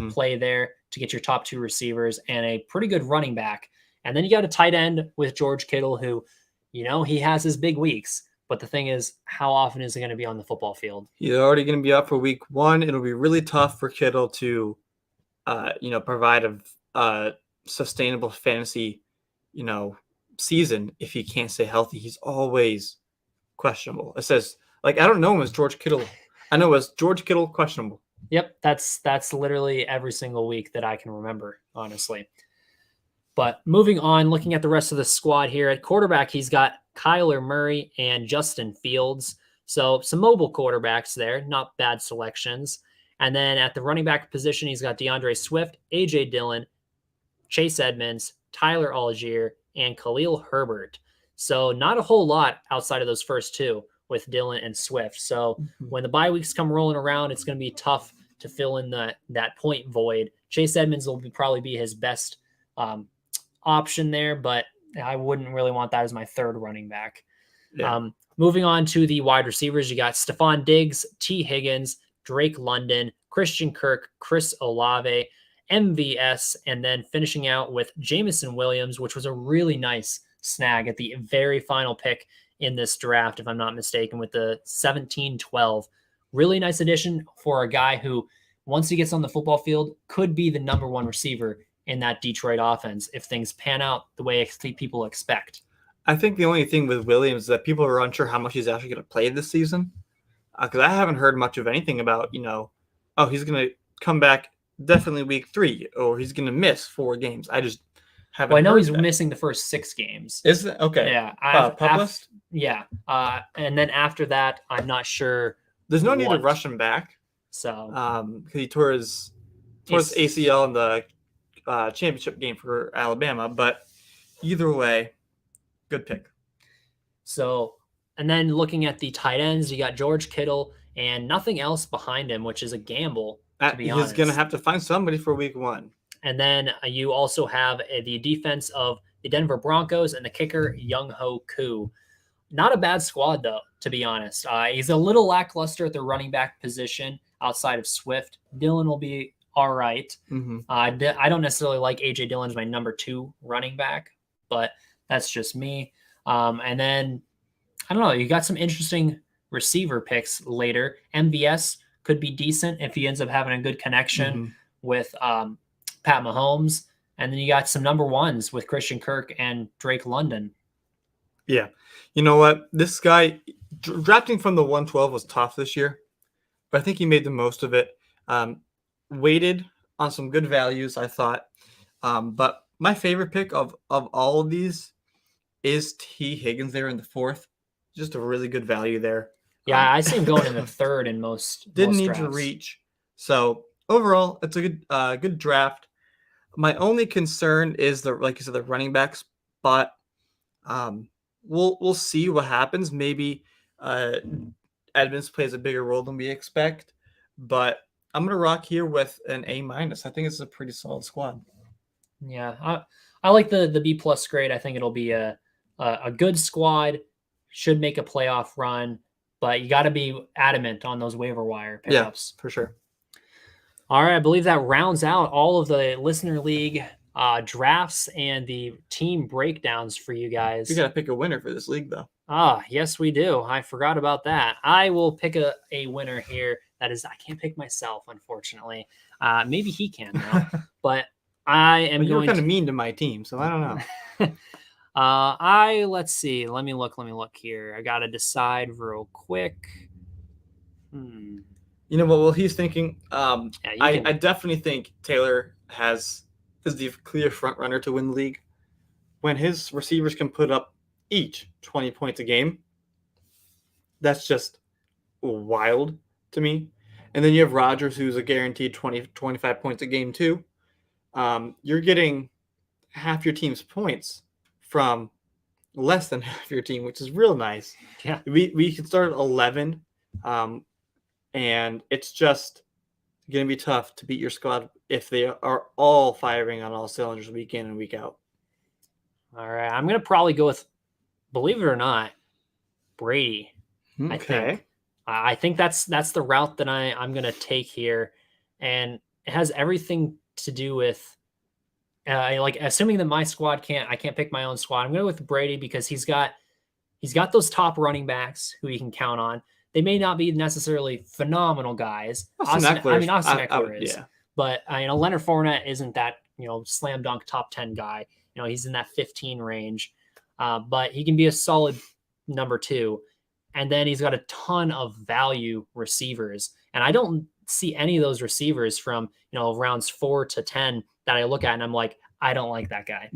play there to get your top 2 receivers and a pretty good running back. And then you got a tight end with George Kittle who, he has his big weeks. But the thing is, how often is he going to be on the football field? He's already going to be up for week 1. It'll be really tough for Kittle to, provide a sustainable fantasy, season if he can't stay healthy. He's always questionable. It says, I don't know him as George Kittle. I know as George Kittle questionable. Yep, that's literally every single week that I can remember, honestly. But moving on, looking at the rest of the squad here at quarterback, he's got Kyler Murray and Justin Fields. So some mobile quarterbacks there, not bad selections. And then at the running back position, he's got DeAndre Swift, A.J. Dillon, Chase Edmonds, Tyler Algier, and Khalil Herbert. So not a whole lot outside of those first 2 with Dillon and Swift. So when the bye weeks come rolling around, it's going to be tough to fill in that point void. Chase Edmonds will probably be his best option there, but I wouldn't really want that as my 3rd running back. Yeah. Moving on to the wide receivers, you got Stephon Diggs, T. Higgins, Drake London, Christian Kirk, Chris Olave, MVS, and then finishing out with Jameson Williams, which was a really nice snag at the very final pick in this draft, if I'm not mistaken, with the 17-12. Really nice addition for a guy who, once he gets on the football field, could be the number 1 receiver in that Detroit offense if things pan out the way people expect. I think the only thing with Williams is that people are unsure how much he's actually going to play this season. Because I haven't heard much of anything about, he's going to come back definitely week 3 or he's going to miss 4 games. I just haven't. Well, I know he's missing the first 6 games. Is it? Okay. Yeah. Published? Yeah. And then after that, I'm not sure. There's no need to rush him back. So, because he tore his ACL in the championship game for Alabama, but either way, good pick. So, and then looking at the tight ends, you got George Kittle and nothing else behind him, which is a gamble, to be He's going to honest. have to find somebody for week 1. And then you also have the defense of the Denver Broncos and the kicker, Young Ho Koo. Not a bad squad, though, to be honest. He's a little lackluster at the running back position outside of Swift. Dillon will be all right. I don't necessarily like A.J. Dillon as my number 2 running back, but that's just me. And then, I don't know, you got some interesting receiver picks later. MVS could be decent if he ends up having a good connection with Pat Mahomes. And then you got some number 1s with Christian Kirk and Drake London. Yeah. You know what? This guy, drafting from the 112 was tough this year, but I think he made the most of it. Waited on some good values, I thought. But my favorite pick of all of these is T. Higgins there in the 4th. Just a really good value there. Yeah, I see him going in the 3rd in most. Didn't most need drafts. to reach. So overall, it's a good draft. My only concern is like you said, the running back spot. We'll see what happens. Maybe Edmonds plays a bigger role than we expect, but I'm gonna rock here with an A-. I think it's a pretty solid squad. Yeah, I like the B+ grade. I think it'll be a good squad. Should make a playoff run, but you got to be adamant on those waiver wire pickups. Yeah, for sure. All right, I believe that rounds out all of the Listener League drafts and the team breakdowns for you guys. We got to pick a winner for this league, though. Yes, we do. I forgot about that. I will pick a winner here. That is, I can't pick myself, unfortunately. Maybe he can now, but I am You're going kind of mean to my team, so I don't know. Let's see. Let me look here. I got to decide real quick. You know what? Well, he's thinking. Yeah, I definitely think Taylor is the clear front runner to win the league. When his receivers can put up each 20 points a game, that's just wild to me. And then you have Rodgers, who's a guaranteed 20, 25 points a game too. You're getting half your team's points from less than half your team, which is real nice. Yeah, we can start at 11, and it's just going to be tough to beat your squad if they are all firing on all cylinders week in and week out. All right, I'm going to probably go with, believe it or not, Brady. Okay. I think that's the route that I'm going to take here, and it has everything to do with like assuming that my squad I can't pick my own squad. I'm going to go with Brady because he's got those top running backs who he can count on. They may not be necessarily phenomenal guys. Austin Eckler is, yeah. But Leonard Fournette isn't that slam dunk top 10 guy. He's in that 15 range, but he can be a solid number 2. And then he's got a ton of value receivers, and I don't see any of those receivers from rounds 4 to 10 that I look at and I'm like, I don't like that guy.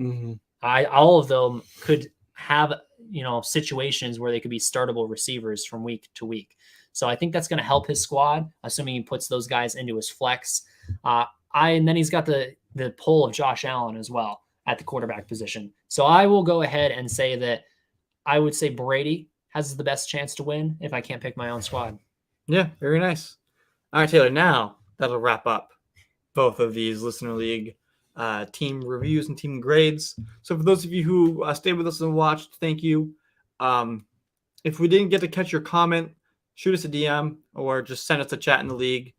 All of them could have situations where they could be startable receivers from week to week. So I think that's going to help his squad, assuming he puts those guys into his flex. And then he's got the pull of Josh Allen as well at the quarterback position. So I will go ahead and say that I would say Brady has the best chance to win if I can't pick my own squad. Yeah, very nice. All right, Taylor, now that'll wrap up both of these Listener League team reviews and team grades. So for those of you who stayed with us and watched, thank you. If we didn't get to catch your comment, shoot us a DM or just send us a chat in the league.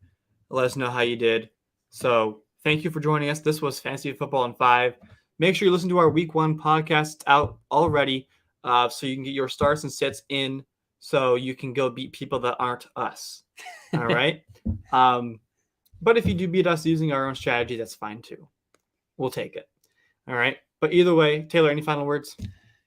Let us know how you did. So thank you for joining us. This was Fantasy Football in 5. Make sure you listen to our Week 1 podcast. It's out already, so you can get your starts and sets in so you can go beat people that aren't us. All right? But if you do beat us using our own strategy, that's fine too. We'll take it. All right? But either way, Taylor, any final words?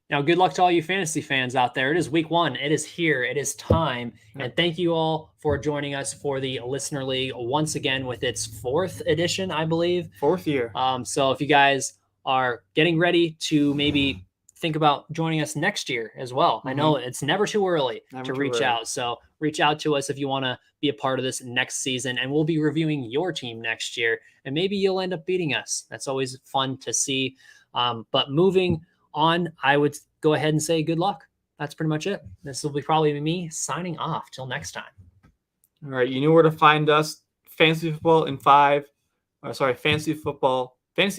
Now, good luck to all you fantasy fans out there. It is week 1. It is here. It is time. And thank you all for joining us for the Listener League once again with its 4th edition, I believe. 4th year. So if you guys are getting ready to maybe think about joining us next year as well. I know it's never too early to reach out. So reach out to us if you want to be a part of this next season, and we'll be reviewing your team next year, and maybe you'll end up beating us. That's always fun to see. But moving on, I would go ahead and say good luck. that's pretty much it. This will be probably me signing off till next time. All right, you know where to find us. Fantasy football in 5. Fantasy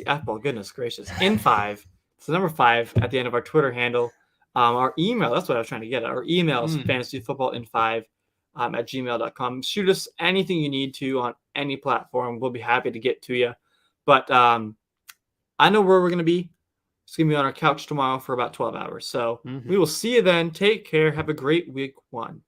F-ball. Goodness gracious, in 5. It's the number 5 at the end of our Twitter handle. Our email, that's what I was trying to get at. Our email is fantasyfootballin5 at gmail.com. Shoot us anything you need to on any platform. We'll be happy to get to you. But I know where we're going to be. It's going to be on our couch tomorrow for about 12 hours. So we will see you then. Take care. Have a great week 1.